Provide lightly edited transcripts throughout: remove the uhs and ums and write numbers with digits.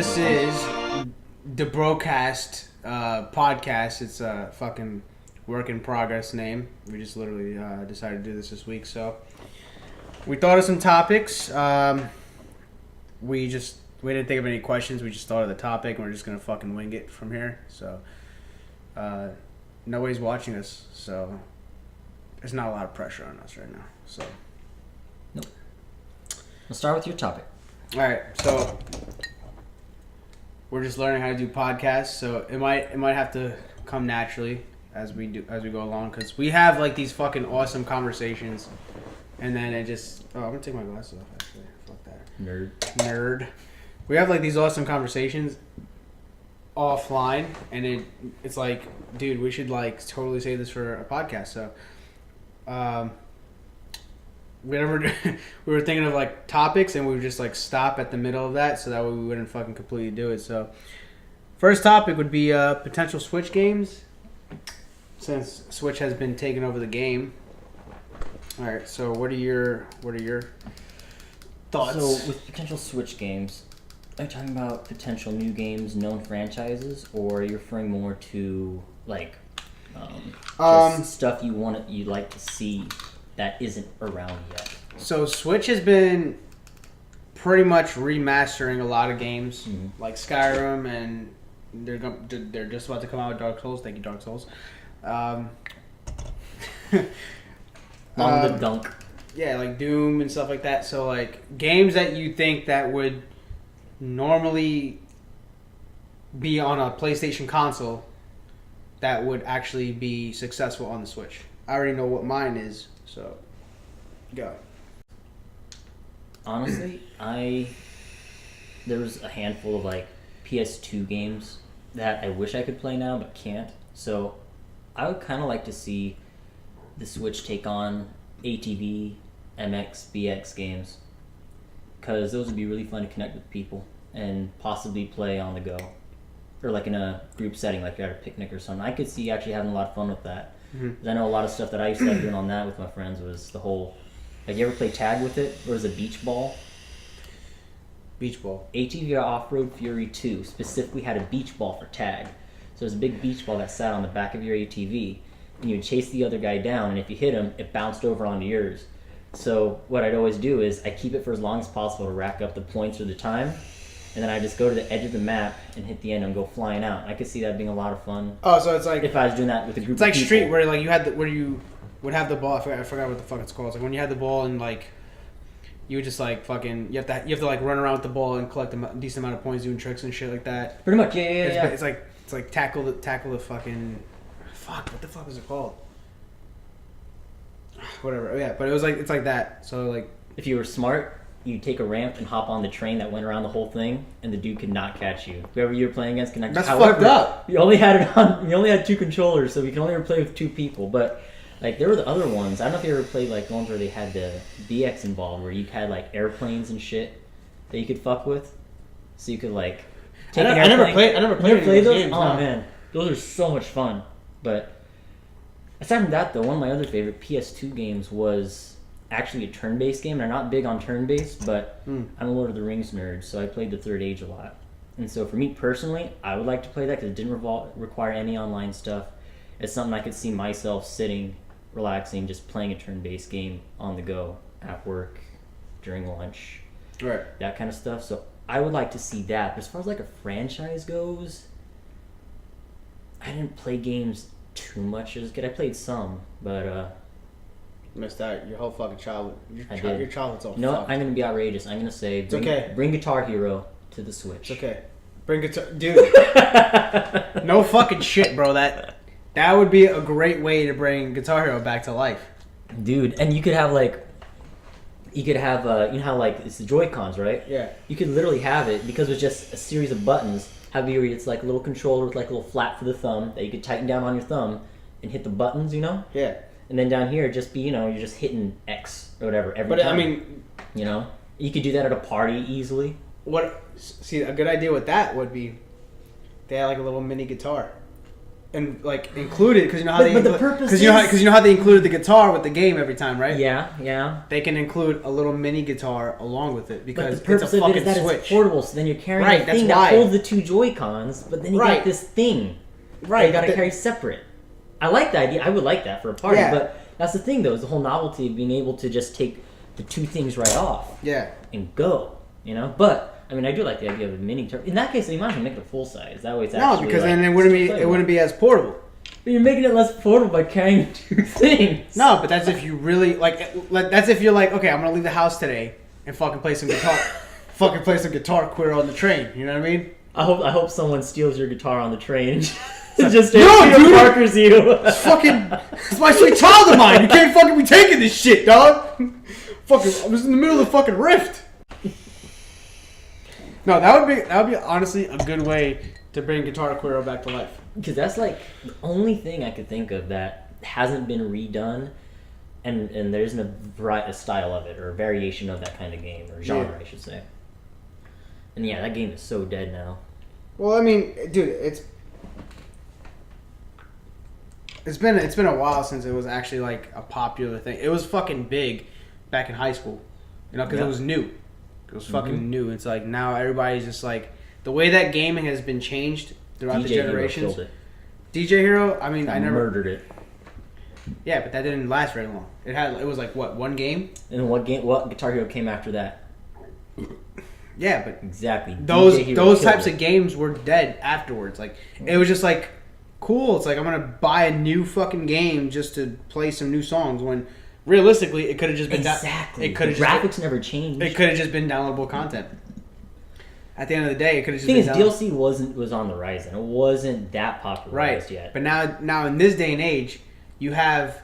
this is the Broadcast podcast. It's a fucking work in progress name. We just literally decided to do this week. So we thought of some topics. We didn't think of any questions. We just thought of the topic, and we're just gonna fucking wing it from here. So nobody's watching us, so there's not a lot of pressure on us right now. So nope. We'll start with your topic. All right, so we're just learning how to do podcasts, so it might have to come naturally as we go along, because we have like these fucking awesome conversations, and then it just I'm gonna take my glasses off actually. Fuck that. Nerd. We have like these awesome conversations offline, and it's like, dude, we should like totally save this for a podcast. So we were thinking of like topics, and we would just like stop at the middle of that, so that way we wouldn't fucking completely do it. So first topic would be potential Switch games, since Switch has been taking over the game. All right, so what are your thoughts? So with potential Switch games, are you talking about potential new games, known franchises, or are you referring more to like just stuff you'd like to see that isn't around yet? So Switch has been pretty much remastering a lot of games, like Skyrim, and they're just about to come out with Dark Souls. Thank you, Dark Souls. On the dunk. Yeah, like Doom and stuff like that. So like games that you think that would normally be on a PlayStation console that would actually be successful on the Switch. I already know what mine is, so go. Honestly, there was a handful of like PS2 games that I wish I could play now but can't. So I would kind of like to see the Switch take on ATV, MX, BX games, because those would be really fun to connect with people and possibly play on the go, or like in a group setting, like you're at a picnic or something. I could see actually having a lot of fun with that. Because I know a lot of stuff that I used to like doing on that with my friends was the whole, like, you ever play tag with it? Or was it beach ball? Beach ball. ATV Off-Road Fury 2 specifically had a beach ball for tag. So it was a big beach ball that sat on the back of your ATV, and you would chase the other guy down, and if you hit him, it bounced over onto yours. So what I'd always do is I keep it for as long as possible to rack up the points or the time, and then I just go to the edge of the map and hit the end and go flying out. I could see that being a lot of fun. Oh, so it's like if I was doing that with a group of people. It's like Street, where like where you would have the ball. I forgot what the fuck it's called. It's like when you had the ball and like you would just like fucking you have to like run around with the ball and collect a decent amount of points doing tricks and shit like that. Pretty much, yeah. It's like tackle the fucking fuck. What the fuck is it called? Whatever. Yeah, but it's like that. So like if you were smart, you take a ramp and hop on the train that went around the whole thing, and the dude could not catch you. Whoever you were playing against connected. That's fucked up. You only had two controllers, so you can only ever play with two people. But like there were the other ones. I don't know if you ever played like ones where they had the BX involved, where you had like airplanes and shit that you could fuck with. So you could like take I never played those those. games. Oh man, those are so much fun. But aside from that, though, one of my other favorite PS2 games was actually a turn-based game. They're not big on turn-based, but I'm a Lord of the Rings nerd, so I played the Third Age a lot. And so for me personally, I would like to play that because it didn't require any online stuff. It's something I could see myself sitting, relaxing, just playing a turn-based game on the go, at work, during lunch, right? That kind of stuff. So I would like to see that. But as far as like a franchise goes, I didn't play games too much as a kid. I played some, but missed out your whole fucking childhood. Your childhood's all no, fucked. I'm gonna be outrageous. I'm gonna say bring Guitar Hero to the Switch. It's okay. Bring Guitar, dude. No fucking shit, bro. That would be a great way to bring Guitar Hero back to life, dude. And you could have you know how like it's the Joy-Cons, right? Yeah. You could literally have it because it's just a series of buttons. It's like a little controller with like a little flap for the thumb that you could tighten down on your thumb and hit the buttons, you know? Yeah. And then down here, just be, you're just hitting X or whatever every time. But I mean, you could do that at a party easily. See, a good idea with that would be they had like a little mini guitar. and like included because you know how because you know how they included the guitar with the game every time, right? Yeah. They can include a little mini guitar along with it because the purpose it's a fucking of it is that Switch. it's portable, so then you're carrying Right, a thing that's why. that holds the 2 Joy-Cons, but then you got this thing. Right, you got to carry separate. I like the idea. I would like that for a party, but that's the thing, though, is the whole novelty of being able to just take the 2 things right off. Yeah. And go, you know? But, I mean, I do like the idea of a mini turbo. In that case, you might as well make it a full size. That way it's actually No, because then it wouldn't be as portable. But you're making it less portable by carrying 2 things. No, but that's if you really, that's if you're like, okay, I'm going to leave the house today and fucking play some guitar. Fucking play some Guitar Queer on the train, you know what I mean? I hope someone steals your guitar on the train and just No, dude! Parker's you. It's my sweet child of mine. You can't fucking be taking this shit, dog. Fucking, I was in the middle of the fucking rift. No, that would be honestly a good way to bring Guitar Queer back to life. Because that's like the only thing I could think of that hasn't been redone, and there isn't a style of it or a variation of that kind of game or genre, I should say. And yeah, that game is so dead now. Well, I mean, dude, it's been a while since it was actually like a popular thing. It was fucking big back in high school, you know, because it was new. It was fucking new. It's like now everybody's just like the way that gaming has been changed throughout the generations. Hero killed it. DJ Hero, I mean, I never murdered it. Yeah, but that didn't last very long. It was like what, one game? And what Guitar Hero came after that? Yeah, but exactly. Those types of games were dead afterwards. Like it was just like cool. It's like I'm gonna buy a new fucking game just to play some new songs. When realistically, it could have just been graphics never changed. It could have just been downloadable content. At the end of the day, it could have just been. The thing is, DLC was on the rise, and it wasn't that popularized yet. But now in this day and age, you have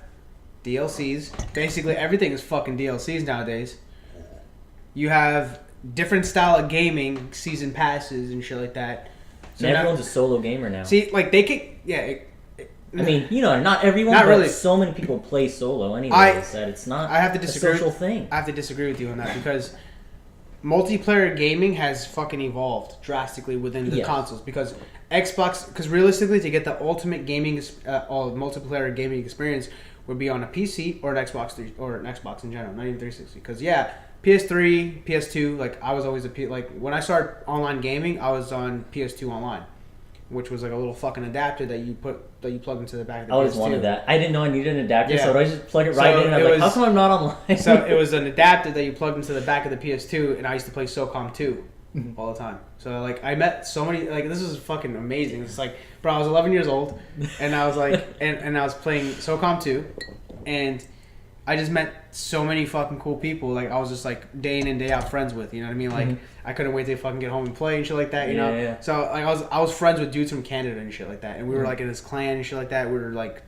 DLCs. Basically, everything is fucking DLCs nowadays. You have different style of gaming, season passes and shit like that. So everyone's a solo gamer now. See, like they could, I mean, you know, not everyone, but really. So many people play solo anyway. That it's not. I have to disagree. A social thing. I have to disagree with you on that because multiplayer gaming has fucking evolved drastically within the consoles. Because realistically, to get the ultimate gaming, multiplayer gaming experience would be on a PC or an Xbox or an Xbox in general, not even 360. Because PS3, PS2, like I was always when I started online gaming, I was on PS2 online, which was like a little fucking adapter that you plug into the back of the PS2. I always wanted that. I didn't know I needed an adapter, so I just plug it right in. And I'm like, how come I'm not online? So it was an adapter that you plugged into the back of the PS2, and I used to play SOCOM 2 all the time. So like I met so many, like this is fucking amazing. It's like, bro, I was 11 years old, and I was like, and I was playing SOCOM 2, and I just met so many fucking cool people. Like I was just like day in and day out friends with. You know what I mean? Like I couldn't wait to fucking get home and play and shit like that. You know? Yeah. So like I was friends with dudes from Canada and shit like that. And we were like in this clan and shit like that. We were like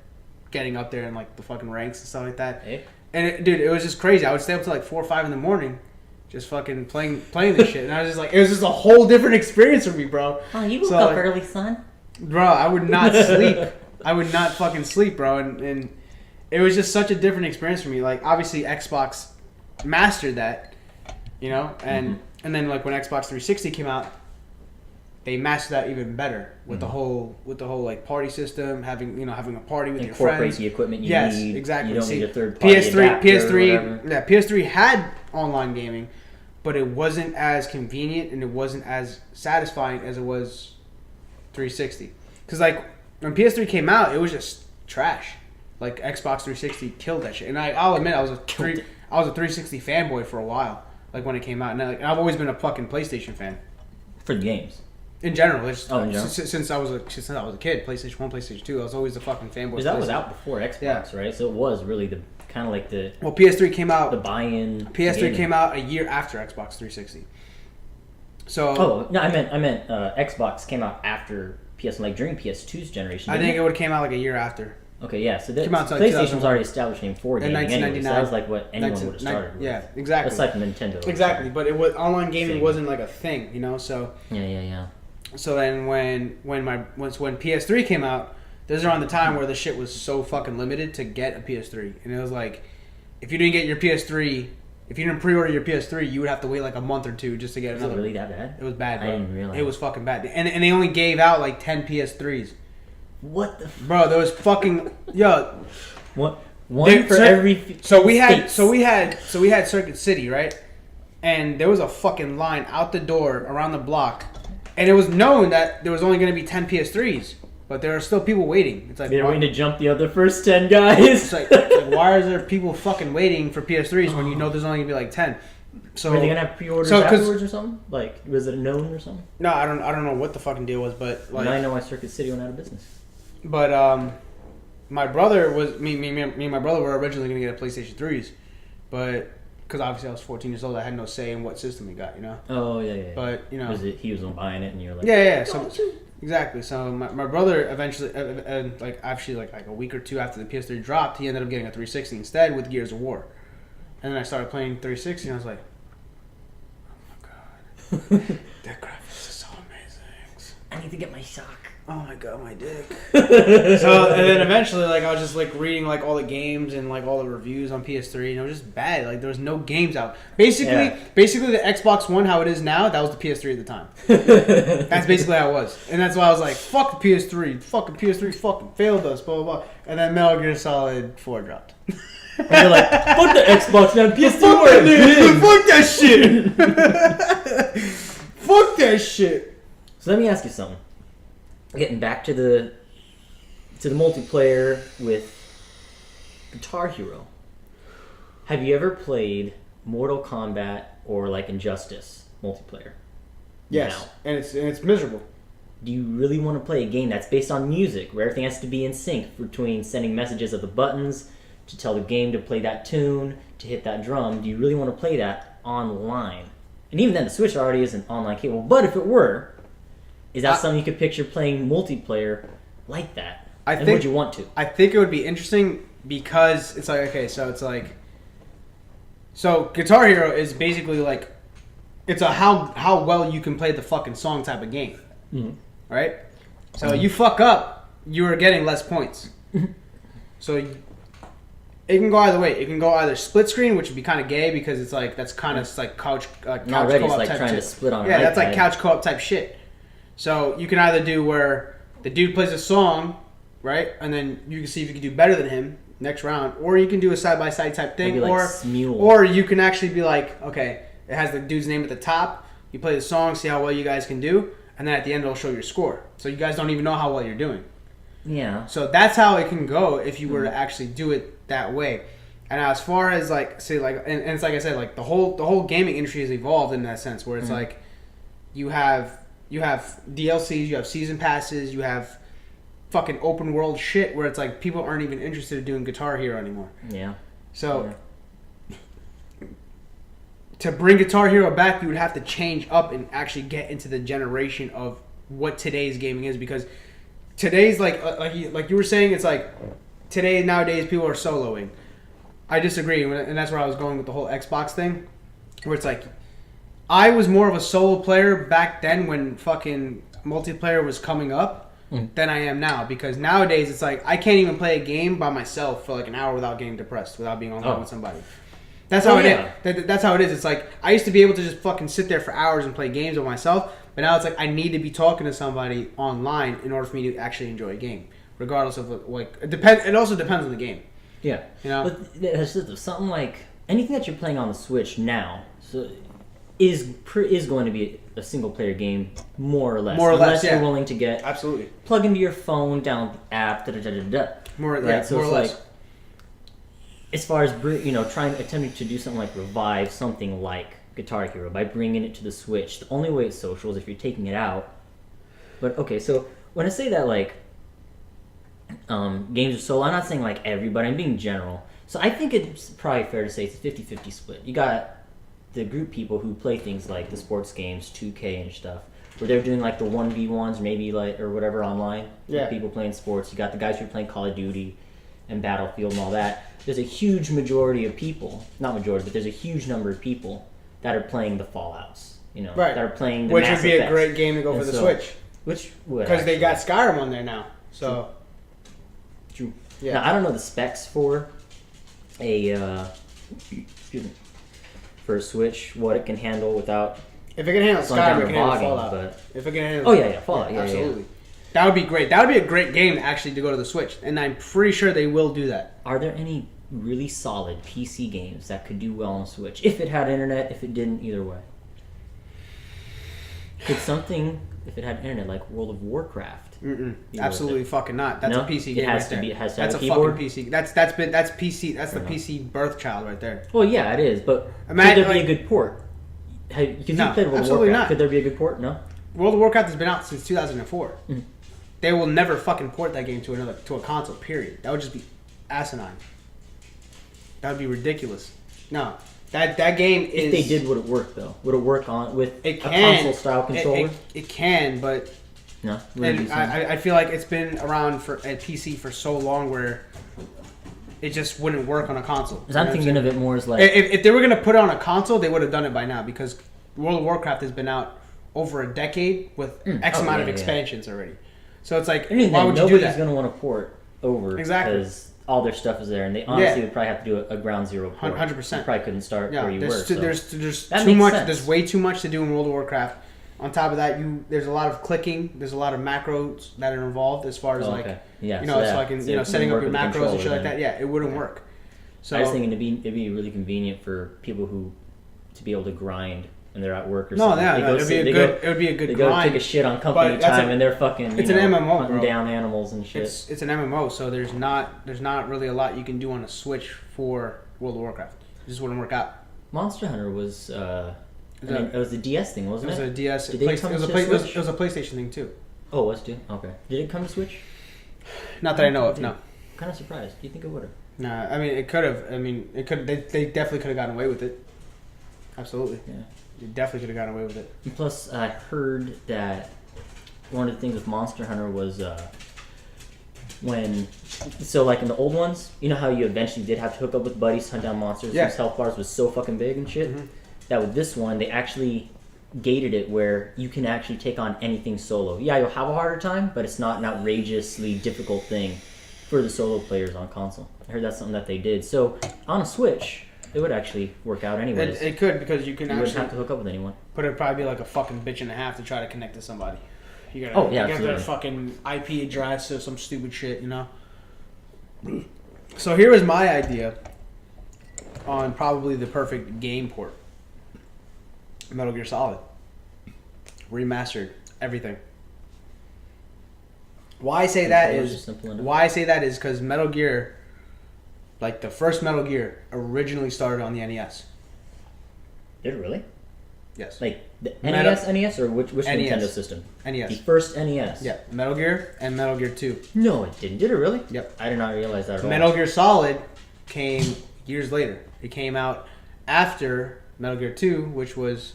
getting up there in like the fucking ranks and stuff like that. Hey. And dude, it was just crazy. I would stay up till like 4 or 5 in the morning, just fucking playing this shit. And I was just like, it was just a whole different experience for me, bro. Oh, you woke up early, son. Bro, I would not sleep. I would not fucking sleep, bro. And it was just such a different experience for me. Like obviously Xbox mastered that, you know, and then like when Xbox 360 came out, they mastered that even better with the whole like party system, having a party with your friends. Incorporate the equipment you need. Yes, exactly. You don't need a third party PS3 had online gaming, but it wasn't as convenient and it wasn't as satisfying as it was 360. Because like when PS3 came out, it was just trash. Like Xbox 360 killed that shit, and I'll admit I was a 360 fanboy for a while. Like when it came out, and I've always been a fucking PlayStation fan. For the games, in general, since I was a kid, PlayStation 1, PlayStation 2, I was always a fucking fanboy. Because that was out before Xbox, right? So it was really the kind of like the. Well, PS3 came out. The buy-in. PS3 came out a year after Xbox 360. So. Oh no! I meant Xbox came out after PS, like during PS2's generation. I think it would have came out like a year after. Okay, yeah. So PlayStation was already established in 4 gaming anyway, so that was like what anyone would have started with. Yeah, exactly. That's like Nintendo. Exactly, but it was online gaming wasn't like a thing, you know. So yeah. So then when PS3 came out, this is around the time where the shit was so fucking limited to get a PS3, and it was like if you didn't get your PS3, if you didn't pre-order your PS3, you would have to wait like a month or two just to get another. Was it really that bad? It was bad, bro. I didn't realize. It was fucking bad, and they only gave out like 10 PS3s. What the? Bro, there was fucking What? One for every. So we had Circuit City, right? And there was a fucking line out the door around the block, and it was known that there was only going to be 10 PS3s, but there are still people waiting. It's like they're waiting to jump the other first 10 guys. It's like why is there people fucking waiting for PS3s when you know there's only going to be like 10? So were they gonna have pre-orders afterwards or something? Like, was it known or something? No, I don't know what the fucking deal was, but like now I know why Circuit City went out of business. But my brother was me and my brother were originally gonna get a PlayStation 3s, but because obviously I was 14 years old, I had no say in what system we got, you know. Oh yeah. But you know, he was buying it, and you're like, yeah. So exactly. So my brother eventually, like actually like a week or two after the PS3 dropped, he ended up getting a 360 instead with Gears of War, and then I started playing 360, and I was like, that graphics is so amazing. I need to get my sock. Oh my god, my dick. So and then eventually, like I was just like reading like all the games and like all the reviews on PS3, and it was just bad. Like there was no games out. Basically the Xbox One, how it is now, that was the PS3 at the time. That's basically how it was, and that's why I was like, fuck the PS3, fucking PS3, fucking failed us, blah blah blah. And then Metal Gear Solid 4 dropped. And you're like, fuck the Xbox, man. PS3 fuck that shit. Fuck that shit. So let me ask you something. Getting back to the multiplayer with Guitar Hero. Have you ever played Mortal Kombat or like Injustice multiplayer? Yes, now? and it's miserable. Do you really want to play a game that's based on music, where everything has to be in sync between sending messages of the buttons to tell the game to play that tune, to hit that drum? Do you really want to play that online? And even then, the Switch already isn't online capable. But if it were, is that something you could picture playing multiplayer like that? Would you want to? I think it would be interesting because it's like, okay, so it's like, so Guitar Hero is basically like, it's a how well you can play the fucking song type of game, right? So you fuck up, you are getting less points. So it can go either way. It can go either split screen, which would be kind of gay because it's like that's kind of like couch co-op it's like type trying shit. to split on. Yeah, that's like couch co-op type shit. So you can either do where the dude plays a song, right, and then you can see if you can do better than him next round, or you can do a side by side type thing, like Smule. or you can actually be like, okay, it has the dude's name at the top. You play the song, see how well you guys can do, and then at the end it'll show your score. So you guys don't even know how well you're doing. Yeah. So that's how it can go if you were to actually do it that way. And as far as like say like and it's like I said, like the whole gaming industry has evolved in that sense where it's like you have DLCs, you have season passes, you have fucking open world shit where it's like people aren't even interested in doing Guitar Hero anymore. Yeah. So to bring Guitar Hero back, you would have to change up and actually get into the generation of what today's gaming is, because today's like you were saying, it's like nowadays people are soloing. I disagree, and that's where I was going with the whole Xbox thing, where it's like I was more of a solo player back then when fucking multiplayer was coming up than I am now, because nowadays it's like I can't even play a game by myself for like an hour without getting depressed, without being online with somebody. That's how it is. That's how it is. It's like I used to be able to just fucking sit there for hours and play games with myself, but now it's like I need to be talking to somebody online in order for me to actually enjoy a game, regardless of like it depends. It also depends on the game. Yeah, you know, but something like anything that you're playing on the Switch now, so is going to be a single player game more or less. Unless you're willing to get absolutely plug into your phone, download the app, More, right? yeah, so more it's or less. like, as far as attempting to do something like revive something like Guitar Hero by bringing it to the Switch, the only way it's social is if you're taking it out. But okay, so when I say that, like, games are solo, I'm not saying like everybody, I'm being general. So I think it's probably fair to say it's a 50-50 split. You got the group people who play things like the sports games, 2K and stuff, where they're doing like the 1v1s, maybe like, or whatever online. Yeah. People playing sports. You got the guys who are playing Call of Duty and Battlefield and all that. There's a huge majority of people, not majority, but there's a huge number of people that are playing the Fallouts, right, that are playing the which Mass would be Effects. a great game to go for the Switch. Which would, because they got Skyrim on there now. So true. Yeah. Now I don't know the specs for a for a Switch, what it can handle without. If it can handle Skyrim, it can handle bogging, Fallout. But if it can handle, Fallout, yeah, absolutely. That would be great. That would be a great game actually to go to the Switch, and I'm pretty sure they will do that. Are there any really solid PC games that could do well on Switch? If it had internet, if it didn't, either way. Could something, if it had internet, like World of Warcraft? Absolutely fucking not. That's a PC game. It has right to be. there. It has to That's have a a keyboard. fucking PC. That's PC. That's the PC birth child right there. Well, yeah, it is. But Imagine, could there be a good port? Because you No, played World of absolutely Warcraft. not. Could there be a good port? No. World of Warcraft has been out since 2004. They will never fucking port that game to a console. Period. That would just be asinine. That would be ridiculous. No, that game is. If they did, would it work though? Would it work on with It a can. console style controller? It can, but No. and I feel like it's been around at PC for so long where it just wouldn't work on a console. Because I'm thinking of it more as like If they were gonna put it on a console, they would have done it by now because World of Warcraft has been out over a decade with X amount of expansions already. So it's like, why would you do that? Nobody's going to want to port over because all their stuff is there, and they honestly would probably have to do a ground zero port. 100%. You probably couldn't start where you were. There's that too makes much. sense. There's way too much to do in World of Warcraft. On top of that, there's a lot of clicking. There's a lot of macros that are involved as far as setting up your macros and shit like that. Yeah, it wouldn't work. So I was thinking it'd be really convenient for people to be able to grind when they're at work or no, something. it would be a good They grind. go take a shit on company time and they're fucking it's an MMO, hunting bro. down animals and shit. It's an MMO, so there's not really a lot you can do on a Switch for World of Warcraft. It just wouldn't work out. Monster Hunter was it was the DS thing, wasn't it? It was a DS. Did they come to Switch? It was a PlayStation thing too. Oh, it was too? Okay. Did it come to Switch? Not that I know of. No. I'm kind of surprised. Do you think it would have? Nah, I mean it could have. I mean it could. They definitely could have gotten away with it. Absolutely. Yeah. They definitely could have gotten away with it. And plus, I heard that one of the things with Monster Hunter was like in the old ones, you know how you eventually did have to hook up with buddies to hunt down monsters. Yeah. Whose health bars was so fucking big and shit. Mm-hmm. That with this one, they actually gated it where you can actually take on anything solo. Yeah, you'll have a harder time, but it's not an outrageously difficult thing for the solo players on console. I heard that's something that they did. So on a Switch, it would actually work out anyways. It could because you can you wouldn't have to hook up with anyone. But it'd probably be like a fucking bitch and a half to try to connect to somebody. You gotta get their fucking IP address or some stupid shit, you know? So here was my idea on probably the perfect game port. Metal Gear Solid. Remastered. Everything. Why I say that is because Metal Gear, like the first Metal Gear, originally started on the NES. Did it really? Yes. Like the NES, or which NES. Nintendo system? NES. The first NES. Yeah, Metal Gear and Metal Gear 2. No, it didn't. Did it really? Yep. I did not realize that at all. Metal Gear Solid came years later. It came out after Metal Gear 2, which was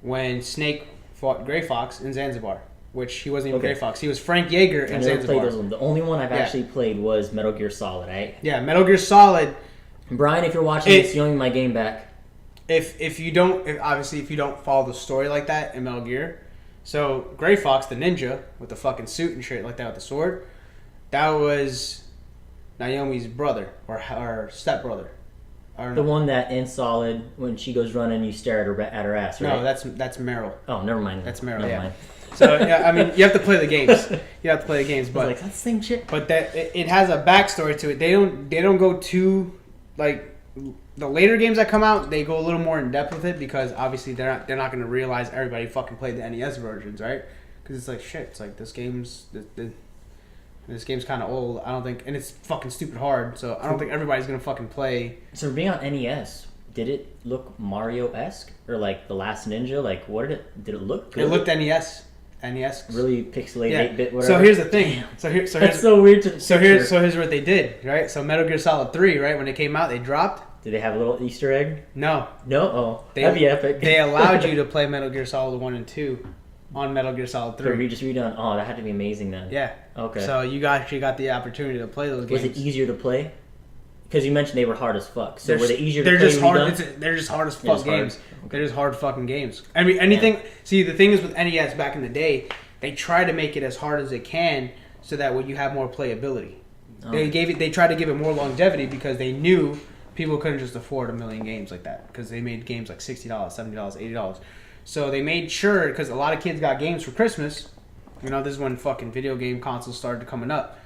when Snake fought Gray Fox in Zanzibar. Which he wasn't even Gray Fox. He was Frank Yeager in Zanzibar. I never played those ones. The only one I've actually played was Metal Gear Solid. Yeah, Metal Gear Solid. Brian, if you're watching this, you owe me my game back. If you don't follow the story like that in Metal Gear, so Gray Fox, the ninja with the fucking suit and shit like that with the sword, that was Naomi's brother or stepbrother. The one that in Solid, when she goes running, you stare at her ass, right? No, that's Meryl. Oh, never mind. That's Meryl. Never mind. So yeah, I mean, you have to play the games. But that's the same shit. But that it has a backstory to it. They don't go too like. The later games that come out, they go a little more in depth with it because obviously they're not going to realize everybody fucking played the NES versions, right? Because it's like shit. It's like this game's kind of old. I don't think, and it's fucking stupid hard. So I don't think everybody's going to fucking play. So being on NES, did it look Mario-esque or like The Last Ninja? Like what did it look good? It looked NES. Really pixelated 8-bit, whatever. So here's the thing. That's so weird to here's what they did, right? So Metal Gear Solid 3, right? When it came out, they dropped. Did they have a little Easter egg? No. Oh, that'd be epic. They allowed you to play Metal Gear Solid 1 and 2 on Metal Gear Solid 3. So just redone. Oh, that had to be amazing then. Yeah. Okay. So you actually got the opportunity to play those games. Was it easier to play? Because you mentioned they were hard as fuck. So were they easier to play? They're just hard as fuck games. Okay. They're just hard fucking games. I mean, anything. Yeah. See, the thing is with NES back in the day, they try to make it as hard as they can so that way you have more playability. Oh. They tried to give it more longevity because they knew people couldn't just afford a million games like that because they made games like $60, $70, $80. So they made sure, because a lot of kids got games for Christmas, You know, this is when fucking video game consoles started coming up.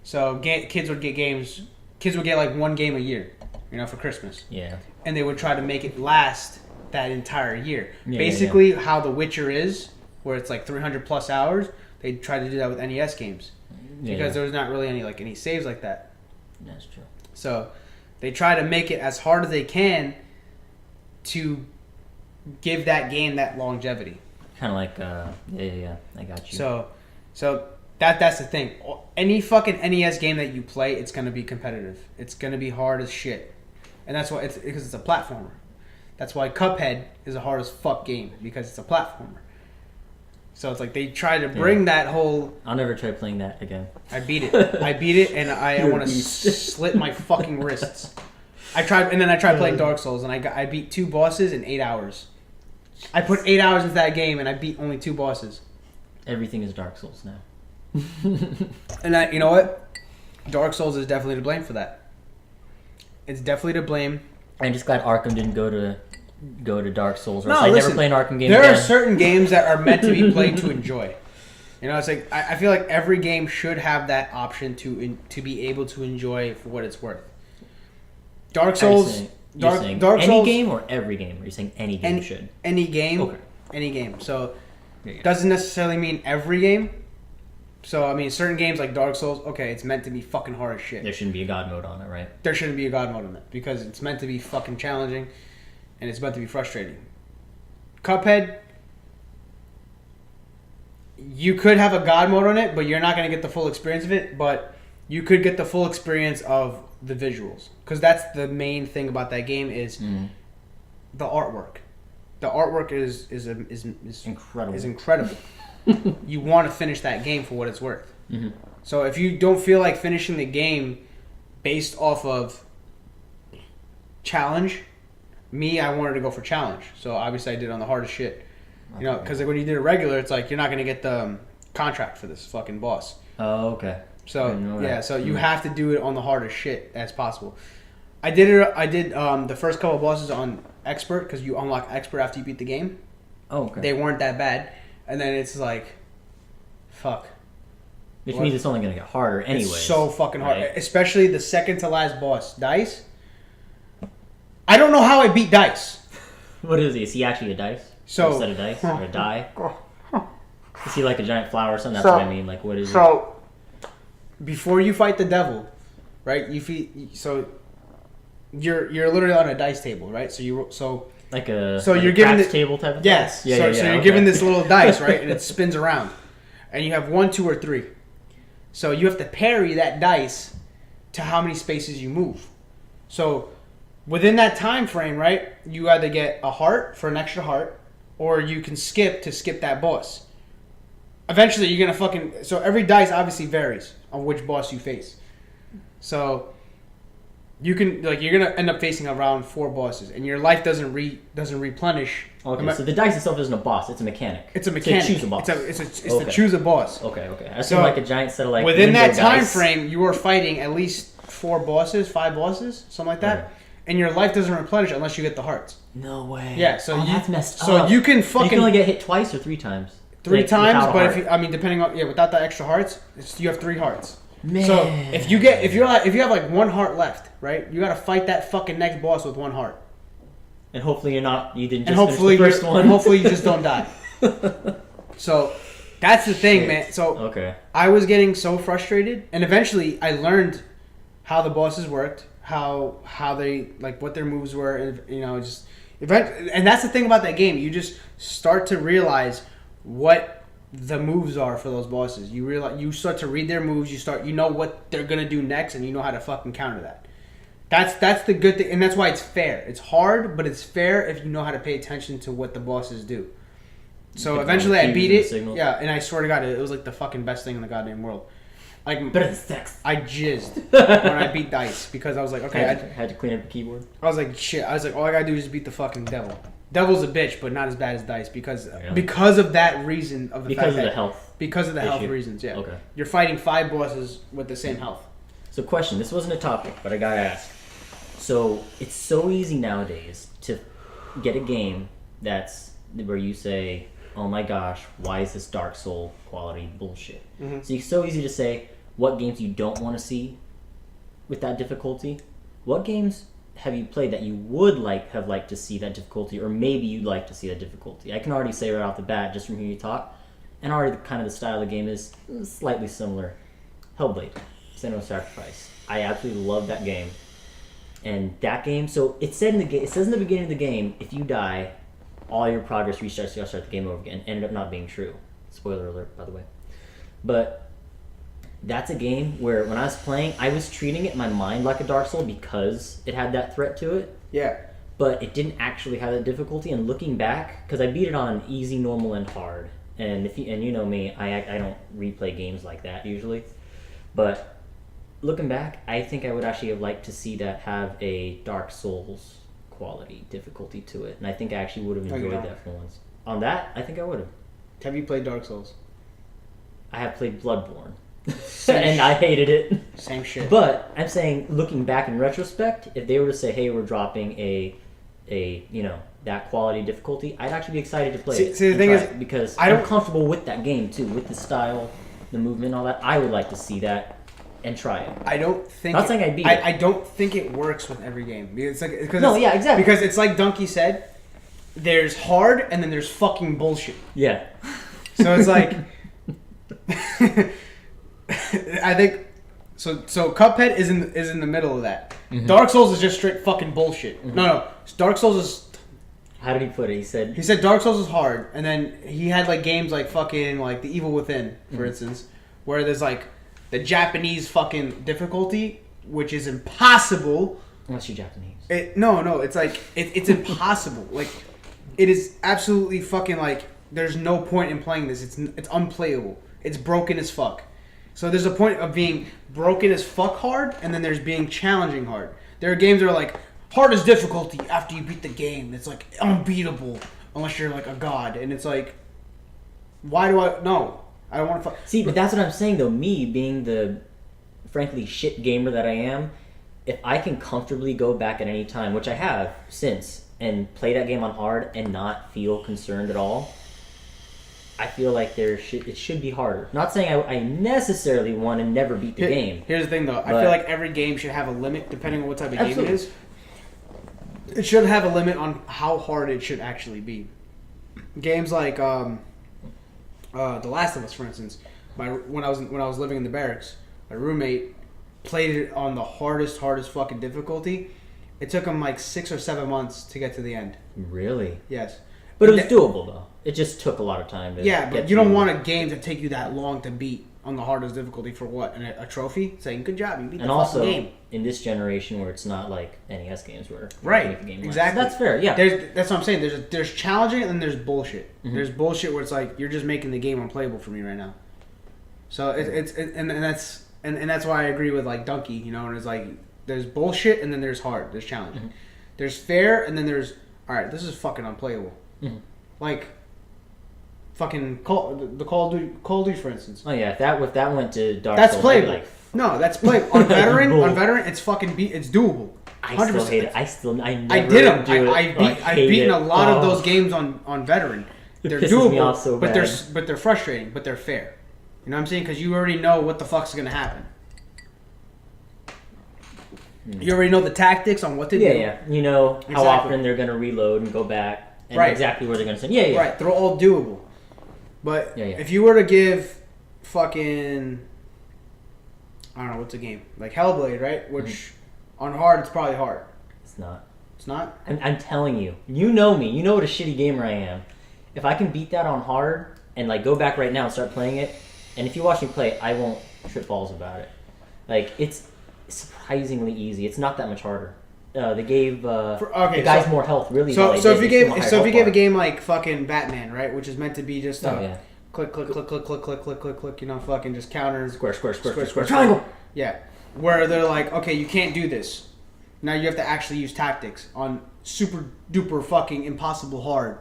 So kids would get like one game a year, you know, for Christmas. Yeah. And they would try to make it last that entire year. Yeah, Basically, how The Witcher is, where it's like 300 plus hours, they tried to do that with NES games. Because there was not really any saves like that. That's true. So they try to make it as hard as they can to give that game that longevity. Kind of like, I got you. So that's the thing. Any fucking NES game that you play, it's gonna be competitive. It's gonna be hard as shit, and that's why because it's a platformer. That's why Cuphead is a hard as fuck game, because it's a platformer. So it's like they try to bring that whole. I'll never try playing that again. I beat it, and I want to slit my fucking wrists. I tried playing Dark Souls, and I beat 2 bosses in 8 hours. I put 8 hours into that game, and I beat only 2 bosses. Everything is Dark Souls now. And you know what? Dark Souls is definitely to blame for that. It's definitely to blame. I'm just glad Arkham didn't go to Dark Souls. Or I never play an Arkham game. There are certain games that are meant to be played to enjoy. You know, it's like I feel like every game should have that option to be able to enjoy for what it's worth. Dark Souls. Dark Souls. Any game or every game? Or are you saying any game should? Any game. Okay. Any game. So doesn't necessarily mean every game. So, I mean, certain games like Dark Souls, okay, it's meant to be fucking hard as shit. There shouldn't be a God mode on it, right? There shouldn't be a God mode on it, because it's meant to be fucking challenging, and it's meant to be frustrating. Cuphead, you could have a God mode on it, but you're not going to get the full experience of it, but you could get the full experience of the visuals. Because that's the main thing about that game is the artwork. The artwork is incredible. Is incredible. You want to finish that game for what it's worth. Mm-hmm. So if you don't feel like finishing the game based off of challenge, I wanted to go for challenge. So obviously I did on the hardest shit. You know, because when you did a regular, it's like you're not going to get the contract for this fucking boss. Oh, okay. So so you have to do it on the hardest shit as possible. I did the first couple of bosses on expert, because you unlock expert after you beat the game. Oh, okay. They weren't that bad. And then it's like, fuck. Which means it's only going to get harder anyway. It's so fucking hard. Right? Especially the second to last boss, Dice. I don't know how I beat Dice. What is he? Is he actually a dice? So, instead of dice? Or a die? Is he like a giant flower or something? That's what I mean. Like, what is So, before you fight the devil, right? You're literally on a dice table, right? like a you're given the table type of yes. thing? So you're given this little dice, right, and it spins around, and you have 1, 2, or 3. So you have to parry that dice to how many spaces you move. So within that time frame, right, you either get a heart for an extra heart, or you can skip that boss. Eventually, you're gonna so every dice obviously varies on which boss you face. So you can you're gonna end up facing around 4 bosses, and your life doesn't replenish. Okay, so the dice itself isn't a boss; it's a mechanic. It's a mechanic. To choose a boss. It's to choose a boss. Okay. I seem like a giant set of within that time dice. frame, you are fighting at least 4 bosses, 5 bosses, something like that, okay. And your life doesn't replenish unless you get the hearts. No way. Yeah, so that's messed up. So you can fucking. You can only get hit twice or 3 times. 3 times, but depending on without the extra hearts, you have 3 hearts. Man. So if you have like 1 heart left, right? You gotta fight that fucking next boss with 1 heart. And hopefully you didn't just finish the first one. And hopefully you just don't die. So that's the thing, man. So okay. I was getting so frustrated, and eventually I learned how the bosses worked, how they what their moves were, and and that's the thing about that game. You just start to realize what the moves are for those bosses. You start to read their moves. You know what they're gonna do next, and you know how to fucking counter that. That's the good thing, and that's why it's fair. It's hard, but it's fair if you know how to pay attention to what the bosses do. So eventually I beat it. Yeah, and I swear to God, it was like the fucking best thing in the goddamn world. Like better than sex. I jizzed when I beat Dice, because I was like, okay, I had to clean up the keyboard. I was like, shit. I was like, all I gotta do is just beat the fucking devil. Devil's a bitch, but not as bad as Dice because of that reason of the because of the health. Because of the health reasons, yeah. Okay. You're fighting 5 bosses with the same health. So, question. This wasn't a topic, but I gotta ask. So it's so easy nowadays to get a game that's where you say oh my gosh, why is this Dark Soul quality bullshit? Mm-hmm. So it's so easy to say what games you don't want to see with that difficulty. What games have you played that you would have liked to see that difficulty, or maybe you'd like to see that difficulty? I can already say right off the bat, just from hearing you talk, and already kind of the style of the game is slightly similar. Hellblade, Senua's Sacrifice. I absolutely love that game. And that game, so it says in the beginning of the game, if you die, all your progress restarts, you gotta start the game over again. Ended up not being true. Spoiler alert, by the way. But that's a game where when I was playing, I was treating it in my mind like a Dark Soul because it had that threat to it. Yeah. But it didn't actually have that difficulty. And looking back, because I beat it on easy, normal, and hard. And you know me, I don't replay games like that usually. But looking back, I think I would actually have liked to see that have a Dark Souls quality difficulty to it, and I think I actually would have enjoyed that for once. On that, I think I would have. Have you played Dark Souls? I have played Bloodborne, and I hated it. Same shit. But I'm saying, looking back in retrospect, if they were to say, "Hey, we're dropping a that quality difficulty," I'd actually be excited to play it. See, the thing is, because I'm comfortable with that game too, with the style, the movement, all that. I would like to see that. And try it. I don't think. Not saying I beat it. I don't think it works with every game. It's like exactly. Because it's like Donkey said. There's hard, and then there's fucking bullshit. Yeah. So it's like, I think, so Cuphead is in the middle of that. Mm-hmm. Dark Souls is just straight fucking bullshit. Mm-hmm. No, Dark Souls is. How did he put it? He said Dark Souls is hard, and then he had like games like fucking like The Evil Within, for instance, where there's like. The Japanese fucking difficulty, which is impossible. Unless you're Japanese. No, it's like, it's impossible. Like, it is absolutely fucking like, there's no point in playing this. It's unplayable. It's broken as fuck. So there's a point of being broken as fuck hard, and then there's being challenging hard. There are games that are like, hardest difficulty after you beat the game. It's like unbeatable, unless you're like a god. And it's like, why do I... No. I don't want to see, but that's what I'm saying though. Me being the, frankly, shit gamer that I am, if I can comfortably go back at any time, which I have since, and play that game on hard and not feel concerned at all, I feel like it should be harder. Not saying I necessarily want to never beat the game. Here's the thing though. I feel like every game should have a limit depending on what type of game it is. It should have a limit on how hard it should actually be. Games like The Last of Us, for instance, when I was living in the barracks, my roommate played it on the hardest fucking difficulty. It took him like 6 or 7 months to get to the end. Really? Yes. But it was doable though. It just took a lot of time to but you don't want a game to take you that long to beat on the hardest difficulty for what? A trophy? Saying good job, you beat the fucking game. And also, in this generation where it's not like NES games where right, make a game exactly. So that's fair. Yeah, that's what I'm saying. There's challenging and then there's bullshit. Mm-hmm. There's bullshit where it's like you're just making the game unplayable for me right now. So that's why I agree with like Donkey. You know, and it's like there's bullshit and then there's hard. There's challenging. Mm-hmm. There's fair and then there's all right. This is fucking unplayable. Mm-hmm. Like. Fucking Call of Duty, for instance. Oh yeah, if that went to Dark Souls, that's playable. No, that's playable. On veteran, it's fucking it's doable. 100%. I still hate it. I never I did them. do I've beaten a lot of those games on veteran. They're doable, me off so but bad. but they're frustrating, but they're fair. You know what I'm saying? Because you already know what the fuck's gonna happen. You already know the tactics on what to do. Yeah. You know how often they're gonna reload and go back, and exactly where they're gonna send. Yeah. Right, they're all doable. But if you were to give fucking, I don't know, what's a game? Like Hellblade, right? Which on hard, it's probably hard. It's not. It's not? I'm telling you. You know me. You know what a shitty gamer I am. If I can beat that on hard and like go back right now and start playing it, and if you watch me play, I won't trip balls about it. Like, it's surprisingly easy. It's not that much harder. They gave the guys more health, really. So if you gave a game like fucking Batman, right, which is meant to be just click, you know, fucking just counters, square, triangle. Yeah, where they're like, okay, you can't do this. Now you have to actually use tactics on super duper fucking impossible hard.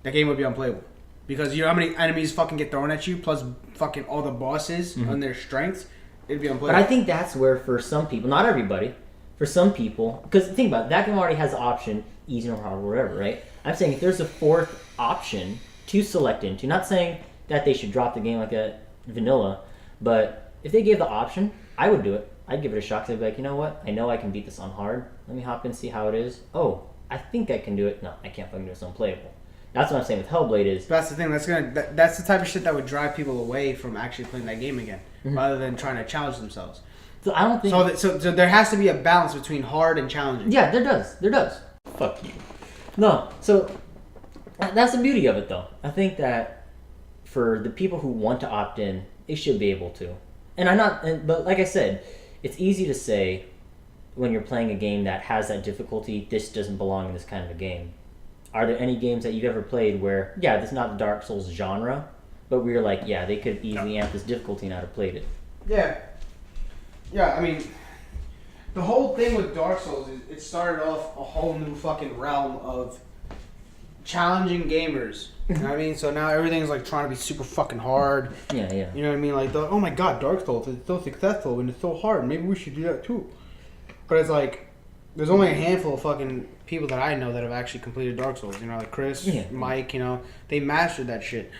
That game would be unplayable because you know how many enemies fucking get thrown at you, plus fucking all the bosses and their strengths. It'd be unplayable. But I think that's where, for some people, not everybody. For some people, because think about it, that game already has the option, easy or hard, whatever, right? I'm saying if there's a fourth option to select into. Not saying that they should drop the game like that vanilla, but if they gave the option, I would do it. I'd give it a shot. 'Cause I'd be like, you know what? I know I can beat this on hard. Let me hop in and see how it is. Oh, I think I can do it. No, I can't fucking do this unplayable. That's what I'm saying with Hellblade is. That's the thing. That's the type of shit that would drive people away from actually playing that game again, rather than trying to challenge themselves. So I don't think. So there has to be a balance between hard and challenging. Yeah, there does. There does. Fuck you. No, so that's the beauty of it, though. I think that for the people who want to opt in, they should be able to. But like I said, it's easy to say when you're playing a game that has that difficulty, this doesn't belong in this kind of a game. Are there any games that you've ever played where, yeah, this is not the Dark Souls genre, but we were like, yeah, they could easily amp this difficulty and I'd have played it? Yeah. Yeah, I mean, the whole thing with Dark Souls is it started off a whole new fucking realm of challenging gamers. You know what I mean? So now everything's like trying to be super fucking hard. Yeah, yeah. You know what I mean? Like, oh my god, Dark Souls is so successful and it's so hard. Maybe we should do that too. But it's like, there's only a handful of fucking people that I know that have actually completed Dark Souls. You know, like Chris, Mike, you know, they mastered that shit.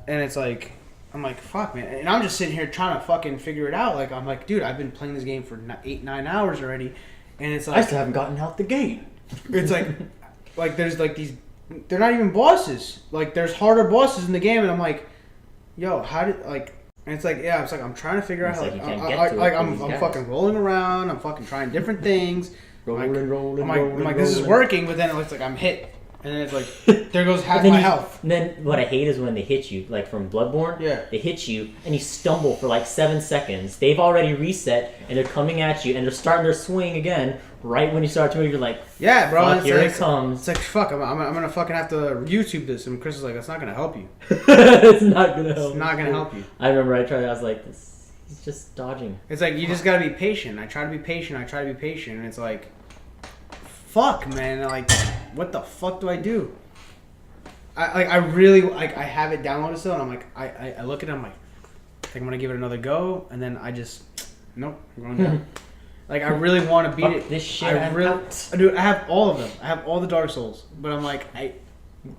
And it's like, I'm like, fuck, man. And I'm just sitting here trying to fucking figure it out. Like, I'm like, dude, I've been playing this game for 8-9 hours already. And it's like, I still haven't gotten out the gate. It's like there's like these, they're not even bosses. Like, there's harder bosses in the game. And I'm like, yo, how did, like, and it's like, yeah, it's like, I'm trying to figure out how, I'm fucking rolling around. I'm fucking trying different things. Rolling. I'm like, this is working, but then it looks like I'm hit. And then it's like, there goes half my health. And then what I hate is when they hit you, like from Bloodborne. Yeah. They hit you, and you stumble for like 7 seconds. They've already reset, and they're coming at you, and they're starting their swing again. Right when you start to move, you're like, yeah, bro. Fuck, here it comes. It's like, fuck, I'm gonna fucking have to YouTube this. And Chris is like, that's not gonna help you. It's not gonna help. It's not gonna help you. I remember I tried. I was like, this. He's just dodging. It's like, you just gotta be patient. I try to be patient. And it's like, fuck, man. Like, what the fuck do I do? I really, like, I have it downloaded still, and I'm like, I look at it, I'm like, I think I'm gonna give it another go, and then I just, nope, I'm going down. Like, I really want to beat it. This shit, dude, I have all of them. I have all the Dark Souls, but I'm like, and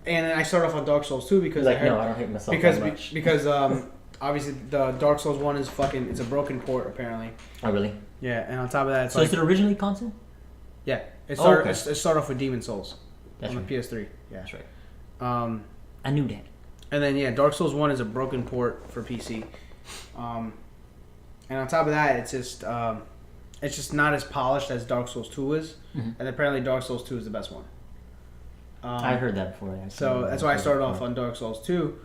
then I start off on Dark Souls 2 because like, no, I don't hate myself that much. Because obviously the Dark Souls 1 is fucking, it's a broken port apparently. Oh really? Yeah, and on top of that, it's so like, is it originally console? Yeah, it started off with Demon Souls. That's on right. the PS3. Yeah, that's right. I knew that. And then yeah, Dark Souls 1 is a broken port for PC. And on top of that, it's just not as polished as Dark Souls 2 is. Mm-hmm. And apparently Dark Souls 2 is the best one. I heard that before. So that's why I started off on Dark Souls 2.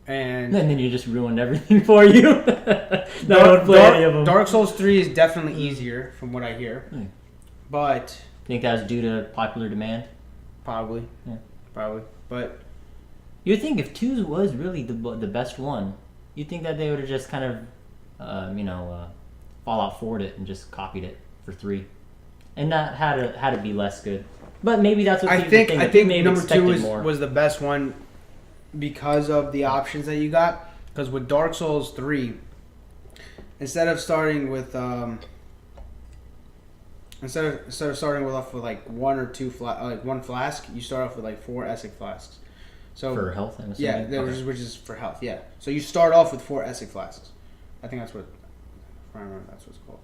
And then you just ruined everything for you. No, I don't play any of them. Dark Souls 3 is definitely easier from what I hear. But think that was due to popular demand? Probably. Yeah. Probably. But you'd think if 2 was really the best one, you'd think that they would have just kind of, Fallout 4'd it and just copied it for 3, and not had to be less good. But maybe that's what I think number 2 was the best one because of the options that you got. Because with Dark Souls 3, instead of starting with off with like 1 or 2 like 1 flask, you start off with like 4 Essig flasks. So for health, I'm assuming? Yeah, which is for health. Yeah. So you start off with 4 Essig flasks. I think that's what. If I remember, that's what it's called.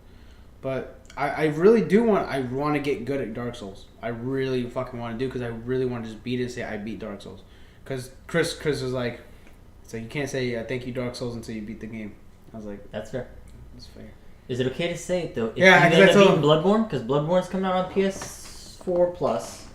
But I really do want. I want to get good at Dark Souls. I really fucking want to do because I really want to just beat it and say I beat Dark Souls. Because Chris was like, it's like you can't say thank you Dark Souls until you beat the game. I was like, that's fair. That's fair. Is it okay to say it though? If yeah, you end up beating Bloodborne, because Bloodborne's coming out on PS4 Plus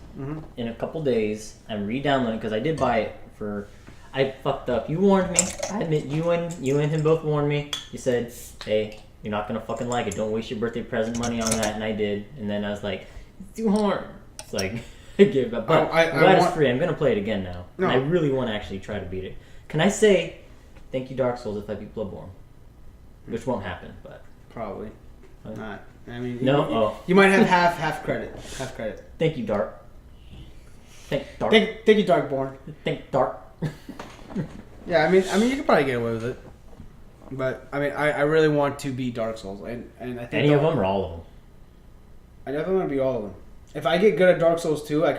in a couple days. I'm re-downloading because I did buy it for. I fucked up. You warned me. I admit you and him both warned me. You said, "Hey, you're not gonna fucking like it. Don't waste your birthday present money on that." And I did. And then I was like, "It's too hard." It's like I gave up. But I'm glad it's free. I'm gonna play it again now. No. And I really want to actually try to beat it. Can I say thank you Dark Souls if I beat Bloodborne? Which won't happen, but. Probably not. I mean, you might have half credit. Half credit. Thank you, Dark. Thank you, Darkborn. Thank Dark. Yeah, I mean, you could probably get away with it. But I mean, I really want to beat Dark Souls, and I think any of them or all of them. I definitely want to beat all of them. If I get good at Dark Souls 2, I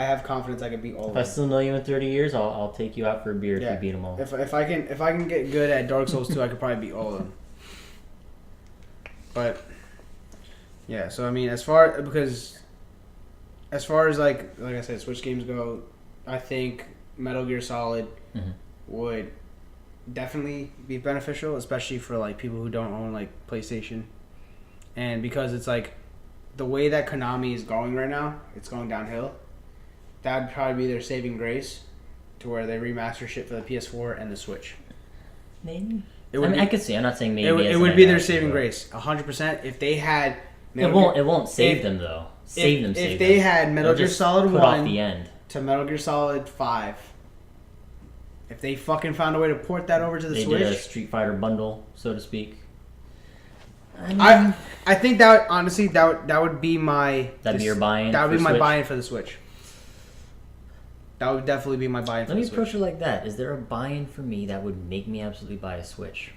have confidence I could beat all of If them. I still know you in 30 years, I'll take you out for a beer if you beat them all. If I can get good at Dark Souls 2, I could probably beat all of them. But yeah, so I mean, as far as like I said, Switch games go, I think Metal Gear Solid would definitely be beneficial, especially for like people who don't own like PlayStation, and because it's like the way that Konami is going right now, it's going downhill. That'd probably be their saving grace, to where they remaster shit for the PS4 and the Switch. Maybe. I could see. I'm not saying maybe. It would be their saving grace, 100%. If they had, it won't save them though. If they had Metal Gear Solid 1 off the end to Metal Gear Solid 5, if they fucking found a way to port that over to the Switch, they did a Street Fighter bundle, so to speak. I think that honestly that would be my your buy-in. That would be my buy-in for the Switch. That would definitely be my buy-in for the Switch. Let me approach it like that. Is there a buy-in for me that would make me absolutely buy a Switch?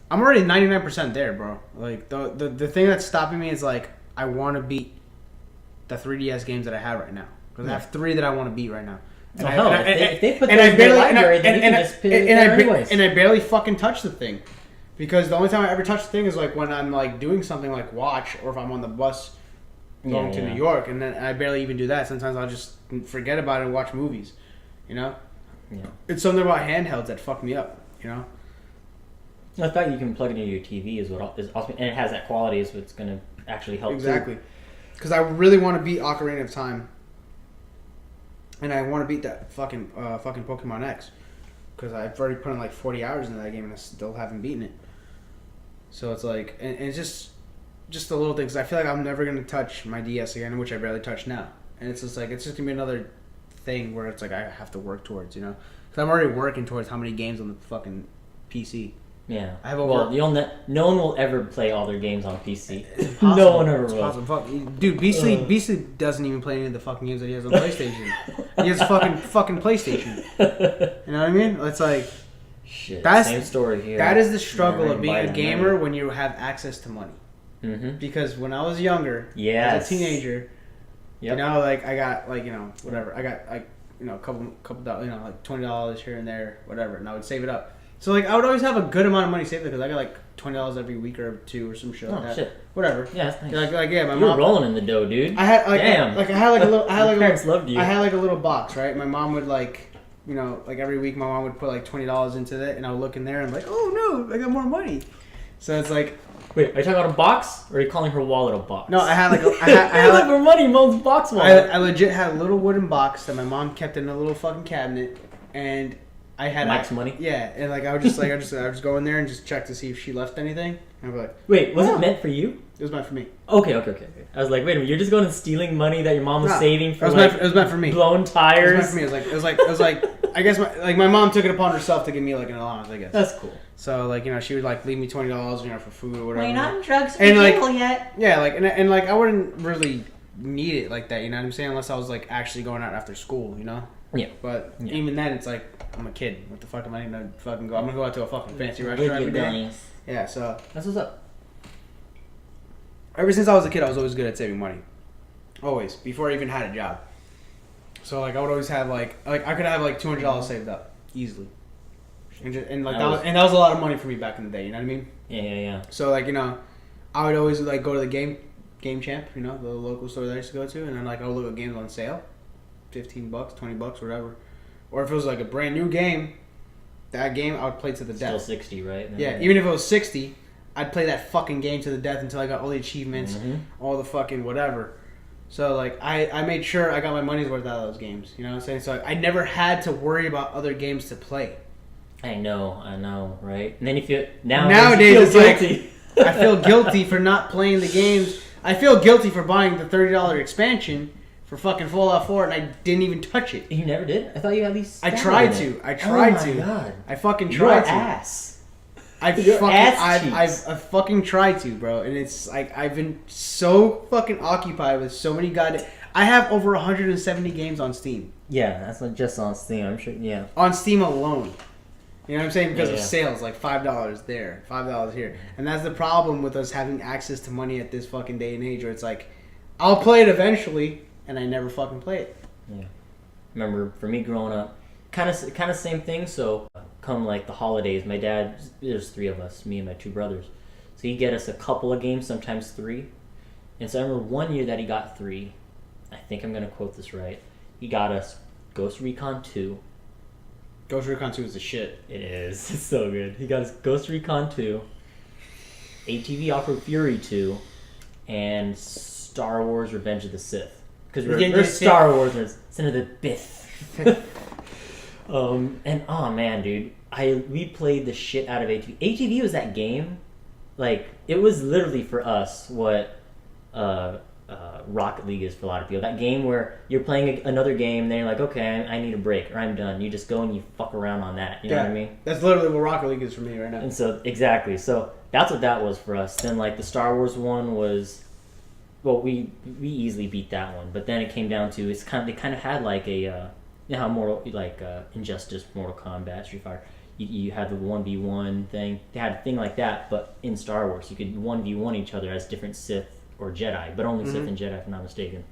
I'm already 99% there, bro. Like the thing that's stopping me is like I want to beat the 3DS games that I have right now, because I have 3 that I want to beat right now. If they put those in their library, then you can just put it there anyways. And I barely fucking touch the thing. Because the only time I ever touch the thing is like when I'm like doing something like watch, or if I'm on the bus going to New York, and then I barely even do that. Sometimes I'll just forget about it and watch movies, you know? Yeah. It's something about handhelds that fuck me up, you know? The fact you can plug it into your TV is what is awesome, and it has that quality is what's going to actually help. Exactly. Because I really want to beat Ocarina of Time, and I want to beat that fucking Pokemon X, because I've already put in like 40 hours into that game and I still haven't beaten it. So it's like, and it's just the little things. I feel like I'm never gonna touch my DS again, which I barely touch now. And it's just like, it's just gonna be another thing where it's like I have to work towards, you know? Because I'm already working towards how many games on the fucking PC. Yeah. I have over. Well, no one will ever play all their games on PC. Possible. No one ever it's will. Possible. Dude, Beastly doesn't even play any of the fucking games that he has on PlayStation. He has fucking PlayStation. You know what I mean? It's like. Shit, that's, same story here. That is the struggle of being a gamer when you have access to money. Mm-hmm. Because when I was younger, as a teenager, you know, like I got like, you know, whatever. I got like, you know, a couple dollars, you know, like $20 here and there, whatever, and I would save it up. So like I would always have a good amount of money saved because I got like $20 every week or two or some shit like that. Shit. Whatever. Yeah, that's nice. Like yeah, my you mom. were rolling in the dough, dude. I had like damn. I had like a little. Parents loved you. I had like a little box, right? My mom would like. You know, like every week my mom would put like $20 into it, and I would look in there and I'm like, oh no, I got more money. So it's like, wait, are you talking about a box, or are you calling her wallet a box? No, I had like I had like more money, mom's box wallet. I legit had a little wooden box that my mom kept in a little fucking cabinet, and I had max money. Yeah, and like I would just go in there and just check to see if she left anything. And I'd be like, wait, was it meant for you? It was meant for me. Okay. I was like, wait a minute, you're just going and stealing money that your mom was saving for. It was meant for me. Blown tires. It was meant for me. It was like I guess my mom took it upon herself to give me like an allowance. I guess that's cool. So like, you know, she would like leave me $20, you know, for food or whatever. Well, you're not on drugs for and, like, yet. Yeah, like and like I wouldn't really need it like that. You know what I'm saying? Unless I was like actually going out after school. You know. Yeah. But even then, it's like I'm a kid. What the fuck am I gonna fucking go? I'm gonna go out to a fucking fancy restaurant every day. Yeah. So that's what's up. Ever since I was a kid, I was always good at saving money. Always. Before I even had a job. So, like, I would always have, like I could have, like, $200 saved up. Easily. And that was a lot of money for me back in the day, you know what I mean? Yeah. So, like, you know, I would always, like, go to the Game Champ, you know, the local store that I used to go to, and then, like, I would look at games on sale. $15, $20, whatever. Or if it was, like, a brand new game, that game I would play to the death. Still 60, right? Yeah, even if it was 60, I'd play that fucking game to the death until I got all the achievements, all the fucking whatever. So, like, I made sure I got my money's worth out of those games. You know what I'm saying? So, I never had to worry about other games to play. I know, right? And then nowadays you feel it's guilty. Like, I feel guilty for not playing the games. I feel guilty for buying the $30 expansion for fucking Fallout 4, and I didn't even touch it. You never did? I thought you at least I tried to. I tried to. Oh, my God. I fucking tried to. Ass. I've fucking tried to, bro, and it's like I've been so fucking occupied with so many goddamn. I have over 170 games on Steam. Yeah, that's not just on Steam. I'm sure. Yeah, on Steam alone. You know what I'm saying? Because of sales, like $5 there, $5 here, and that's the problem with us having access to money at this fucking day and age, where it's like I'll play it eventually, and I never fucking play it. Yeah. Remember, for me growing up, kind of same thing. So come like the holidays, my dad, there's 3 of us, me and my 2 brothers. So he'd get us a couple of games, sometimes 3. And so I remember one year that he got 3. I think I'm going to quote this right. He got us Ghost Recon 2. Ghost Recon 2 is the shit. It is. It's so good. He got us Ghost Recon 2, ATV Off-Road Fury 2, and Star Wars Revenge of the Sith. Because we're Star Wars, there's Son of the Bith. And oh man, dude, we played the shit out of ATV. ATV was that game, like it was literally for us what Rocket League is for a lot of people. That game where you're playing another game, and then you're like, okay, I need a break, or I'm done. You just go and you fuck around on that. You know what I mean? That's literally what Rocket League is for me right now. And so exactly, so that's what that was for us. Then like the Star Wars one was, well, we easily beat that one. But then it came down to they kind of had like a you know how Injustice, Mortal Kombat, Street Fighter. You had the 1v1 thing. They had a thing like that, but in Star Wars, you could 1v1 each other as different Sith or Jedi, but only Sith and Jedi, if I'm not mistaken.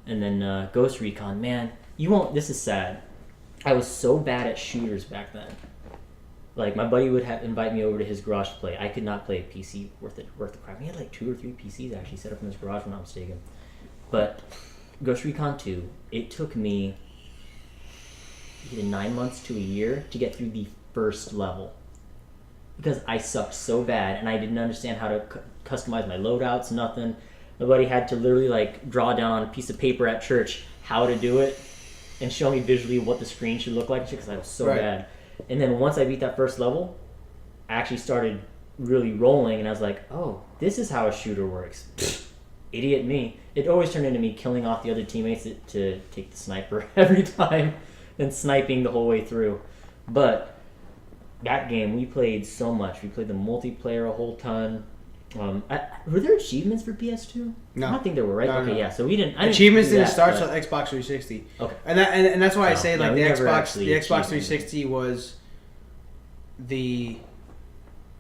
And then Ghost Recon, man, you won't. This is sad. I was so bad at shooters back then. Like my buddy would invite me over to his garage to play. I could not play a PC worth the crap. He had like 2 or 3 PCs actually set up in his garage, if I'm not mistaken. But Ghost Recon 2, it took me either 9 months to a year to get through the first level because I sucked so bad and I didn't understand how to customize my loadouts. Nothing. My buddy had to literally like draw down on a piece of paper at church how to do it and show me visually what the screen should look like because I was so bad. And then once I beat that first level, I actually started really rolling, and I was like, oh, this is how a shooter works. Idiot me. It always turned into me killing off the other teammates to take the sniper every time and sniping the whole way through. But that game, we played so much. We played the multiplayer a whole ton. Were there achievements for PS2? No. I don't think there were, right? No. Yeah, so we didn't... Achievements didn't start till Xbox 360. Okay. And that's why I say like the Xbox 360 360 was the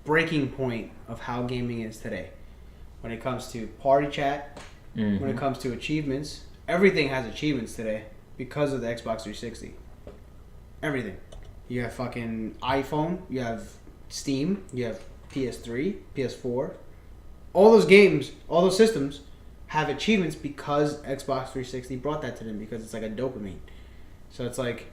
breaking point of how gaming is today. When it comes to party chat, when it comes to achievements, everything has achievements today because of the Xbox 360. Everything. You have fucking iPhone, you have Steam, you have PS3, PS4. All those games, all those systems have achievements because Xbox 360 brought that to them because it's like a dopamine. So it's like...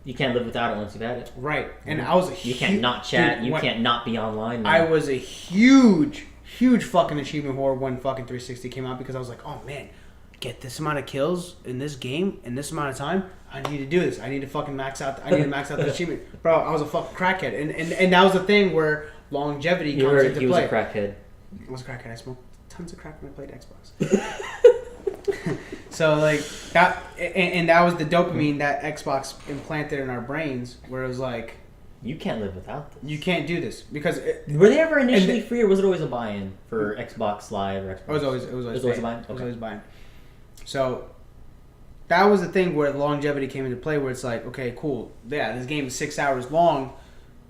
You can't live without it once you've had it. Right. And I was You can't not chat. You can't not be online. Man. I was a huge fucking achievement whore when fucking 360 came out because I was like, oh man, get this amount of kills in this game in this amount of time. I need to do this. I need to fucking max out the achievement. Bro, I was a fucking crackhead. And that was the thing where longevity comes into play. He was a crackhead. I was a crackhead. I smoked tons of crack when I played Xbox. So like that, and that was the dopamine that Xbox implanted in our brains, where it was like, you can't live without this. You can't do this because were they ever initially free, or was it always a buy-in for Xbox Live or Xbox? It was always a buy-in. Okay. It was always buy-in. So that was the thing where longevity came into play, where it's like, okay, cool, yeah, this game is 6 hours long,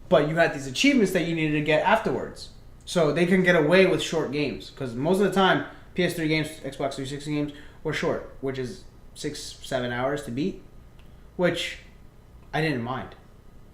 but you had these achievements that you needed to get afterwards. So they can get away with short games because most of the time, PS3 games, Xbox 360 games were short, which is 6-7 hours to beat, which I didn't mind.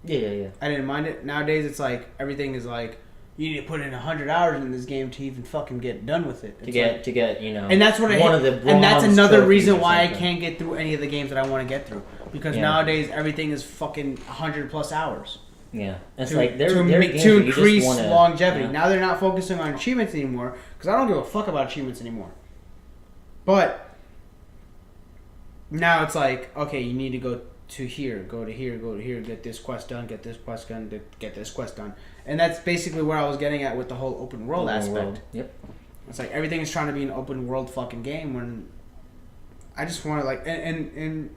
Yeah. I didn't mind it. Nowadays, it's like everything is like you need to put in 100 hours in this game to even fucking get done with it. To get you know. And that's what and that's another reason why I can't get through any of the games that I want to get through because nowadays everything is fucking 100+ hours. Yeah, it's to, like to increase longevity. Yeah. Now they're not focusing on achievements anymore because I don't give a fuck about achievements anymore. But now it's like, okay, you need to go to here, go to here, go to here, get this quest done, get this quest done, get this quest done. And that's basically where I was getting at with the whole open world aspect. Yep. It's like everything is trying to be an open world fucking game when I just want to like and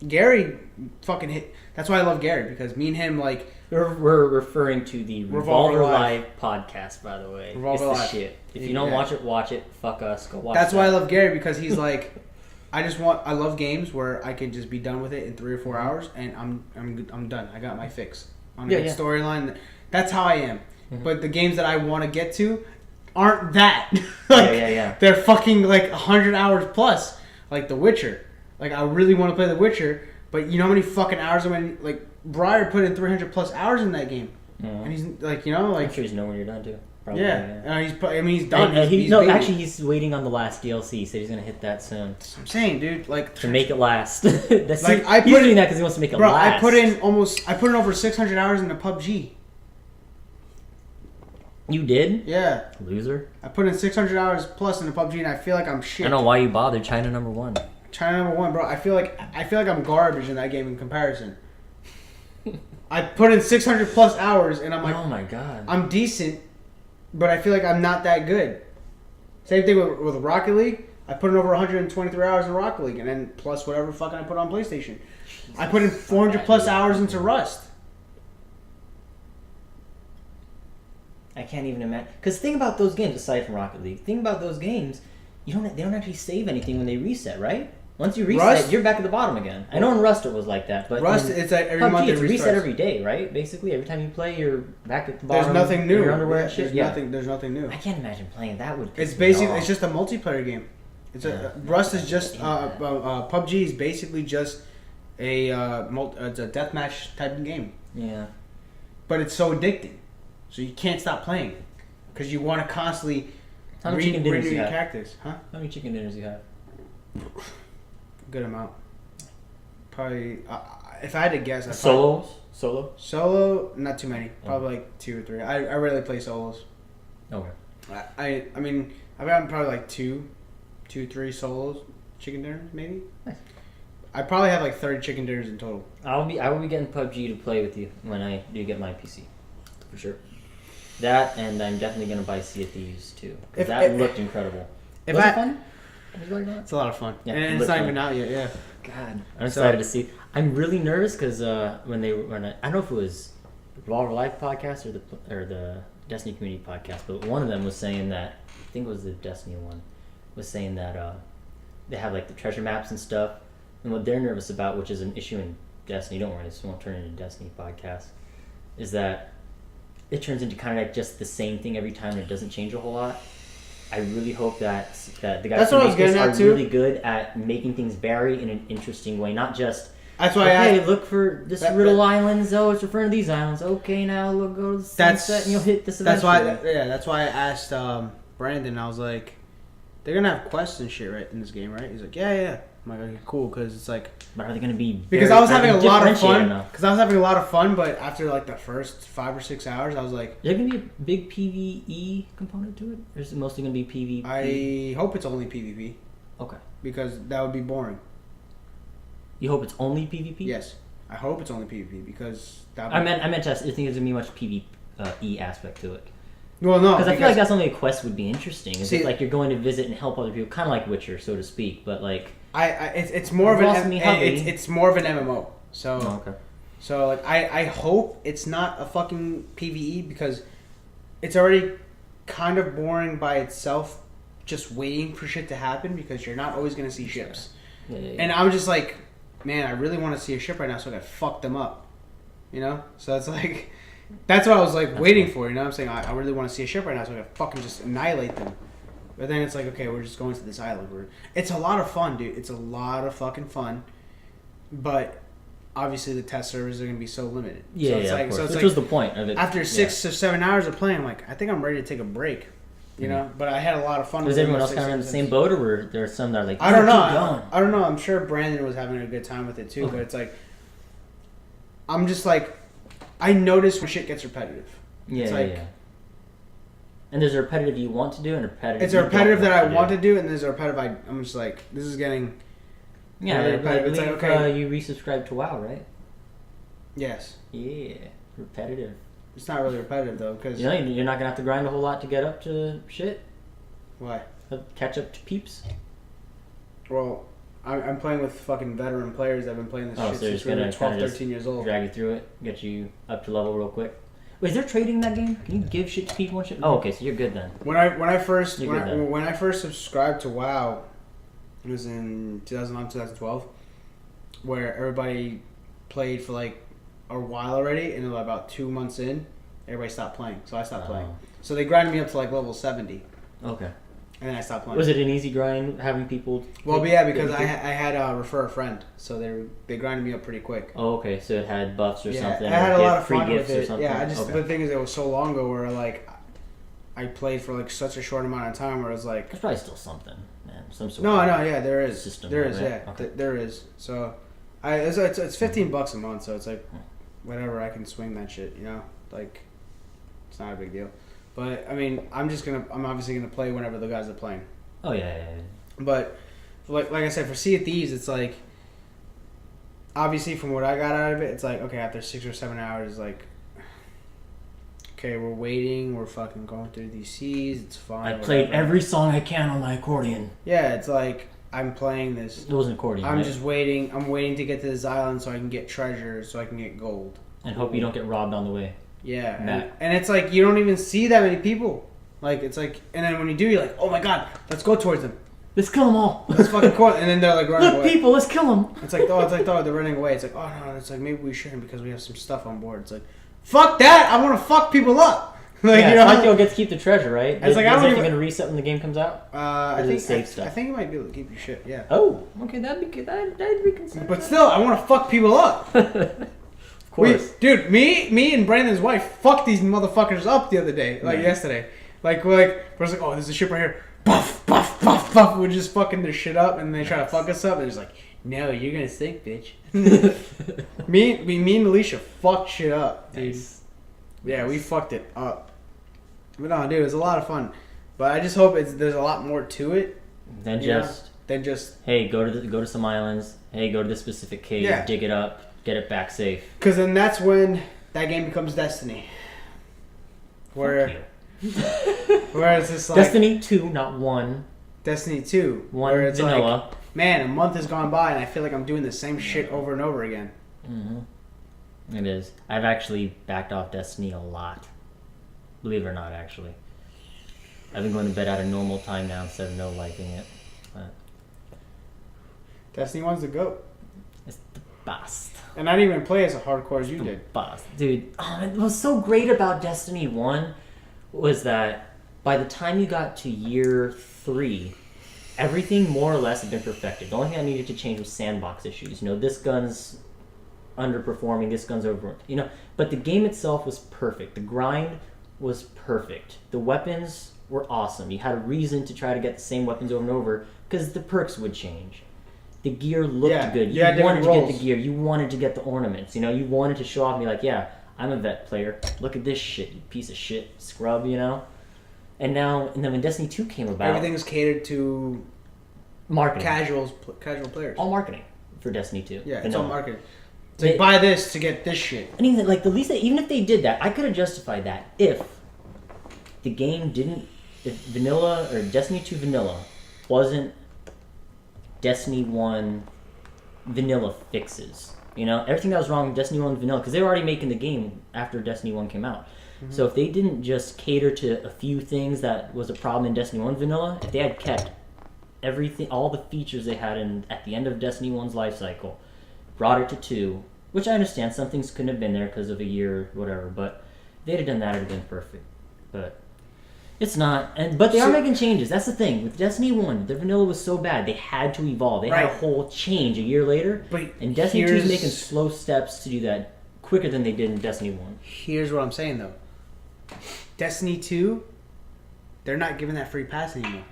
Gary fucking hit. That's why I love Gary because me and him like we're referring to the Revolver Live podcast, by the way. Revolver it's the Live. shit. If you don't watch it. Fuck us. Go watch. That's why I love Gary because he's like, I love games where I can just be done with it in 3 or 4 hours and I'm done. I got my fix on a storyline. That's how I am. Mm-hmm. But the games that I want to get to aren't that. Like, yeah. They're fucking like 100 hours plus, like The Witcher. Like I really want to play The Witcher, but you know how many fucking hours I mean, like Briar put in 300 plus hours in that game, and he's like, you know, like I'm sure he's nowhere near done too. Probably, yeah. He's done. He's waiting on the last DLC. He said he's gonna hit that soon. That's what I'm saying, dude. Like to make it last. That's like he's doing that because he wants to make it last. I put in over 600 hours into PUBG. You did? Yeah. Loser. I put in 600 hours plus into PUBG, and I feel like I'm shit. I don't know why you bothered. China #1. China #1, bro. I feel like I'm garbage in that game in comparison. I put in 600 plus hours, and I'm like, oh my god, I'm decent, but I feel like I'm not that good. Same thing with Rocket League. I put in over 123 hours in Rocket League, and then plus whatever fucking I put on PlayStation. I put in 400 plus hours into Rust. I can't even imagine. Because think about those games, aside from Rocket League. Think about those games. They don't actually save anything when they reset, right? Once you reset, Rust, you're back at the bottom again. I know in Rust it was like that, but Rust, it's like every PUBG, month it's reset every day, right? Basically, every time you play, you're back at the bottom. There's nothing new. Your underwear and shit. There's nothing new. I can't imagine playing that. It's basically it's just a multiplayer game. Rust is just PUBG is basically just it's a deathmatch type of game. Yeah. But it's so addicting, so you can't stop playing because you want to constantly renew your characters, huh? How many chicken dinners do you have? Good amount. Probably, if I had to guess, Solo, not too many. Probably like 2 or 3. I rarely play solos. Okay. I mean, I've gotten probably like 2, 3 solos, chicken dinners maybe. Nice. I probably have like 30 chicken dinners in total. I will be getting PUBG to play with you when I do get my PC, for sure. That, and I'm definitely gonna buy Sea of Thieves too. That looked incredible. Was it fun? It's a lot of fun. Yeah, and it's not even out yet, yeah. God. I'm excited to see. I'm really nervous because I don't know if it was the Revolver Life podcast or the Destiny Community podcast, but one of them was saying that, I think it was the Destiny one, was saying that they have like the treasure maps and stuff, and what they're nervous about, which is an issue in Destiny, don't worry, this won't turn into a Destiny podcast, is that it turns into kind of like just the same thing every time and it doesn't change a whole lot. I really hope that the guys who make this are really good at making things vary in an interesting way, not just. That's why I look for this riddle islands. Oh, it's referring to these islands. Okay, now look, go to the sunset and you'll hit this eventually. That's why I asked Brandon. I was like, they're gonna have quests and shit right in this game, right? He's like, yeah. I'm like, okay, cool, because it's like. But are they gonna be? Because I was having a lot of fun. But after like the first 5 or 6 hours, I was like, is there gonna be a big PvE component to it, or is it mostly gonna be PvP? I hope it's only PvP. Okay. Because that would be boring. You hope it's only PvP? Yes, I hope it's only PvP because that. I meant to ask. I think there's gonna be much PvE aspect to it. Well, no, because I feel like that's only a quest would be interesting. It's like you're going to visit and help other people, kind of like Witcher, so to speak. But like, it's more of it's more of an MMO. So, okay. So like, I hope it's not a fucking PvE because it's already kind of boring by itself, just waiting for shit to happen because you're not always gonna see ships. Yeah. And I'm just like, man, I really want to see a ship right now, so I gotta fuck them up. You know, so it's like. That's what I was like waiting for, you know what I'm saying? I really want to see a ship right now so I can fucking just annihilate them. But then it's like, okay, we're just going to this island. It's a lot of fun, dude. It's a lot of fucking fun. But obviously the test servers are going to be so limited. Yeah, so it's of course. Which was the point of it. After 6 or 7 hours of playing, I'm like, I think I'm ready to take a break. You know? But I had a lot of fun. Was everyone else kind of in the same boat, or were there some that are like, I don't know. I don't know. I'm sure Brandon was having a good time with it too. Okay. But it's like, I'm just like, I notice when shit gets repetitive. Yeah. And there's a repetitive you want to do and a repetitive. It's a repetitive that I want to do, and there's a repetitive I'm just like, this is getting. Yeah, really repetitive. It's like, okay. You resubscribed to WoW, right? Yes. Yeah, repetitive. It's not really repetitive though, because you're not gonna have to grind a whole lot to get up to shit. Why? Catch up to peeps. Well. I'm playing with fucking veteran players that have been playing this shit so since we were 12, 13 years old. Drag you through it, get you up to level real quick. Wait, is there trading in that game? Can you give shit to people and shit? Oh, okay, so you're good then. When I first subscribed to WoW, it was in 2011, 2012, where everybody played for like a while already, and about 2 months in, everybody stopped playing. So I stopped playing. So they grinded me up to like level 70. Okay. And then I stopped playing. Was it an easy grind having people? Well, yeah, because I had refer a friend, so they grinded me up pretty quick. Oh, okay. So it had buffs or something. I had a lot of free fun gifts with or it. something. Yeah, Okay. the thing is, it was so long ago where like I played for like such a short amount of time where it was like. There's probably still something, man. Some sort. Yeah, there is. System. There right? is, yeah, Okay. there is. So, it's $15 a month, so it's like whatever, I can swing that shit, you know, like it's not a big deal. But I mean, I'm obviously gonna play whenever the guys are playing. Oh yeah. But like I said, for Sea of Thieves, it's like obviously from what I got out of it, it's like okay, after 6 or 7 hours, it's like okay, we're waiting, we're fucking going through these seas, it's fine. I played every song I can on my accordion. Yeah, it's like I'm playing this. It was an accordion. I'm right? just waiting. I'm waiting to get to this island so I can get treasure, so I can get gold. And hope you don't get robbed on the way. Yeah, and it's like you don't even see that many people. Like it's like, and then when you do, you're like, oh my god, let's go towards them. Let's kill them all. Let's fucking cool. And then they're like running Look, away. people, let's kill them. It's like they're running away. It's like oh no, it's like maybe we shouldn't because we have some stuff on board. It's like fuck that. I want to fuck people up. Like Yeah, you know, it's like you'll get to keep the treasure, right? It's like I don't Is it even- going to reset when the game comes out? I is think it safe stuff? I think you might be able to keep your shit. Yeah. Oh, okay, that'd be good. That'd be considered. But still, I want to fuck people up. Of course. Dude, me and Brandon's wife fucked these motherfuckers up the other day, like yesterday. Like we're like, oh, there's a ship right here. Buff, buff, buff, buff. We're just fucking their shit up, and they try to fuck us up. And it's like, no, you're gonna sink, bitch. me and Alicia fucked shit up, dude. Nice. Yeah, we fucked it up. But no, dude, it was a lot of fun. But I just hope there's a lot more to it Then just hey, go to some islands. Hey, go to the specific cave, dig it up, get it back safe. Because then that's when that game becomes Destiny. Where it's just like Destiny 2, not 1. Destiny 2. One where it's vanilla. like, man, a month has gone by and I feel like I'm doing the same shit over and over again. Mm-hmm. It is. I've actually backed off Destiny a lot. Believe it or not, actually. I've been going to bed at a normal time now instead of no liking it. But Destiny 1's the GOAT. it's the best. And I didn't even play as hardcore as you did. Best. Dude, what was so great about Destiny 1 was that by the time you got to year 3, everything more or less had been perfected. The only thing I needed to change was sandbox issues. You know, this gun's underperforming, this gun's over. You know, but the game itself was perfect. The grind was perfect. The weapons were awesome. You had a reason to try to get the same weapons over and over because the perks would change. The gear looked good. You wanted to get the gear. You wanted to get the ornaments. You know, you wanted to show off and be like, yeah, I'm a vet player. Look at this shit, you piece of shit scrub, you know? And then when Destiny 2 came about... Everything is catered to marketing. casual players. All marketing for Destiny 2. Yeah, it's Vanilla. all marketing. It's like, buy this to get this shit. And even, like, even if they did that, I could have justified that if the game didn't... If Vanilla, or Destiny 2 Vanilla wasn't Destiny 1 Vanilla fixes. You know, everything that was wrong with Destiny 1 Vanilla, because they were already making the game after Destiny 1 came out. Mm-hmm. So if they didn't just cater to a few things that was a problem in Destiny 1 Vanilla, if they had kept everything, all the features they had at the end of Destiny 1's life cycle, brought it to 2, which I understand some things couldn't have been there because of a year or whatever, but if they'd have done that, it would have been perfect. But it's not, but they are making changes. That's the thing. With Destiny 1, the vanilla was so bad, they had to evolve. They had a whole change a year later, and Destiny 2 is making slow steps to do that quicker than they did in Destiny 1. Here's what I'm saying, though. Destiny 2, they're not giving that free pass anymore.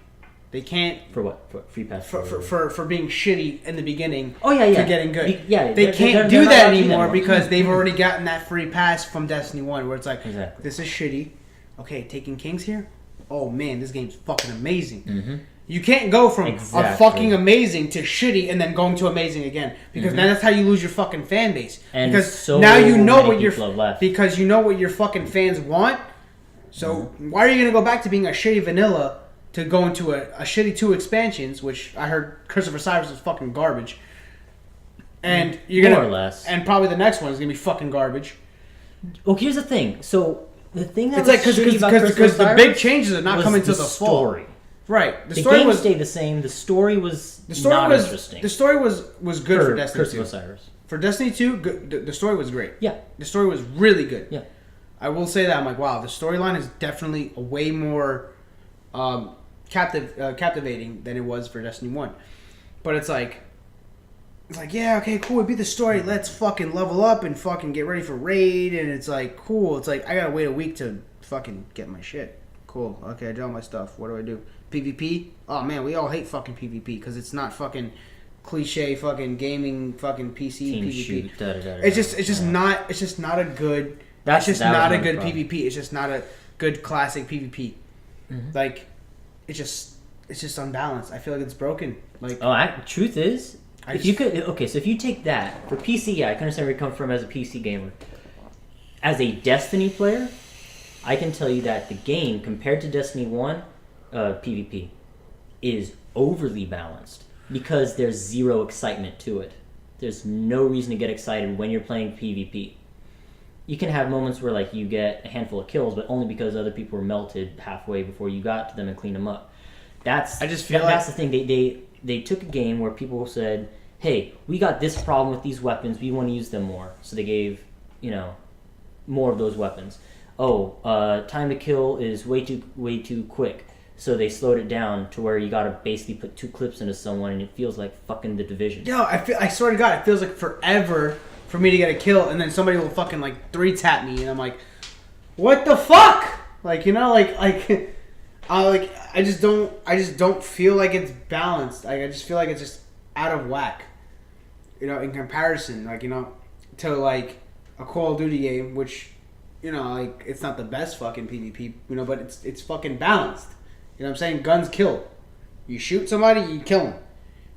They can't... For what? For free pass? For being shitty in the beginning to getting good. They can't do that anymore because they've already gotten that free pass from Destiny 1 where it's like, this is shitty. Okay, taking Kings here? Oh man, this game's fucking amazing. Mm-hmm. You can't go from a fucking amazing to shitty and then going to amazing again because now that's how you lose your fucking fan base. And because now you know what your because you know what your fucking fans want. So why are you gonna go back to being a shitty vanilla to go into a shitty 2 expansions, which I heard Christopher Cyrus is fucking garbage, and you're gonna more or less, and probably the next one is gonna be fucking garbage. Well, here's the thing. So the thing that it's like because the big changes are not coming to the story. Fall. Right. The story game stayed the same. The story was not interesting. The story was good for Destiny 2. Osiris. For Destiny 2, the story was great. Yeah. The story was really good. Yeah. I will say that I'm like, wow, the storyline is definitely a way more captivating than it was for Destiny 1. But it's like, yeah, okay, cool, we beat the story, let's fucking level up and fucking get ready for raid, and it's like, cool, it's like, I gotta wait a week to fucking get my shit. Cool, okay, I did all my stuff, what do I do? PvP? Oh man, we all hate fucking PvP, because it's not fucking cliche fucking gaming fucking PC Team PvP. shoot, It's just not a good PvP. It's just not a good classic PvP. Mm-hmm. Like, it's just unbalanced. I feel like it's broken. Like, truth is, if you take that for PC, I can understand where you come from as a PC gamer. As a Destiny player, I can tell you that the game compared to Destiny 1 PvP is overly balanced because there's zero excitement to it. There's no reason to get excited when you're playing PvP. You can have moments where like you get a handful of kills, but only because other people were melted halfway before you got to them and cleaned them up. That's the thing. They took a game where people said, "Hey, we got this problem with these weapons. We want to use them more." So they gave more of those weapons. Time to kill is way too quick. So they slowed it down to where you gotta basically put 2 clips into someone, and it feels like fucking The Division. Yo, I swear to God, it feels like forever for me to get a kill, and then somebody will fucking like 3-tap me, and I'm like, what the fuck? Like, I just don't feel like it's balanced. Like, I just feel like it's just out of whack. In comparison, to like a Call of Duty game, which, it's not the best fucking PvP, but it's fucking balanced. You know what I'm saying? Guns kill. You shoot somebody, you kill them.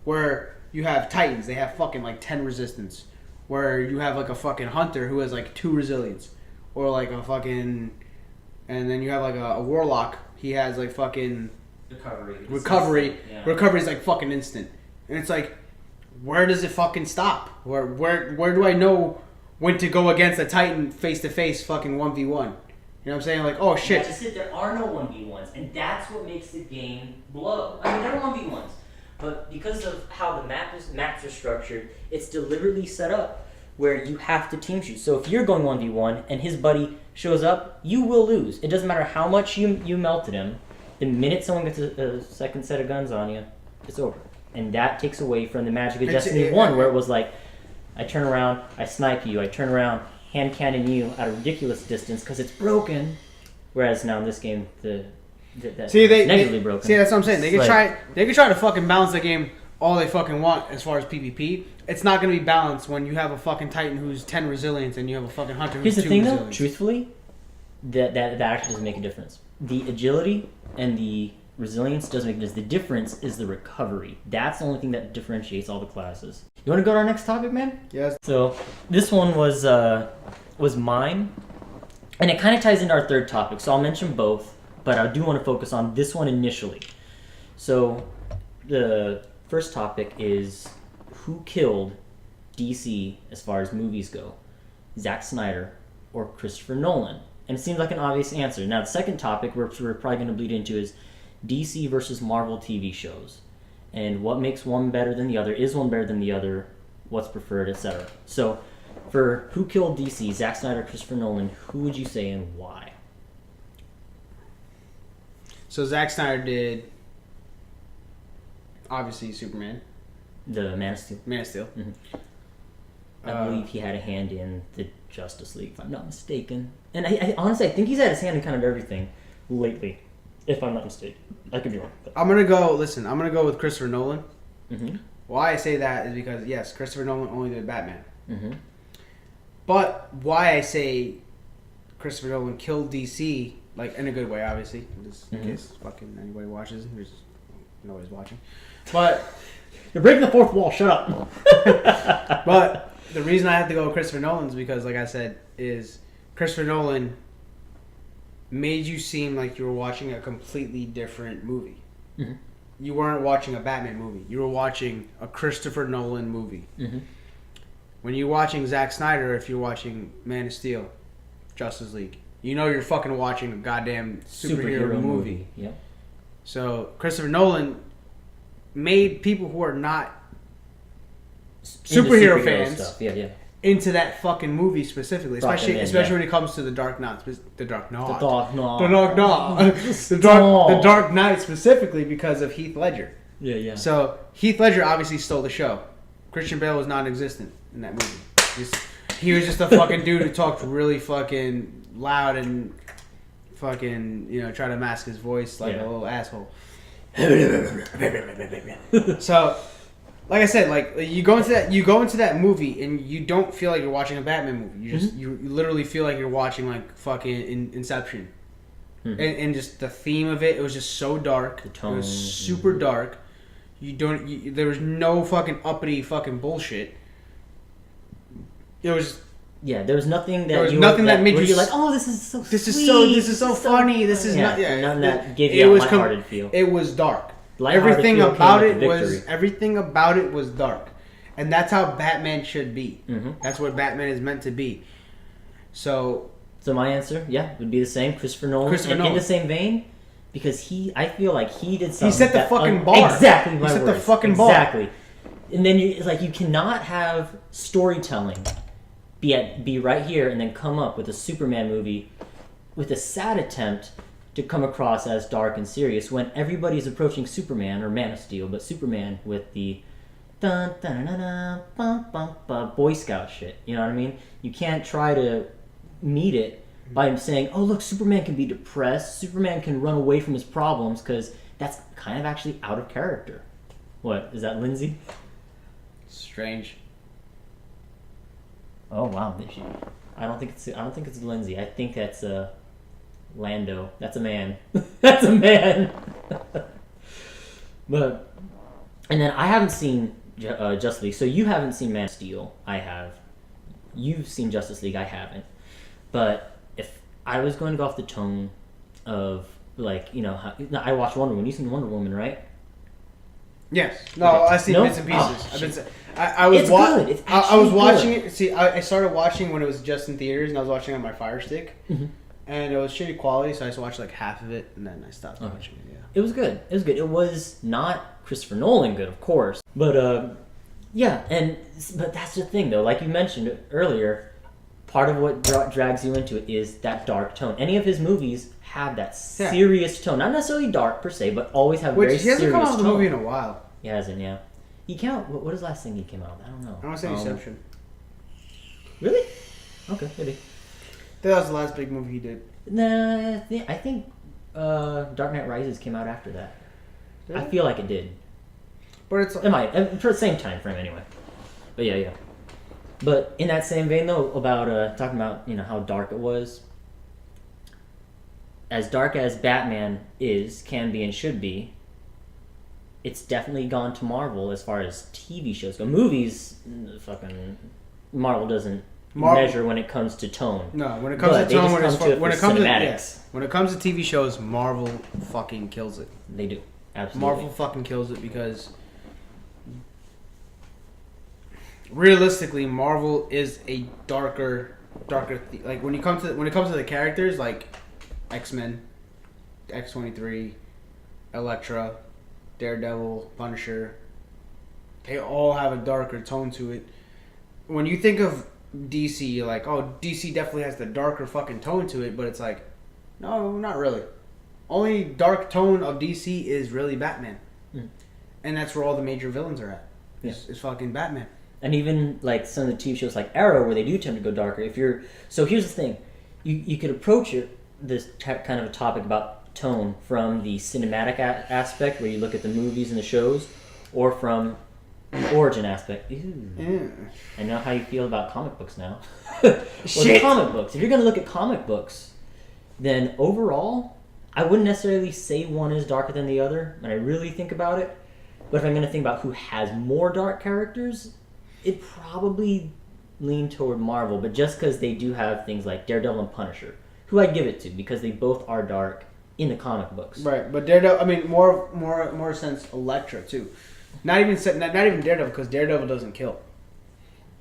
Where you have Titans, they have fucking like 10 resistance. Where you have like a fucking Hunter who has like 2 resilience. Or like a fucking... And then you have like a Warlock, he has like fucking... Recovery. Yeah. Recovery is like fucking instant. And it's like, where does it fucking stop? Where do I know when to go against a Titan face to face fucking 1v1? You know what I'm saying? Like, oh shit. That's just it. There are no 1v1s, and that's what makes the game blow. I mean, there are 1v1s, but because of how the maps are structured, it's deliberately set up where you have to team shoot. So if you're going 1v1 and his buddy shows up, you will lose. It doesn't matter how much you melted him. The minute someone gets a second set of guns on you, it's over. And that takes away from the magic of Destiny 1, where it was like, I turn around, I snipe you, I turn around, hand cannon you at a ridiculous distance because it's broken. Whereas now in this game, that's negatively broken. See, that's what I'm saying. They could try to fucking balance the game all they fucking want as far as PvP. It's not going to be balanced when you have a fucking Titan who's 10 resilience and you have a fucking Hunter who's 2 resilience. Here's the thing though, truthfully, that actually doesn't make a difference. The agility and the resilience doesn't make a difference. The difference is the recovery. That's the only thing that differentiates all the classes. You want to go to our next topic, man? Yes. So this one was mine, and it kind of ties into our third topic. So I'll mention both, but I do want to focus on this one initially. So the first topic is who killed DC as far as movies go, Zack Snyder or Christopher Nolan? And it seems like an obvious answer. Now the second topic we're probably going to bleed into is DC versus Marvel TV shows. And what makes one better than the other? Is one better than the other? What's preferred, etc. So, for who killed DC, Zack Snyder, Christopher Nolan, who would you say and why? So Zack Snyder did, obviously, Superman. The Man of Steel. Man of Steel. Mm-hmm. I believe he had a hand in the Justice League, if I'm not mistaken. And I honestly, I think he's had his hand in kind of everything lately. If I'm not mistaken. I could be wrong. But. I'm going to go with Christopher Nolan. Mm-hmm. Why I say that is because, yes, Christopher Nolan only did Batman. Mm-hmm. But why I say Christopher Nolan killed DC, like, in a good way, obviously, just in case fucking anybody watches, there's nobody's watching. But... You're breaking the fourth wall, shut up. But the reason I have to go with Christopher Nolan is because, like I said, is Christopher Nolan made you seem like you were watching a completely different movie. Mm-hmm. You weren't watching a Batman movie. You were watching a Christopher Nolan movie. Mm-hmm. When you're watching Zack Snyder, if you're watching Man of Steel, Justice League, you know you're fucking watching a goddamn superhero movie. Yep. So Christopher Nolan made people who are not superhero fans stuff. Yeah. into that fucking movie specifically, especially when it comes to the Dark Knight, the Dark Knight specifically because of Heath Ledger. Yeah. So Heath Ledger obviously stole the show. Christian Bale was non-existent in that movie. He was just a fucking dude who talked really fucking loud and fucking try to mask his voice like a little asshole. So. Like I said, like you go into that movie and you don't feel like you're watching a Batman movie. You literally feel like you're watching like fucking Inception, and just the theme of it was just so dark. The tone, it was super dark. There was no fucking uppity fucking bullshit. It was. Yeah, there was nothing that there was nothing that made you like, oh, this is so funny. This is not. Yeah, none that gave you a lighthearted feel. It was dark. Everything about it was dark, and that's how Batman should be. That's what Batman is meant to be. So my answer, would be the same. Christopher Nolan. In the same vein, because I feel like he did something. He set the fucking bar. Exactly, he set the fucking bar. Exactly. And then you cannot have storytelling be right here and then come up with a Superman movie with a sad attempt to come across as dark and serious when everybody's approaching Superman or Man of Steel, but Superman with the dun dun dun dun bum bum bum Boy Scout shit. You know what I mean? You can't try to meet it by saying, "Oh, look, Superman can be depressed. Superman can run away from his problems," because that's kind of actually out of character. What is that, Lindsay? Strange. Oh wow, I don't think it's Lindsay. I think that's Lando. That's a man. That's a man. But and then I haven't seen Justice League. So you haven't seen Man of Steel. I have. You've seen Justice League. I haven't. But if I was going to go off the tone of I watched Wonder Woman. You've seen Wonder Woman, right? Yes. No, okay. I've seen bits and pieces. I was watching it. See, I started watching when it was just in theaters, and I was watching on my Fire Stick. And it was shitty quality, so I just watched like half of it, and then I stopped watching it. Yeah, it was good. It was not Christopher Nolan good, of course, but but that's the thing though. Like you mentioned earlier, part of what drags you into it is that dark tone. Any of his movies have that serious tone, not necessarily dark per se, but always have very serious tone. He hasn't come out with a movie in a while. He hasn't, yeah. He came out. What is the last thing he came out with? I don't know. I want to say Inception. Really? Okay, maybe. That was the last big movie he did. Nah, I think Dark Knight Rises came out after that. I feel like it did. But it's it might for the same time frame anyway. But yeah. But in that same vein though, about talking about how dark it was. As dark as Batman can be, and should be, it's definitely gone to Marvel as far as TV shows go. Movies, fucking Marvel doesn't. Measure when it comes to tone. No, when it comes to tone, when it comes to TV shows, Marvel fucking kills it. They do, absolutely. Marvel fucking kills it because realistically, Marvel is a darker. Like when it comes to the characters, like X-Men, X-23, Elektra, Daredevil, Punisher, they all have a darker tone to it. When you think of DC, you're like, oh, DC definitely has the darker fucking tone to it, but it's like, no, not really. Only dark tone of DC is really Batman. And that's where all the major villains are at. Is fucking Batman. And even like some of the TV shows like Arrow, where they do tend to go darker. So here's the thing. You could approach this kind of a topic about tone from the cinematic aspect, where you look at the movies and the shows, or from the origin aspect. Ew. I know how you feel about comic books now. Shit. Comic books. If you're going to look at comic books, then overall, I wouldn't necessarily say one is darker than the other when I really think about it. But if I'm going to think about who has more dark characters, it probably lean toward Marvel. But just because they do have things like Daredevil and Punisher, who I give it to because they both are dark in the comic books. Right, but Daredevil, I mean, more sense Elektra too. Not even Daredevil, because Daredevil doesn't kill.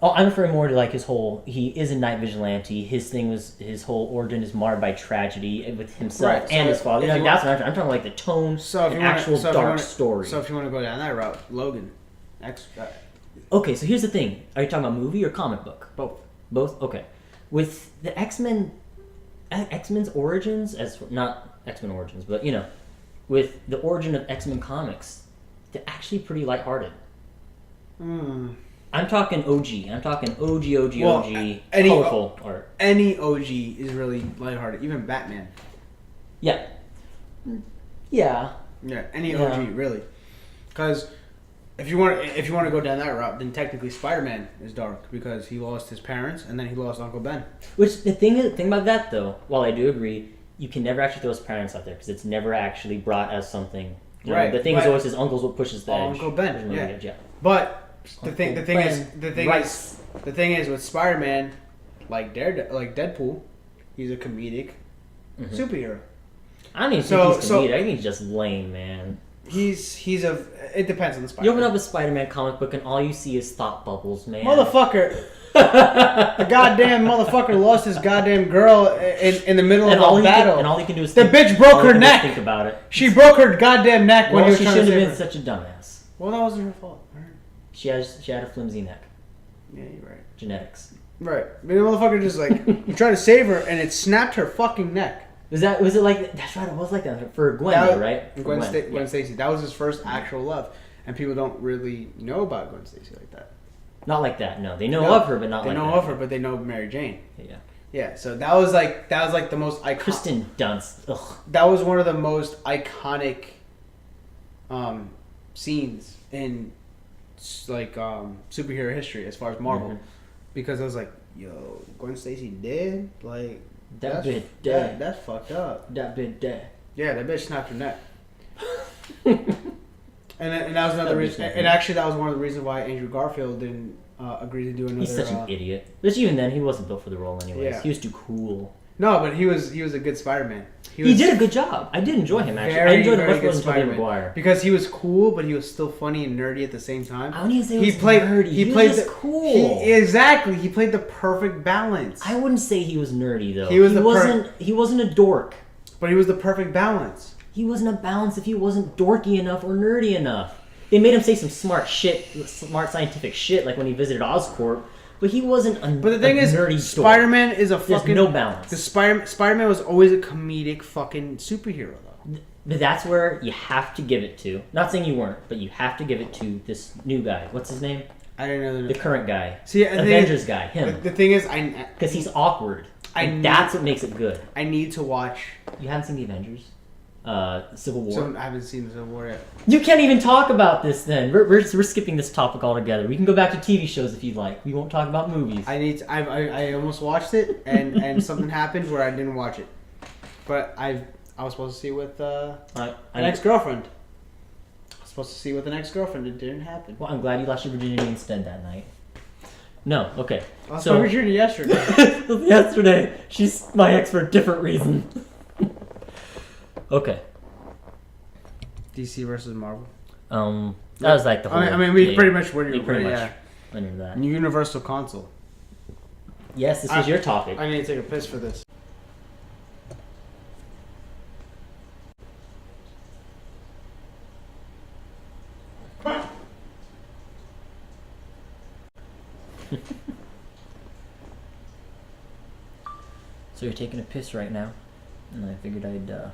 Oh, I'm referring more to like he is a night vigilante. His thing was, his whole origin is marred by tragedy with himself and his father. That's what I'm talking like the tone, dark story. So if you want to go down that route, Logan, Okay, so here's the thing. Are you talking about movie or comic book? Both. Both? Okay. With the X-Men... X-Men's origins, as not X-Men origins, but, you know, with the origin of X-Men comics, they're actually pretty lighthearted. I'm talking OG. I'm talking OG, colorful art. Any OG is really lighthearted. Even Batman. Yeah. Yeah. Yeah, any OG, really. Because if you want to go down that route, then technically Spider-Man is dark because he lost his parents and then he lost Uncle Ben. Which the thing about that though, while I do agree, you can never actually throw his parents out there because it's never actually brought as something. You know, right. The thing is always his uncle's what pushes the edge. Uncle Ben. Yeah. Edge, yeah. But the thing is with Spider-Man, like Deadpool, he's a comedic superhero. I don't even think he's comedic. I think he's just lame, man. It depends on the Spider-Man. You open up a Spider-Man comic book and all you see is thought bubbles, man. Motherfucker. The goddamn motherfucker lost his goddamn girl in the middle of a battle. And all he can do is the bitch broke her neck. Think about it. She broke her goddamn neck when he was trying to save her. She shouldn't have been such a dumbass. Well, that wasn't her fault. She had a flimsy neck. Yeah, you're right. Genetics. Right. I mean, the motherfucker just you try to save her and it snapped her fucking neck. Was it like that's right? It was like that for Gwen, right? Gwen Stacy. That was his first actual love, and people don't really know about Gwen Stacy like that. Not like that. No, they know of her, but not like that. They know of her, but they know Mary Jane. Yeah. Yeah. So that was like the most iconic. Kristen Dunst. Ugh. That was one of the most iconic scenes in superhero history as far as Marvel, because I was like, yo, Gwen Stacy dead? Like. That bitch dead. That's fucked up. That bitch dead. Yeah, that bitch snapped her neck. and that was another reason. And actually, that was one of the reasons why Andrew Garfield didn't agree to do another. He's such an idiot. But even then, he wasn't built for the role anyways. Yeah. He was too cool. No, but he was a good Spider-Man. He did a good job. I did enjoy him actually. I enjoyed him much more than Tobey Maguire because he was cool, but he was still funny and nerdy at the same time. I wouldn't even say he was nerdy. He was just cool. Exactly. He played the perfect balance. I wouldn't say he was nerdy though. He wasn't a dork. But he was the perfect balance. He wasn't a balance if he wasn't dorky enough or nerdy enough. They made him say some smart scientific shit, like when he visited Oscorp. But he wasn't a But the thing is, nerdy Spider-Man is a fucking... There's no balance. The Spider-Man was always a comedic fucking superhero, though. But that's where you have to give it to. Not saying you weren't, but you have to give it to this new guy. What's his name? I didn't know the name. The current guy. See, Avengers guy. Him. The thing is, because he's awkward. That's what makes it good. I need to watch... You haven't seen the Avengers? Civil War. So I haven't seen the Civil War yet. You can't even talk about this then. We're skipping this topic altogether. We can go back to TV shows if you'd like. We won't talk about movies. I almost watched it and something happened where I didn't watch it. But I was supposed to see it with an ex-girlfriend. I was supposed to see it with an ex-girlfriend. It didn't happen. Well, I'm glad you lost your virginity instead that night. No, okay. I lost my virginity yesterday. Yesterday. She's my ex for a different reason. Okay. DC versus Marvel. That was like the whole... I mean, we pretty much went into that. Universal console. Yes, this was your topic. I need to take a piss for this. So you're taking a piss right now, and I figured I'd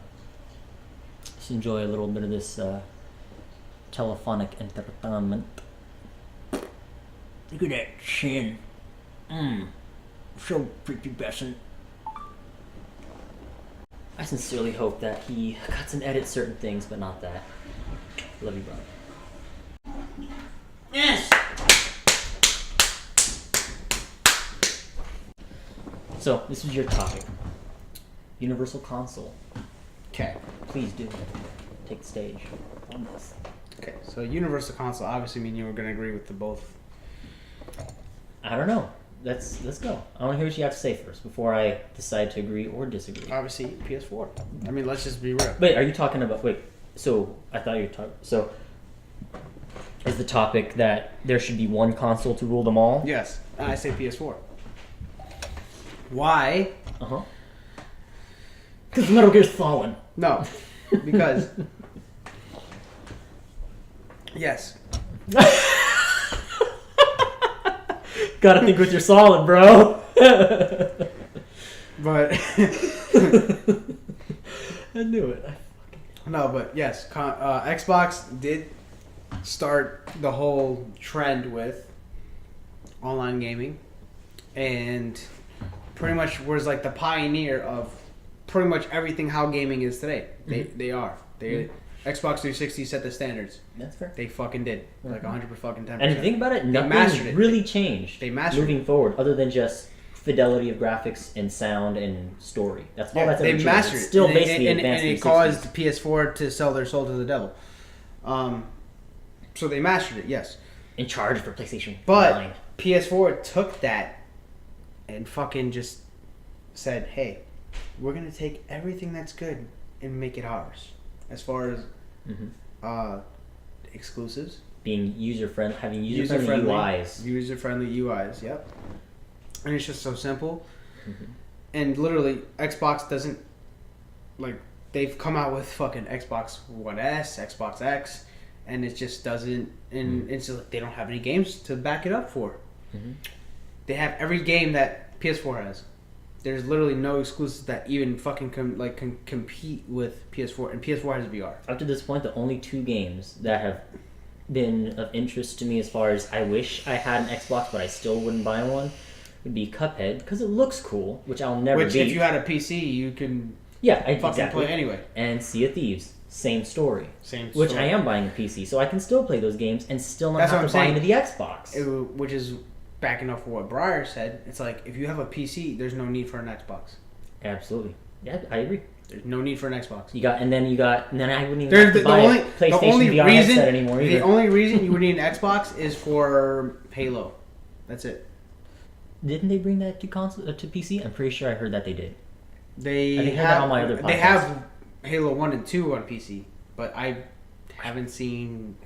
just enjoy a little bit of this telephonic entertainment. Look at that chin. So pretty decent. I sincerely hope that he cuts and edits certain things, but not that. Love you, brother. Yes! So, this is your topic. Universal console. Okay. Please do. Take the stage on this. Okay, so Universal console, obviously mean you were going to agree with the both. I don't know. Let's go. I want to hear what you have to say first before I decide to agree or disagree. Obviously, PS4. I mean, let's just be real. Wait, are you talking about... Wait, so I thought you were talking... So, is the topic that there should be one console to rule them all? Yes, and I say PS4. Why? Uh-huh. Because Metal Gear's fallen. No, because... yes. Gotta think with your solid, bro. But I knew it. no, but yes, Xbox did start the whole trend with online gaming, and pretty much was like the pioneer of pretty much everything how gaming is today. They are. Xbox 360 set the standards. That's fair. They fucking did. Like 100%. And if you think about it, nothing really changed. They mastered moving forward, other than just fidelity of graphics and sound and story. That's all that's ever changed. They mastered It's still it. basically and advanced it caused PS4 to sell their soul to the devil. So they mastered it, yes. In charge for PlayStation. But 9. PS4 took that and fucking just said, "Hey, we're gonna take everything that's good and make it ours." As far as exclusives, being user-friendly, having user-friendly UIs. User-friendly UIs, yep. And it's just so simple. And literally, Xbox doesn't, like, they've come out with fucking Xbox One S, Xbox X, and it just doesn't, and it's just, they don't have any games to back it up for. They have every game that PS4 has. There's literally no exclusives that even fucking can compete with PS4, and PS4 has VR. Up to this point, the only 2 games that have been of interest to me as far as I wish I had an Xbox but I still wouldn't buy one would be Cuphead, because it looks cool, which I'll never beat. If you had a PC, you can fucking play anyway. And Sea of Thieves, same story. Which Which I am buying a PC, so I can still play those games and still not have to buy into the Xbox. Which is backing up for what Breyer said. It's like, if you have a PC, there's no need for an Xbox. Absolutely. Yeah, I agree. There's no need for an Xbox. And then I wouldn't even have to buy a PlayStation VR headset anymore either. The only reason you would need an Xbox is for Halo. That's it. Didn't they bring that to PC? I'm pretty sure I heard that they did. They heard that on my other podcast. They have Halo 1 and 2 on PC, but I haven't seen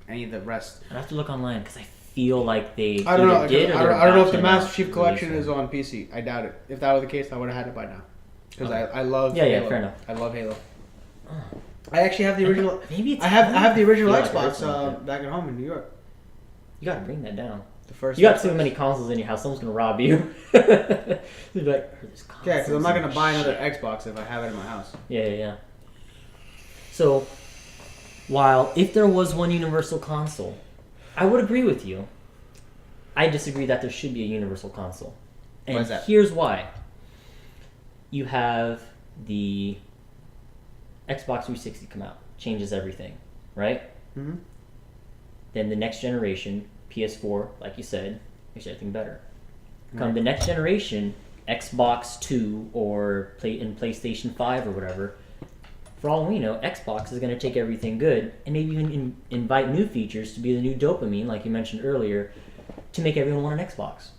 any of the rest. I'd have to look online because I feel like they I don't know. did I don't know if the Master Chief Collection is on PC. I doubt it. If that were the case, I would have had it by now. Because I love Halo. Yeah, fair enough. I love Halo. I actually have the original. Maybe it's I have the original like Xbox back at home in New York. You gotta bring that down. The first. You got too many consoles in your house. Someone's gonna rob you. They'd be like, yeah, because I'm not gonna buy another Xbox if I have it in my house. Yeah. So, while if there was one universal console, I would agree with you. I disagree that there should be a universal console. And why is that? Here's why. You have the Xbox 360 come out, changes everything, right? Mm-hmm. Then the next generation, PS4, like you said, makes everything better. Come the next generation, Xbox 2 or PlayStation 5 or whatever, for all we know, Xbox is going to take everything good and maybe even invite new features to be the new dopamine, like you mentioned earlier, to make everyone want an Xbox.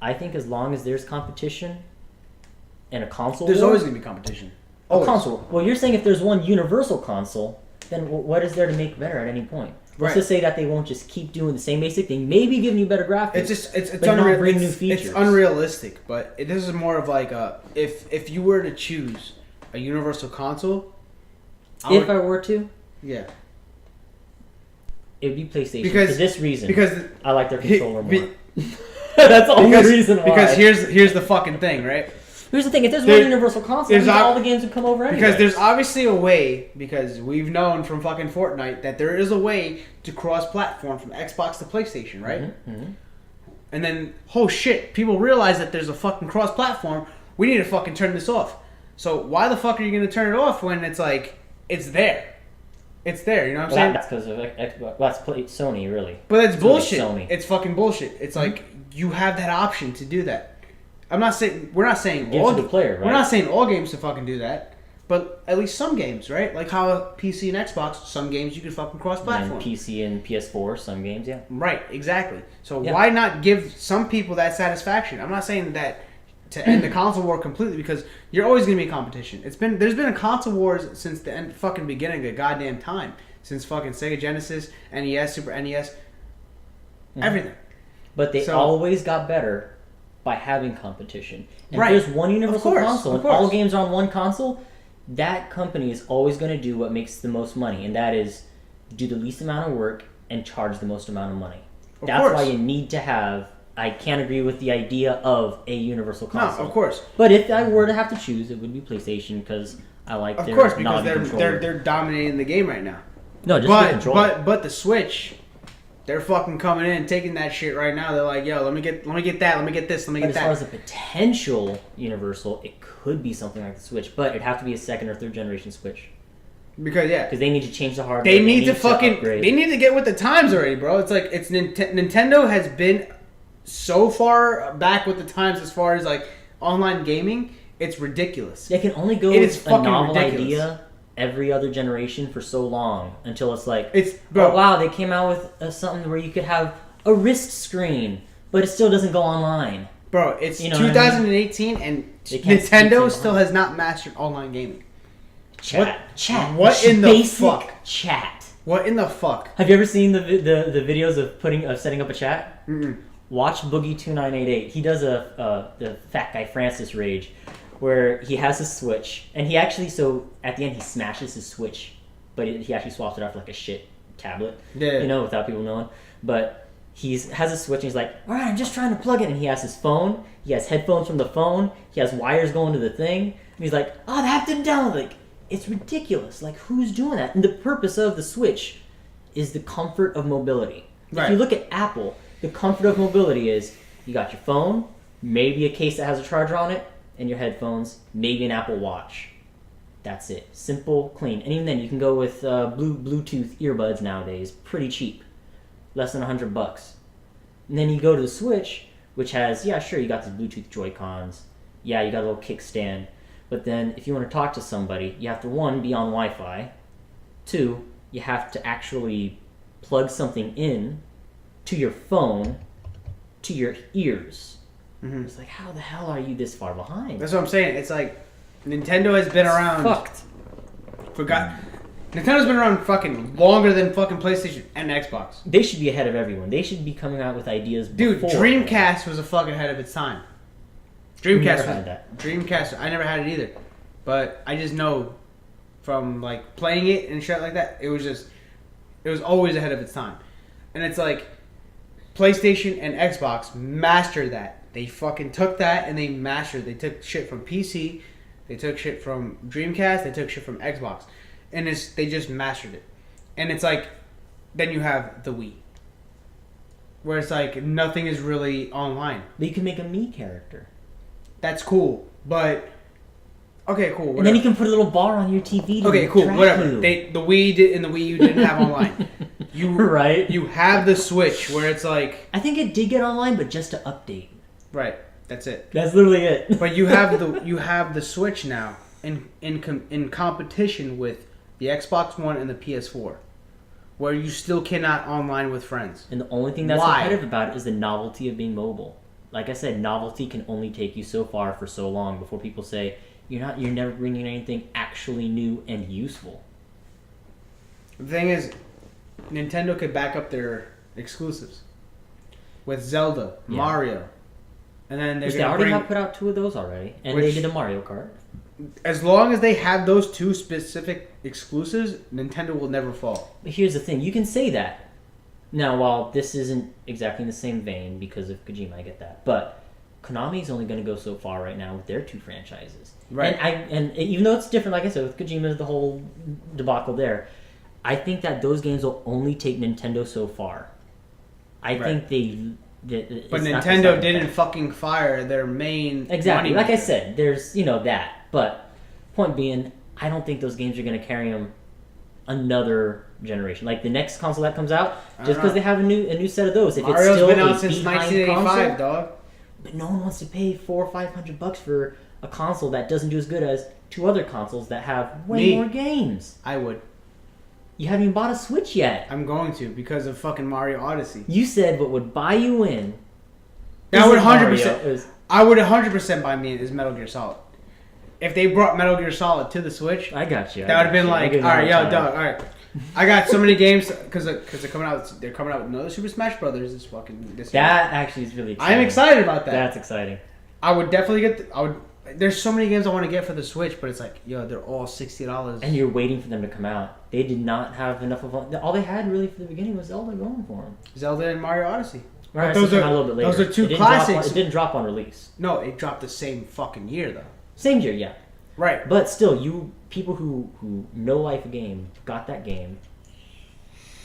I think as long as there's competition and a console there's war, always going to be competition. A console. Well, you're saying if there's one universal console, then what is there to make better at any point? Let's just say that they won't just keep doing the same basic thing, maybe giving you better graphics. It's not bring new features. It's unrealistic, but this is more of like if you were to choose a universal console, I were to, yeah, it would be PlayStation for this reason. Because I like their controller more. That's the only reason why. Because here's the fucking thing, right? Here's the thing: if there's one universal console, all the games would come over anyway. Because there's obviously a way, because we've known from fucking Fortnite that there is a way to cross-platform from Xbox to PlayStation, right? Mm-hmm. And then, oh shit, people realize that there's a fucking cross-platform. We need to fucking turn this off. So why the fuck are you going to turn it off when it's like it's there? It's there, you know what I'm saying? That's because of Xbox. Well, that's Sony, really. But that's bullshit. Sony. It's fucking bullshit. It's like you have that option to do that. We're not saying all the player, right? We're not saying all games to fucking do that, but at least some games, right? Like how PC and Xbox, some games you can fucking cross-platform. And PC and PS4, some games, yeah. Right, exactly. So why not give some people that satisfaction? I'm not saying that to end the console war completely, because you're always going to be competition. There's been a console wars since the fucking beginning of goddamn time, since fucking Sega Genesis, NES, Super NES, everything. But they always got better by having competition. And right. If there's one universal console and all games are on one console, that company is always going to do what makes the most money, and that is do the least amount of work and charge the most amount of money. That's why you need to have I can't agree with the idea of a universal console. No, of course. But if I were to have to choose, it would be PlayStation because I like Of their course, because knobby controller. they're dominating the game right now. No, just the controller. But the Switch, they're fucking coming in, taking that shit right now. They're like, yo, let me get that, let me get this, let me get that. As far as a potential universal, it could be something like the Switch, but it'd have to be a second or third generation Switch. Because they need to change the hardware. They need to fucking upgrade. they need to get with the times already, bro. It's like Nintendo has been so far back with the times as far as like online gaming. It's ridiculous. They can only go with a novel idea every other generation for so long until it's like, bro. Oh wow, they came out with something where you could have a wrist screen, but it still doesn't go online. Bro, it's 2018 and Nintendo still has not mastered online gaming. Chat. What in the fuck? Chat. What in the fuck? Have you ever seen the videos of setting up a chat? Mm-mm. Watch Boogie2988. He does the Fat Guy Francis rage, where he has a Switch, and he actually at the end he smashes his Switch, but he actually swaps it out for like a shit tablet, without people knowing. But he has a Switch, and he's like, all right, I'm just trying to plug it, and he has his phone, he has headphones from the phone, he has wires going to the thing, and he's like, oh, I have to download. Like, it's ridiculous. Like, who's doing that? And the purpose of the Switch is the comfort of mobility. Right. If you look at Apple, the comfort of mobility is you got your phone, maybe a case that has a charger on it, and your headphones, maybe an Apple Watch. That's it. Simple, clean. And even then, you can go with Bluetooth earbuds nowadays. Pretty cheap. Less than $100. And then you go to the Switch, which has, you got the Bluetooth Joy-Cons. Yeah, you got a little kickstand. But then, if you want to talk to somebody, you have to, 1, be on Wi-Fi. 2, you have to actually plug something in to your phone, to your ears. Mm-hmm. It's like, how the hell are you this far behind? That's what I'm saying. It's like, Nintendo has been around... Fucked. Nintendo's been around fucking longer than fucking PlayStation and Xbox. They should be ahead of everyone. They should be coming out with ideas before. Dude, Dreamcast was a fucking ahead of its time. Dreamcast, I never had it either. But I just know from like playing it and shit like that, it was always ahead of its time. And it's like PlayStation and Xbox mastered that. They fucking took that and they mastered. They took shit from PC, they took shit from Dreamcast, they took shit from Xbox. And they just mastered it. And it's like, then you have the Wii. Where it's like, nothing is really online. But you can make a Mii character. That's cool, but okay, cool. Whatever. And then you can put a little bar on your TV. Whatever. The Wii and the Wii U didn't have online. Right. You have the Switch where it's like. I think it did get online, but just to update. Right. That's it. That's literally it. But you have the Switch now in competition with the Xbox One and the PS4, where you still cannot online with friends. And the only thing that's competitive about it is the novelty of being mobile. Like I said, novelty can only take you so far for so long before people say you're never bringing anything actually new and useful. The thing is, Nintendo could back up their exclusives with Zelda, Mario, and then they already have put out 2 of those already, and they did a Mario Kart. As long as they have those 2 specific exclusives, Nintendo will never fall. But here's the thing: you can say that. Now, while this isn't exactly in the same vein because of Kojima, I get that. But Konami's only going to go so far right now with their 2 franchises. Right. And even though it's different, like I said, with Kojima, the whole debacle there, I think that those games will only take Nintendo so far. I think but Nintendo didn't fucking fire their main Exactly. Like I said, there's, that. But point being, I don't think those games are going to carry them another generation. Like the next console that comes out, just because they have a new set of those. If Mario's it's still been out since 1985, console, dog. But no one wants to pay $400 or $500 for a console that doesn't do as good as 2 other consoles that have way more games. I would. You haven't even bought a Switch yet. I'm going to because of fucking Mario Odyssey. You said what would buy you in. That would 100%. I would 100% buy me is Metal Gear Solid. If they brought Metal Gear Solid to the Switch, I got you. That would have been like, all right, yo, dog, all right. I got so many games because they're coming out. They're coming out with another Super Smash Brothers this year. That actually is really exciting. I'm excited about that. That's exciting. I would definitely get. There's so many games I want to get for the Switch, but it's like, yo, they're all $60. And you're waiting for them to come out. They did not have enough of all they had really for the beginning was Zelda going for them. Zelda and Mario Odyssey. Right, those so are came out a little bit later. those are two It didn't classics. It didn't drop on release. No, it dropped the same fucking year though. Same year, yeah. Right. But still, people who know life game got that game.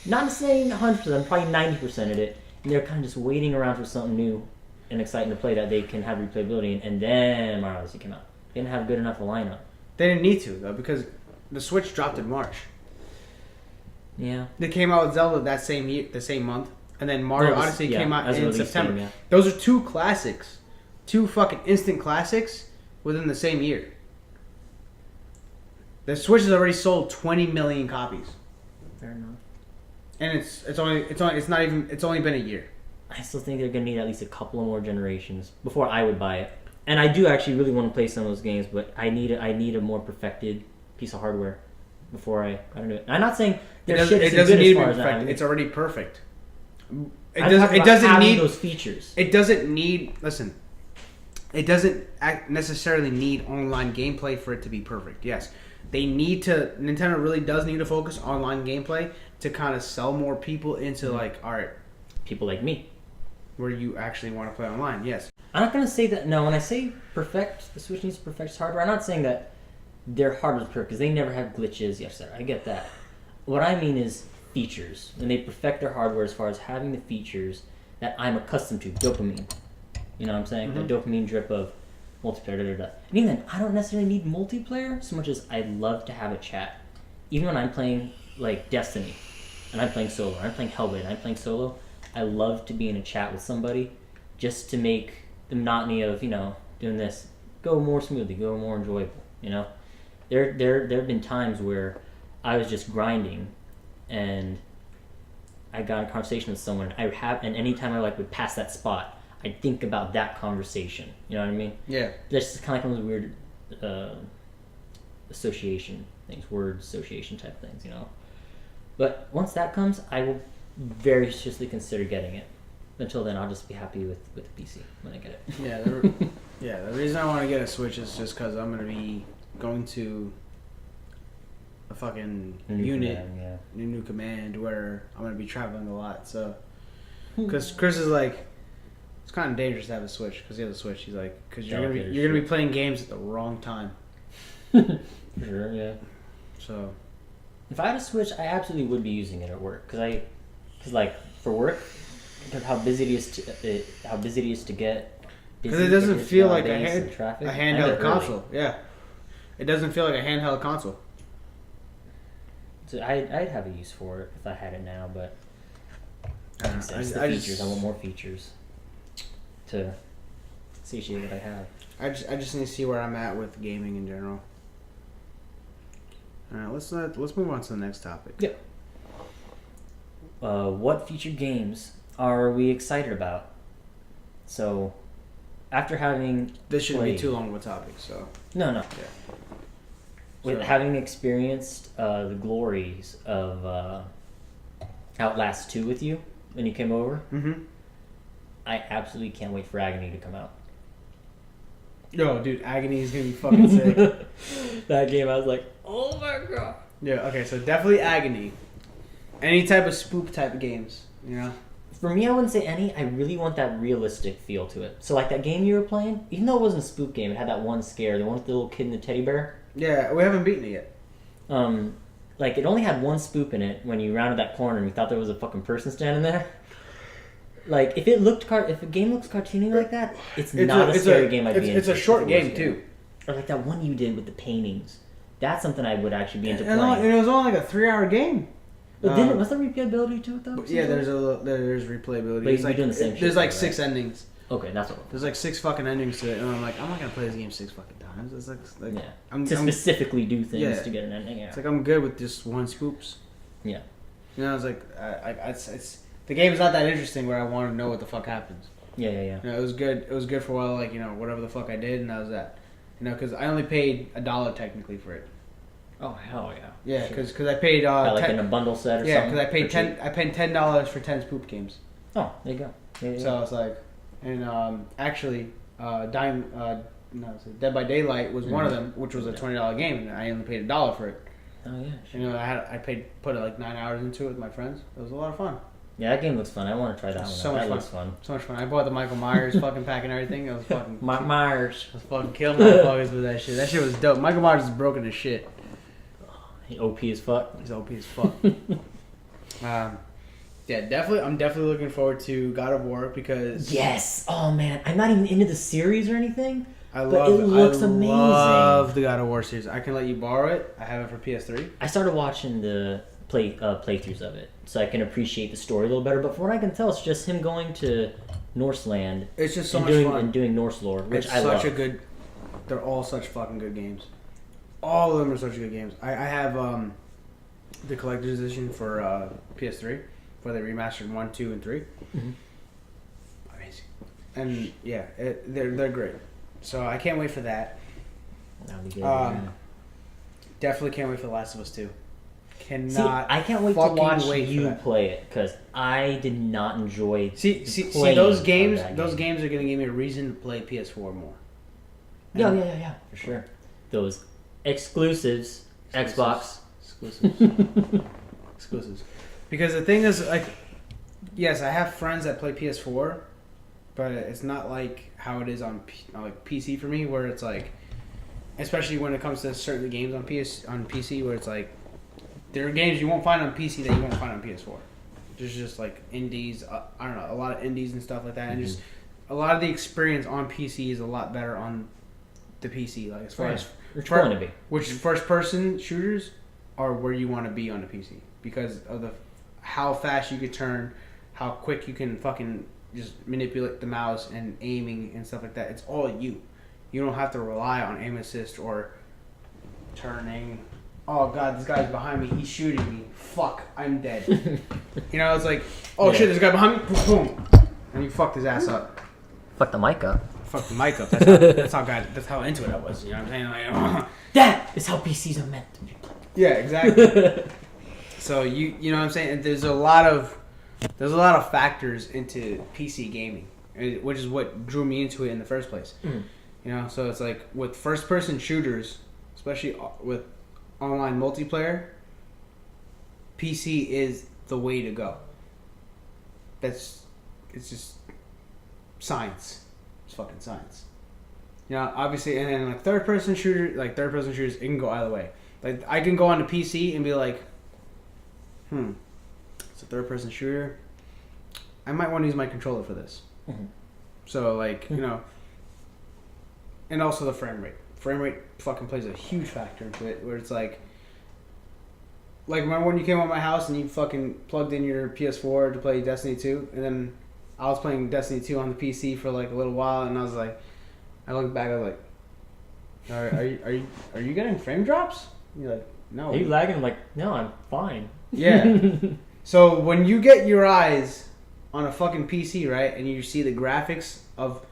Not saying 100%, probably 90% of it, and they're kind of just waiting around for something new and exciting to play that they can have replayability in, and then Mario Odyssey came out. They didn't have good enough a lineup. They didn't need to though because the Switch dropped in March. Yeah. They came out with Zelda that same year, the same month, and then Mario Odyssey came out in September. Game, yeah. Those are two classics, two fucking instant classics within the same year. The Switch has already sold 20 million copies, Fair enough. and it's only been a year. I still think they're gonna need at least a couple of more generations before I would buy it. And I do actually really want to play some of those games, but I need a more perfected piece of hardware before I do it. I'm not saying It doesn't need to be perfect. It's already perfect. It doesn't need those features. It doesn't need. Listen, it doesn't necessarily need online gameplay for it to be perfect. Yes, they need to. Nintendo really does need to focus on online gameplay to kind of sell more people into like, all right, people like me, where you actually want to play online. Yes, I'm not gonna say that. No, when I say perfect, the Switch needs to perfect its hardware. I'm not saying that their hardware is perfect because they never have glitches. Yes, sir, I get that. What I mean is features, and they perfect their hardware as far as having the features that I'm accustomed to. Dopamine, you know what I'm saying? Mm-hmm. The dopamine drip of multiplayer. And even then, I don't necessarily need multiplayer so much as I love to have a chat. Even when I'm playing like Destiny, and I'm playing solo, or I'm playing Hellblade, and I'm playing solo, I love to be in a chat with somebody, just to make the monotony of doing this go more smoothly, go more enjoyable. There have been times where I was just grinding, and I got in a conversation with someone. And anytime I would pass that spot, I'd think about that conversation. You know what I mean? Yeah. That's just kind of like one of those weird association things, word association type things. But once that comes, I will very seriously consider getting it. Until then, I'll just be happy with the PC when I get it. Yeah. The reason I want to get a Switch is just because I'm going to be going to a fucking new command where I'm going to be traveling a lot. So, because Chris is like, it's kind of dangerous to have a Switch because he has a Switch. He's like, because you're gonna be playing games at the wrong time. Sure, yeah. So, if I had a Switch, I absolutely would be using it at work because for work, because how busy it is to get. Because it doesn't feel like a handheld console. Yeah, it doesn't feel like a handheld console. So I'd have a use for it if I had it now, but it's the features. I want more features to satiate what I have. I just need to see where I'm at with gaming in general. All right, let's move on to the next topic. Yep. What featured games are we excited about? So, after having this shouldn't be too long of a topic, so no. Yeah. With having experienced the glories of Outlast 2 with you when you came over, I absolutely can't wait for Agony to come out. Yo, dude, Agony is gonna be fucking sick. That game, I was like, oh my god. Yeah. Okay. So definitely Agony. Any type of spook type of games, For me, I wouldn't say any. I really want that realistic feel to it. So, like that game you were playing, even though it wasn't a spook game, it had that one scare, the one with the little kid and the teddy bear. Yeah, we haven't beaten it yet. Like it only had one spook in it when you rounded that corner and you thought there was a fucking person standing there. Like if a game looks cartoony like that, it's not a scary game. It's a short game too. Or like that one you did with the paintings. That's something I would actually be into playing. And it was only like a 3-hour game. But was there replayability to it though? Yeah, there's replayability. But you're doing the same shit. There's like 6 endings. Okay, that's what. There's like 6 fucking endings to it, and I'm like, I'm not gonna play this game 6 fucking times. It's like yeah. I'm specifically do things to get an ending. Yeah. It's like I'm good with just one spoops. Yeah. It's like it's the game's not that interesting where I want to know what the fuck happens. Yeah. It was good. It was good for a while, like whatever the fuck I did, and that was that. Because I only paid $1 technically for it. Oh hell yeah! Yeah, because I paid in a bundle set or something. Yeah, because I paid $10 for 10 spoop games. Oh, there you go. Yeah. So I was like, and actually, Dead by Daylight was one of them, which was a $20 game, and I only paid $1 for it. Oh yeah. Sure. I put like 9 hours into it with my friends. It was a lot of fun. Yeah, that game looks fun. I want to try that one. So out. much That fun. looks fun. So much fun. I bought the Michael Myers fucking pack and everything. It was fucking... Myers. I was fucking killing motherfuckers with that shit. That shit was dope. Michael Myers is broken as shit. He OP as fuck. He's OP as fuck. Yeah, definitely. I'm definitely looking forward to God of War because... Yes! Oh, man. I'm not even into the series or anything, I but it looks amazing. I love the God of War series. I can let you borrow it. I have it for PS3. I started watching the playthroughs of it, so I can appreciate the story a little better. But from what I can tell, it's just him going to Norseland. It's just so and much doing, fun. And doing Norse lore, which it's I love. such a good... They're all such fucking good games. All of them are such good games. I have the collector's edition for PS3, where they remastered 1, 2, and 3. Mm-hmm. Amazing. And yeah, they're great. So I can't wait for that. That'll be good. Yeah. Definitely can't wait for The Last of Us 2. Cannot. See, I can't wait to fucking watch wait for you that. play it because I did not enjoy. See playing those of games. that Those game. games are gonna give me a reason to play PS4 more. Yeah, for sure. Those exclusives. Xbox. Exclusives. Because the thing is, like, yes, I have friends that play PS4, but it's not like how it is on like PC for me, where it's like, especially when it comes to certain games on PC, where it's like, there are games you won't find on PC that you won't find on PS4. There's just like indies, I don't know, a lot of indies and stuff like that, and just a lot of the experience on PC is a lot better on the PC, like as far as it's going to be. which first person shooters are where you want to be on the PC because of the how fast you can turn, how quick you can fucking just manipulate the mouse and aiming and stuff like that. It's all you. You don't have to rely on aim assist or turning. Oh god, this guy's behind me. He's shooting me. Fuck, I'm dead. You know, it's like, oh shit, there's a guy behind me. Boom, boom, and you fucked his ass up. Fuck the mic up. Fuck the mic up. That's how into it I was. You know what I'm saying? Like, That is how PCs are meant to be played. yeah, exactly. So you know what I'm saying? And there's a lot of factors into PC gaming, which is what drew me into it in the first place. Mm. You know, so it's like with first person shooters, especially with online multiplayer, PC is the way to go. It's just science. It's fucking science. You know, obviously, and then like third person shooters, it can go either way. Like I can go on the PC and be like, it's a third person shooter. I might want to use my controller for this. Mm-hmm. So like, you know, and also the frame rate. Frame rate fucking plays a huge factor into it, where it's like remember when you came over my house and you fucking plugged in your PS4 to play Destiny 2, and then I was playing Destiny 2 on the PC for like a little while, and I was like, I looked back, I was like, are you getting frame drops? And you're like, no. Are you lagging? I'm like, no, I'm fine. Yeah. So when you get your eyes on a fucking PC, right, and you see the graphics of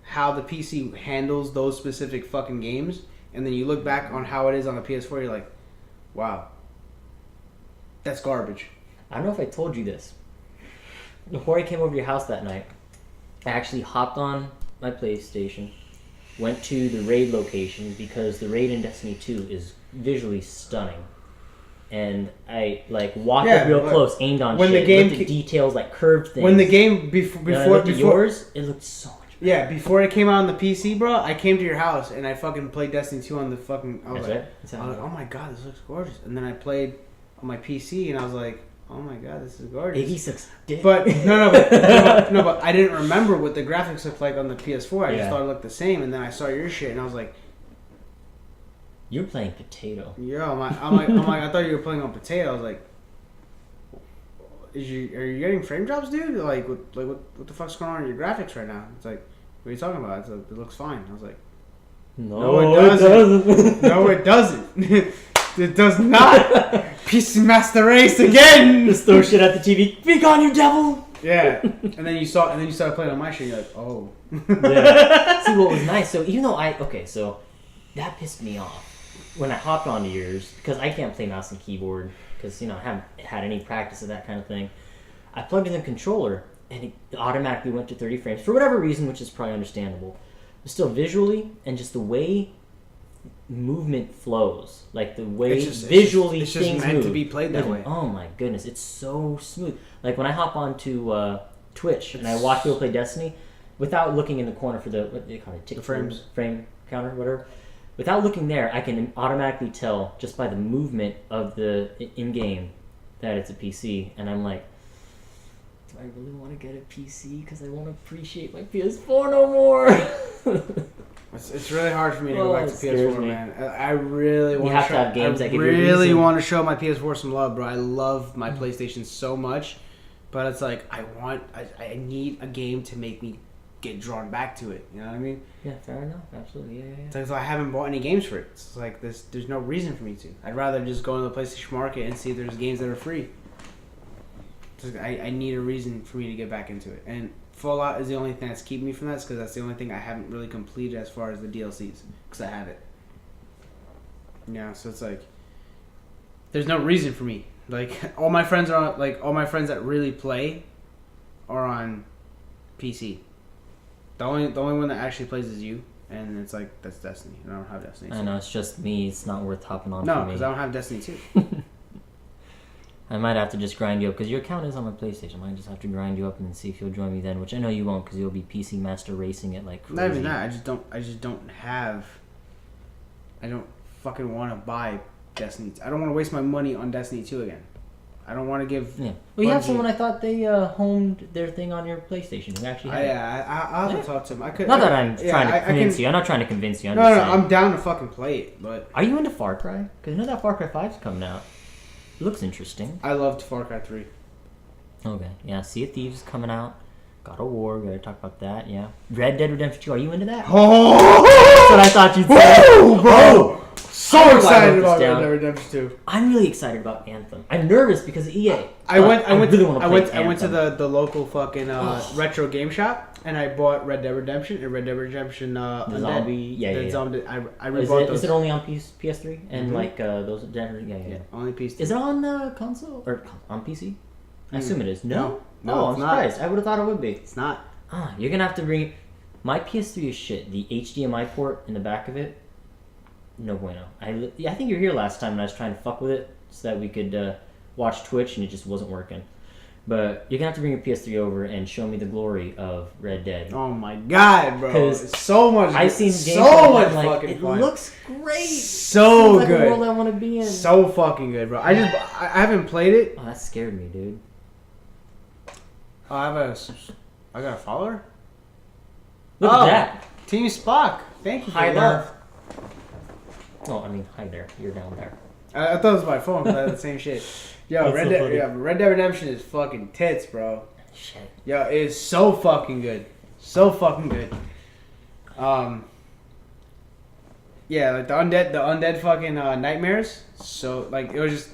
how the PC handles those specific fucking games, and then you look back on how it is on the PS4, you're like, wow, that's garbage. I don't know if I told you this. Before I came over to your house that night, I actually hopped on my PlayStation, went to the raid location because the raid in Destiny 2 is visually stunning. And I walked up real close, aimed on when shit, the game looked at details like curved things. When the game before yours, it looked so much better. Yeah, before it came out on the PC, bro, I came to your house and I fucking played Destiny 2 on the fucking. I was like, oh my god, this looks gorgeous. And then I played on my PC and I was like, oh my god, this is gorgeous. Iggy sucks dick. But but I didn't remember what the graphics looked like on the PS4. I just thought it looked the same, and then I saw your shit and I was like, you're playing potato. Yeah, I'm like, I thought you were playing on potato. I was like, are you getting frame drops, dude? Like, what the fuck's going on in your graphics right now? It's like, what are you talking about? It's like, it looks fine. I was like, no, it doesn't. No, it doesn't. It does not. PC Master Race again. Just throw shit at the TV. Be gone, you devil. Yeah, and then you started playing on my shit. You're like, oh. Yeah. See what was nice. So even though so that pissed me off when I hopped onto yours because I can't play mouse and keyboard because I haven't had any practice of that kind of thing. I plugged in the controller and it automatically went to 30 frames for whatever reason, which is probably understandable. But still, visually and just the way movement flows, like the way It's just things meant move. to be played that way. Oh my goodness, it's so smooth. Like when I hop onto Twitch and I watch people play Destiny, without looking in the corner for the what do you call it, the frames, frame counter, whatever. Without looking there, I can automatically tell just by the movement of the in-game that it's a PC, and I'm like, do I really want to get a PC because I won't appreciate my PS4 no more? It's really hard for me to go back to PS4, man. I really want to have games that give you really want to show my PS4 some love, bro. I love my PlayStation so much, but it's like I need a game to make me get drawn back to it. You know what I mean? Yeah, fair enough. Absolutely, yeah. It's like, so I haven't bought any games for it. It's like there's no reason for me to. I'd rather just go into the PlayStation Market and see if there's games that are free. Like I need a reason for me to get back into it, and Fallout is the only thing that's keeping me from that, because that's the only thing I haven't really completed as far as the DLCs, because I have it. Yeah, so it's like there's no reason for me. Like all my friends that really play are on PC. The only one that actually plays is you, and it's like that's Destiny. And I don't have Destiny 2. I know, it's just me. It's not worth hopping on. No, for me. because I don't have Destiny 2. I might have to just grind you up, because your account is on my PlayStation. I might just have to grind you up and see if you'll join me then, which I know you won't, because you'll be PC Master racing it like crazy. Not even that. I just don't have. I don't fucking want to buy Destiny. I don't want to waste my money on Destiny 2 again. I don't want to give. Yeah. Well, you have someone. I thought they honed their thing on your PlayStation. Who actually? I'll have to talk to him. Not that I'm trying to convince you. I'm not trying to convince you. No, I'm down to fucking play it. But are you into Far Cry? Because I know that Far Cry 5's coming out. It looks interesting. I loved Far Cry 3. Okay. Yeah. Sea of Thieves is coming out. God of War. We gotta talk about that. Yeah. Red Dead Redemption 2. Are you into that? Oh! That's what I thought you'd say. Whoa, bro! So excited about Red Dead Redemption 2. I'm really excited about Anthem. I'm nervous because of EA. I went to Anthem. the local fucking retro game shop, and I bought Red Dead Redemption and Red Dead Redemption the zombie. Zombie. I rebought those. Is it only on PS3 and like those? Yeah. Only PS3. Is it on console or on PC? I assume it is. No, I'm surprised. I would have thought it would be. It's not. You're gonna have to bring. My PS3 is shit. The HDMI port in the back of it. No bueno. I think you were here last time and I was trying to fuck with it so that we could watch Twitch, and it just wasn't working. But you're gonna have to bring your PS3 over and show me the glory of Red Dead. Oh my god, bro! It's so much. I've seen games so much fucking fun. It looks great. So like good. A world I want to be in. So fucking good, bro. I haven't played it. Oh, that scared me, dude. Oh, I got a follower. Look at that. Team Spock. Thank you. Hi there. Oh, I mean, hi there. You're down there. I thought it was my phone, but I had the same shit. Yo, Red Dead Redemption is fucking tits, bro. Shit. Yo, it is so fucking good. So fucking good. Yeah, like the undead fucking nightmares. So like it was just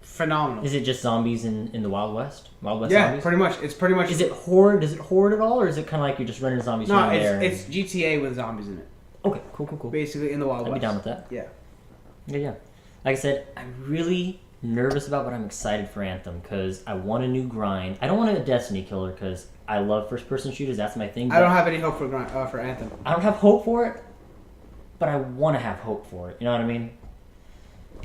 phenomenal. Is it just zombies in the Wild West? Wild West yeah, zombies? pretty much. It's pretty much. Is it horde? Does it horde at all, or is it kind of like you're just running zombies? No, it's GTA with zombies in it. Okay, cool. Basically in the Wild West. I'd be down with that. Yeah. Yeah. Like I said, I'm really nervous about, but I'm excited for Anthem because I want a new grind. I don't want a Destiny killer because I love first-person shooters. That's my thing. I don't have any hope for Anthem. I don't have hope for it, but I want to have hope for it. You know what I mean?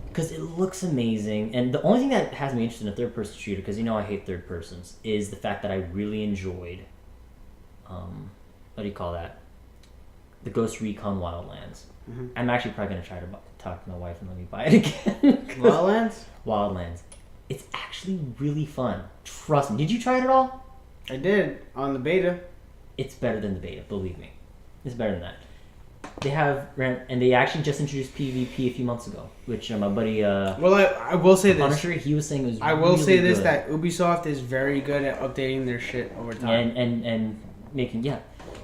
Because it looks amazing, and the only thing that has me interested in a third-person shooter, because you know I hate third persons, is the fact that I really enjoyed, what do you call that? The Ghost Recon Wildlands. Mm-hmm. I'm actually probably going to try to talk to my wife and let me buy it again. Wildlands? Wildlands. It's actually really fun. Trust me. Did you try it at all? I did, on the beta. It's better than the beta, believe me. It's better than that. They have, and they actually just introduced PvP a few months ago, which my buddy... well, I will say this. Punisher, he was saying it was I will really say this, good. That Ubisoft is very good at updating their shit over time. And making,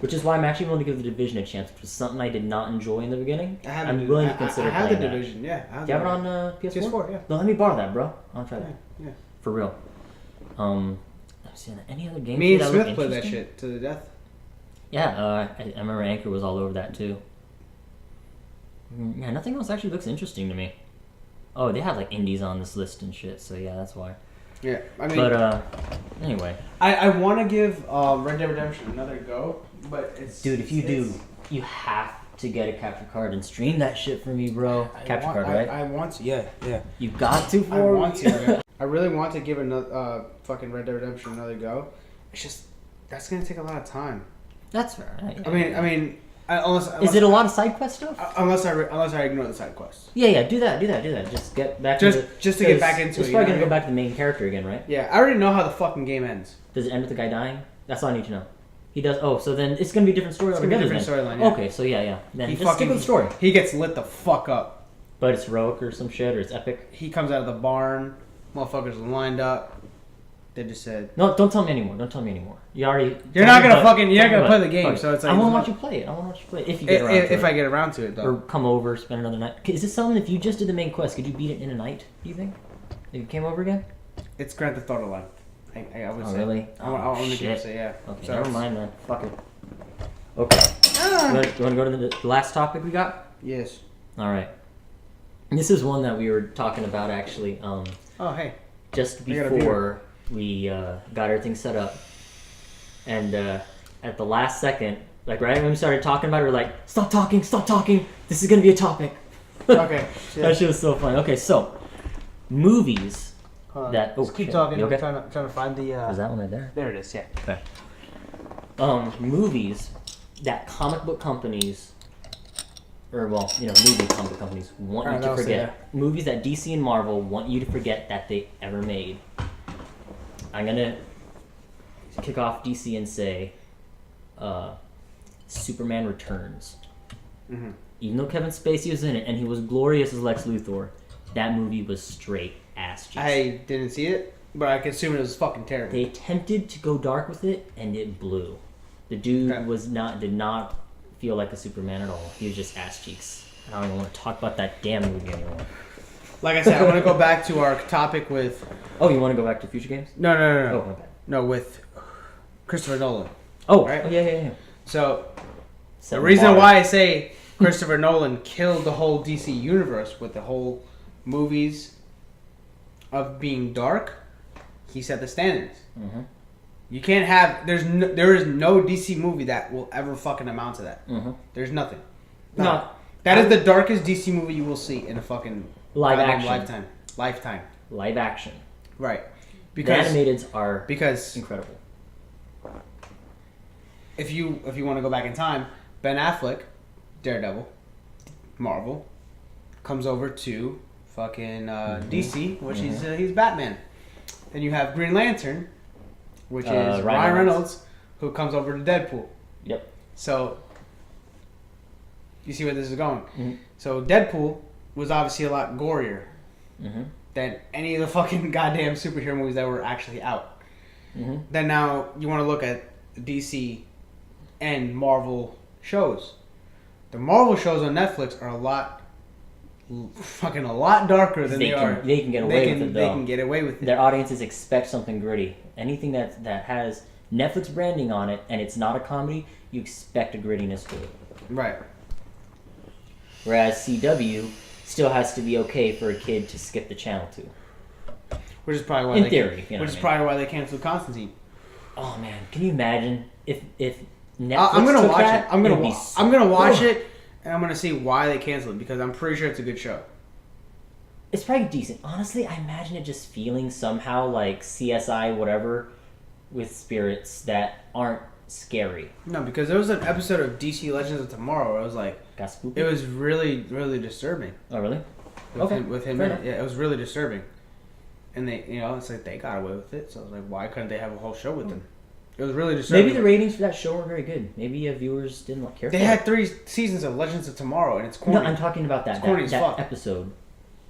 which is why I'm actually willing to give The Division a chance, which was something I did not enjoy in the beginning. I'm willing to consider playing that. I have The Division, yeah. Do you have it on PS4? PS4, yeah. No, let me borrow that, bro. I'll try that. Yeah. For real. I'm seeing any other games. Me and Smith played that shit to the death. Yeah, I remember Anchor was all over that too. Yeah, nothing else actually looks interesting to me. Oh, they have like indies on this list and shit, so yeah, that's why. Yeah, I mean... But, anyway. I want to give Red Dead Redemption another go, but it's... Dude, if you do, you have to get a capture card and stream that shit for me, bro. Capture card, right? I want to. Yeah. You got to. I want to. I really want to give another fucking Red Dead Redemption another go. It's just that's gonna take a lot of time. That's fair. Unless is it a lot of side quest stuff? Unless I ignore the side quests. Yeah. Do that. Just get back. Just to get back into it. It's probably gonna go back to the main character again, right? Yeah, I already know how the fucking game ends. Does it end with the guy dying? That's all I need to know. He does. Oh, so then it's gonna be a different story altogether. Different storyline. Yeah. Okay, so yeah. Then He just stick with the story. He gets lit the fuck up. But it's heroic or some shit, or it's epic. He comes out of the barn. Motherfuckers are lined up. They just said, "No, don't tell me anymore. You already. You're not gonna play the game, so it's like I want to watch you play it. If you get around to it. If I get around to it, though. Or come over, spend another night. Is this something? If you just did the main quest, could you beat it in a night? Do you think? If you came over again? It's Grand Theft Auto Live. I would say. Really? I want to say yeah. Okay, So never mind then. Fuck it. Okay. You want to go to the last topic we got? Yes. All right. This is one that we were talking about actually. Oh hey. Just before we got everything set up, and at the last second, like right when we started talking about it, we're like, stop talking, this is gonna be a topic. Okay. Yeah. That shit was so funny. Okay, so movies that Just keep talking. Okay? I'm trying to find the Is that one right there? There it is, yeah. Okay. Movies that comic book companies, or movie comic companies want you to forget. Movies that DC and Marvel want you to forget that they ever made. I'm gonna kick off DC and say, Superman Returns. Mm-hmm. Even though Kevin Spacey was in it and he was glorious as Lex Luthor, that movie was straight ass cheeks. I didn't see it, but I can assume it was fucking terrible. They attempted to go dark with it and it blew. The dude did not feel like a Superman at all. He was just ass cheeks. I don't even want to talk about that damn movie anymore. Like I said, I want to go back to our topic with. Oh, you want to go back to Future Games? No. Oh, my bad. No, with Christopher Nolan. Oh, right? Oh, yeah. So the reason why I say Christopher Nolan killed the whole DC universe with the whole movies of being dark, he set the standards. Mm-hmm. You can't have. There is no DC movie that will ever fucking amount to that. Mm-hmm. There's nothing. No. That is the darkest DC movie you will see in a fucking live action lifetime. Live action. Right. Because the animateds are incredible. If you want to go back in time, Ben Affleck, Daredevil, Marvel, comes over to fucking DC, which he's Batman. Then you have Green Lantern, which is Ryan Reynolds, who comes over to Deadpool. Yep. So you see where this is going. Mm-hmm. So Deadpool was obviously a lot gorier than any of the fucking goddamn superhero movies that were actually out. Mm-hmm. Then now you want to look at DC and Marvel shows. The Marvel shows on Netflix are a lot darker than they are. They can get away with it, though. They can get away with it. Their audiences expect something gritty. Anything that has Netflix branding on it and it's not a comedy, you expect a grittiness to it. Right. Whereas CW still has to be okay for a kid to skip the channel to. Which is probably why probably why they canceled Constantine. Oh man, can you imagine if Netflix I'm gonna watch that, it. I'm gonna watch it, and I'm gonna see why they canceled it because I'm pretty sure it's a good show. It's probably decent. Honestly, I imagine it just feeling somehow like CSI whatever with spirits that aren't scary. No, because there was an episode of DC Legends of Tomorrow where I was like, got spooky? It was really, really disturbing. Oh, really? With him in it. Yeah, it was really disturbing. And they, it's like they got away with it. So I was like, why couldn't they have a whole show with them? It was really disturbing. Maybe the ratings for that show were very good. Maybe viewers didn't care for it. They had 3 seasons of Legends of Tomorrow, and it's corny. No, I'm talking about that episode.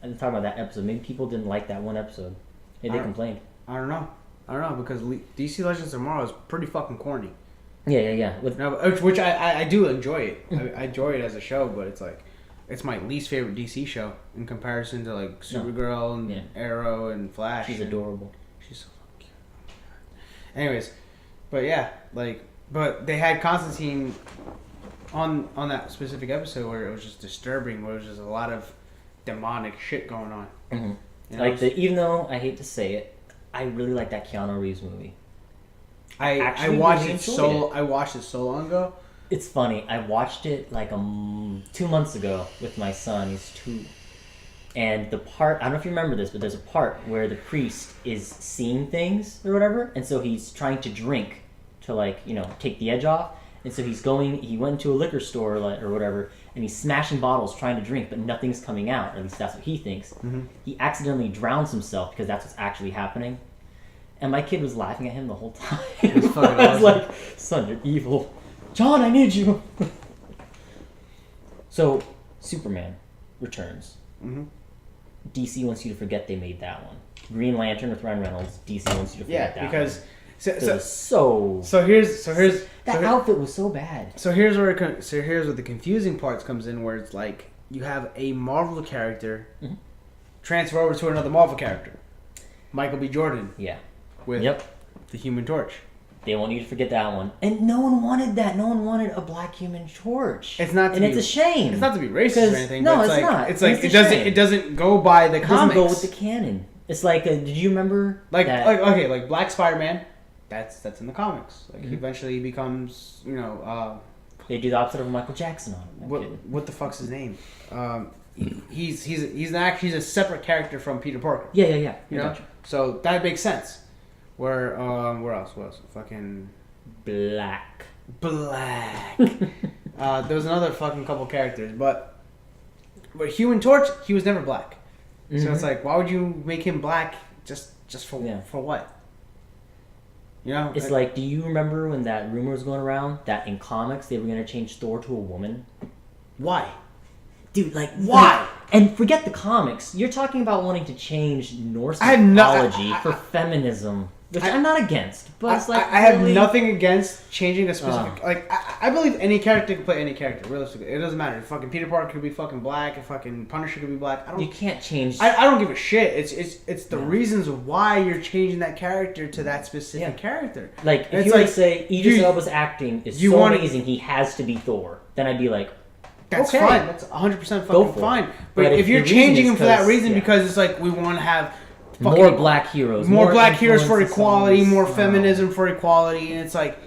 I'm talking about that episode. Maybe people didn't like that one episode. Maybe they complained. I don't know because DC Legends of Tomorrow is pretty fucking corny. Yeah. Which I do enjoy it. I enjoy it as a show, but it's like it's my least favorite DC show in comparison to like Supergirl and Arrow and Flash. She's adorable. She's so fucking cute. Anyways, but they had Constantine on that specific episode where it was just disturbing, where it was just a lot of demonic shit going on. Mm-hmm. Even though I hate to say it, I really like that Keanu Reeves movie. I watched it so long ago It's funny. I watched it like 2 months ago with my son. He's 2. And the part, I don't know if you remember this, but there's a part where the priest is seeing things or whatever, and so he's trying to drink to, like, you know, take the edge off. And so he went to a liquor store or whatever, and he's smashing bottles trying to drink, but nothing's coming out, or at least that's what he thinks. Mm-hmm. He accidentally drowns himself because that's what's actually happening. And my kid was laughing at him the whole time. I was like, son, you're evil. John, I need you. So, Superman Returns. Mm-hmm. DC wants you to forget they made that one. Green Lantern with Ryan Reynolds. DC wants you to forget that because one. So here's that outfit was so bad. So here's where the confusing parts comes in, where it's like you have a Marvel character transfer over to another Marvel character, Michael B. Jordan. Yeah. With the Human Torch. They want you to forget that one, and no one wanted that. No one wanted a black Human Torch. It's not, it's a shame. It's not to be racist or anything. No, but it's not. It's like it doesn't go by the comics. It doesn't go with the canon. It's like, did you remember like Black Spider-Man? That's in the comics. Like he eventually becomes, you know. They do the opposite of Michael Jackson on him. What the fuck's his name? He's a separate character from Peter Parker. Yeah. You know, gotcha. So that makes sense. Where else? Fucking Black. There was another fucking couple characters, but Human Torch, he was never black. Mm-hmm. So it's like, why would you make him black just for what? You know, it's like, do you remember when that rumor was going around that in comics they were going to change Thor to a woman? Why? Dude, like, why? And forget the comics. You're talking about wanting to change Norse mythology for feminism, which I'm not against. But it's like, I have nothing against changing a specific. Like, I believe any character can play any character. Realistically, it doesn't matter. Fucking Peter Parker could be fucking black. If fucking Punisher could be black. You can't change. I don't give a shit. It's the reasons why you're changing that character to that specific character. Like, if you were to say Idris Elba's acting is so amazing, he has to be Thor, then I'd be like, that's fine. That's 100% fucking fine. But if you're changing him for that reason because it's like we want to have more black heroes, more black heroes for equality, more feminism for equality, and it's like,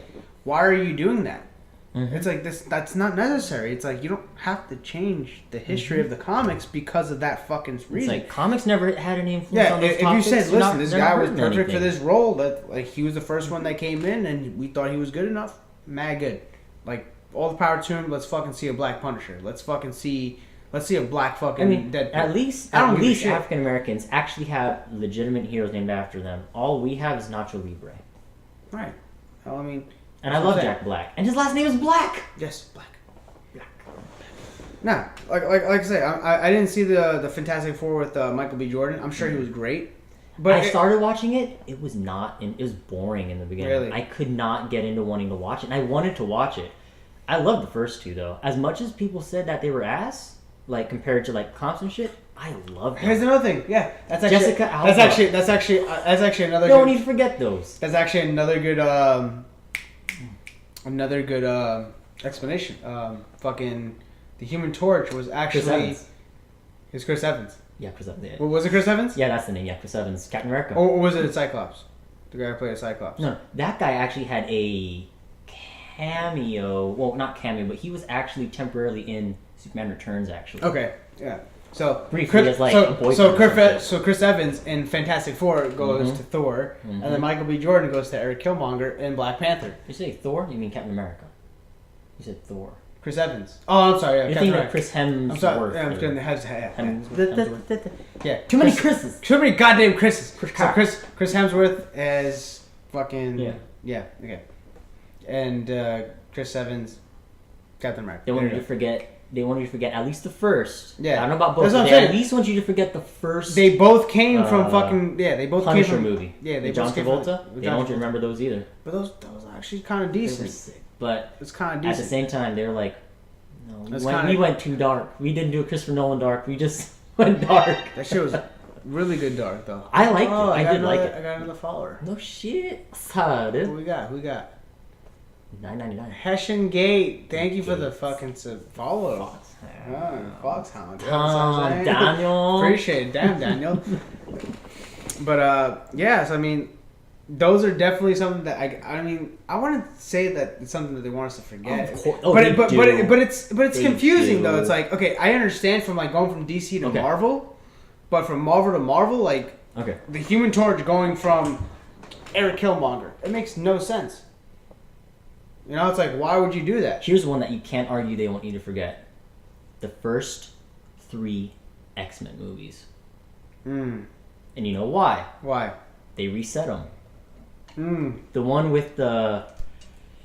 why are you doing that? Mm-hmm. It's like that's not necessary. It's like you don't have to change the history of the comics because of that fucking reason. It's like comics never had any influence on those topics. If you said, listen, this guy was perfect for this role, that like he was the first one that came in and we thought he was good enough, mad good. Like, all the power to him. Let's fucking see a black Punisher. Let's see a black fucking Deadpool. At least African Americans actually have legitimate heroes named after them. All we have is Nacho Libre. Right. Well, I mean, and I love Jack Black, and his last name is Black. Yes, Black. Nah, like I say, I didn't see the Fantastic Four with Michael B. Jordan. I'm sure he was great. But I started watching it. It was boring in the beginning. Really? I could not get into wanting to watch it, and I wanted to watch it. I love the first two though. As much as people said that they were ass, like compared to like comps and shit, I love them. Here's another thing. Yeah, that's actually Jessica Alba. That's actually another. Don't need to forget those. That's actually another good explanation. Fucking the Human Torch was actually Chris Evans. Yeah, Chris Evans. Yeah. Was it Chris Evans? Yeah, that's the name. Yeah, Chris Evans, Captain America. Or was it Cyclops? The guy who played a Cyclops. No, that guy actually had a cameo. Well, not cameo, but he was actually temporarily in Superman Returns. Actually. Okay. Yeah. So briefly, as like a boyfriend. So Chris Evans in Fantastic Four goes to Thor, and then Michael B. Jordan goes to Eric Killmonger in Black Panther. You say Thor? You mean Captain America? You said Thor. Chris Evans. Oh, I'm sorry. Yeah, you're thinking of Chris Hemsworth. I'm sorry. Yeah, I'm just getting Hemsworth. Yeah. Too many Chris's. Too many goddamn Chris's. Chris Hemsworth is fucking yeah. Okay. And Chris Evans, Captain America. They wanted you to forget. They wanted you to forget at least the first. Yeah. I don't know about both. They at least want you to forget the first. They both came from fucking They both Punisher came from movie. Yeah, they John both Travolta. From, they don't want you to remember those either. But those actually kind of decent. They were sick. But it's kind of decent. At the same time, they were like, no, we went too dark. We didn't do a Christopher Nolan dark. We just went dark. That shit was really good dark though. I liked it. I did like it. I got another follower. No shit. Who we got? $9.99. Hessian Gate. Thank you for the fucking follow. Foxhound. Daniel. Appreciate it. Damn, Daniel. But, so I mean, those are definitely something that I mean, I wouldn't say that it's something that they want us to forget. Of course. But it's They confusing do. though. It's like, okay, I understand from like going from DC to Okay. Marvel, but from Marvel to Marvel, like Okay. the Human Torch going from Eric Killmonger, it makes no sense. You know, it's like, why would you do that? Here's one that you can't argue they want you to forget. The first 3 X-Men movies. Mm. And you know why? Why? They reset them. Mm. The one with the...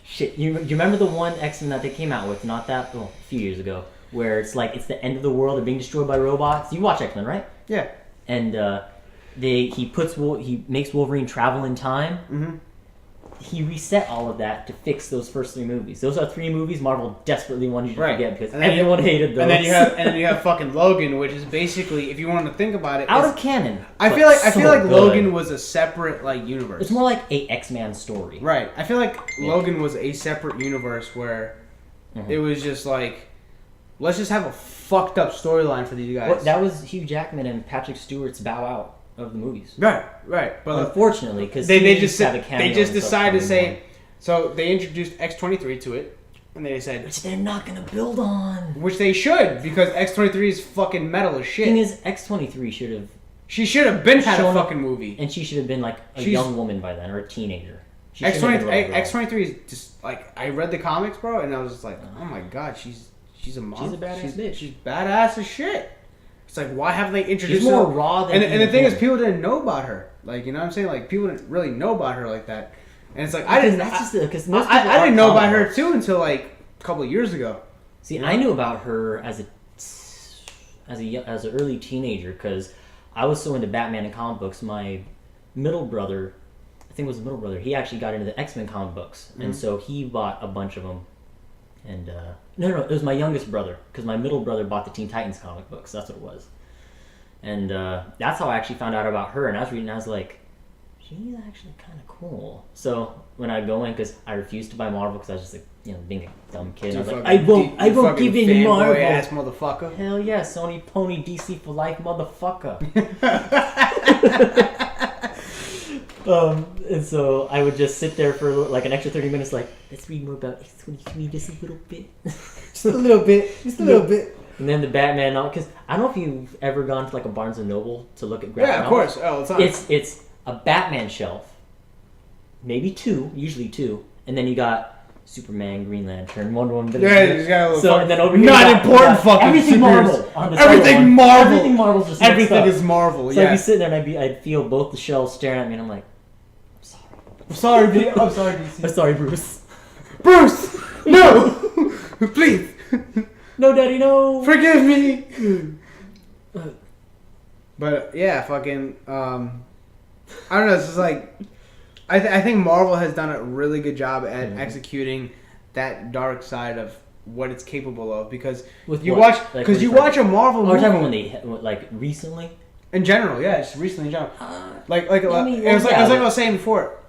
Shit, you remember the one X-Men that they came out with, not that... Well, a few years ago. Where it's like, it's the end of the world, they're being destroyed by robots. You watch X-Men, right? Yeah. And he makes Wolverine travel in time. Mm-hmm. He reset all of that to fix those first 3 movies. Those are 3 movies Marvel desperately wanted you to forget because everyone hated those. And then you have fucking Logan, which is basically, if you want to think about it, out of canon. I feel like good. Logan was a separate like universe. It's more like a X-Man story. Right. I feel like Logan was a separate universe where it was just like, let's just have a fucked up storyline for these guys. Well, that was Hugh Jackman and Patrick Stewart's bow out of the movies. Right. But Unfortunately, because they just decided to say, so they introduced X-23 to it, and they said, which they're not gonna build on. which they should, because X-23 is fucking metal as shit. Thing is, X-23 should have. She should have been had a shown up- fucking movie. And she should have been like a young woman by then, or a teenager. She shouldn't have been a little girl. X-23 is just like, I read the comics, bro, and I was just like, oh my god, she's a mom. She's a badass bitch. She's badass as shit. It's like, why haven't they introduced She's more her? raw than. And the thing is, Thor. people didn't know about her. Like, you know what I'm saying? Like, people didn't really know about her like that. And it's like, Because most people I didn't know about her comic too until like a couple of years ago. See, I knew about her as an early teenager because I was so into Batman and comic books. My middle brother, I think it was the middle brother, he actually got into the X-Men comic books, and so he bought a bunch of them. And no, it was my youngest brother because my middle brother bought the Teen Titans comic books. That's what it was. And that's how I actually found out about her. And I was reading, I was like, she's actually kind of cool. So when I go in, because I refused to buy Marvel because I was just like, being a dumb kid. I was like, I won't give in Marvel. Ass motherfucker. Hell yeah, Sony Pony DC for life, motherfucker. And so I would just sit there for like an extra 30 minutes, like, let's read more about X-23 just a little bit. Just a little bit. And then the Batman, because I don't know if you've ever gone to like a Barnes & Noble to look at graphic Yeah, of novels. course. Oh, it's on. It's a Batman shelf, maybe 2, usually 2, and then you got Superman, Green Lantern, Wonder Woman. Yeah, you got a little so and then over here, not you got important fucking everything superheroes. Marvel. On this Everything other one. Marvel. Everything Marvel's just Everything mixed up. is Marvel. So Yeah. I'd be sitting there and I'd feel both the shelves staring at me, and I'm like, I'm sorry, DC. I'm sorry, Bruce. Bruce, no, please, No, Daddy, no. forgive me. But yeah, fucking. I don't know. It's just like, I think Marvel has done a really good job at executing that dark side of what it's capable of, because With you what? watch Like, because what you are you watch a Marvel Oh, movie. we're talking when they like recently. In general, yeah, just recently in general. Like I mean, it was like yeah, I was saying before.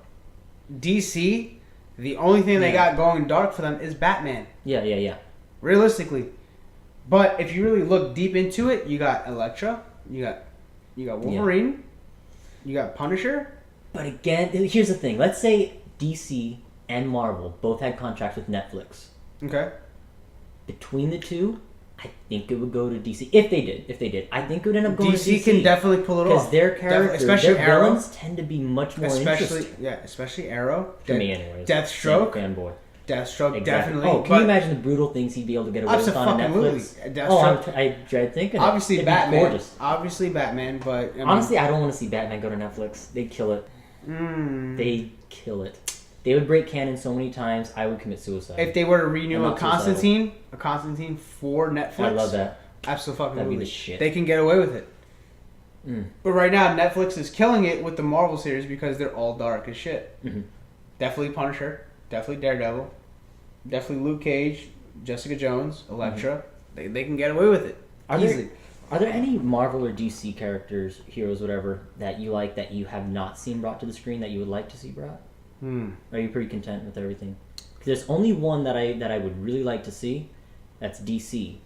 DC, the only thing they got going dark for them is Batman. Yeah. Realistically, but if you really look deep into it, you got Elektra, you got Wolverine, you got Punisher. But again, here's the thing. Let's say DC and Marvel both had contracts with Netflix. Okay. Between the two, I think it would go to DC. If they did. I think it would end up going to DC. DC can definitely pull it off. Because their characters, especially their Arrow, villains tend to be much more interesting. Especially Arrow. To me, anyways. Deathstroke. Fanboy. Deathstroke, Exactly. definitely. Oh, can you imagine the brutal things he'd be able to get away with on Netflix? I dread thinking. Obviously, It'd Batman. Be gorgeous. Obviously, Batman, but I mean, Honestly, I don't want to see Batman go to Netflix. They'd kill it. They'd kill it. They would break canon so many times, I would commit suicide. if they were to renew I'm a not Constantine for Netflix, I love that. Absolutely, That'd be the shit. They can get away with it. But right now, Netflix is killing it with the Marvel series because they're all dark as shit. Mm-hmm. Definitely Punisher, definitely Daredevil, definitely Luke Cage, Jessica Jones, Elektra. They can get away with it easily. Are there any Marvel or DC characters, heroes, whatever, that you like that you have not seen brought to the screen that you would like to see brought? Are you pretty content with everything? Because there's only one that I would really like to see. That's DC.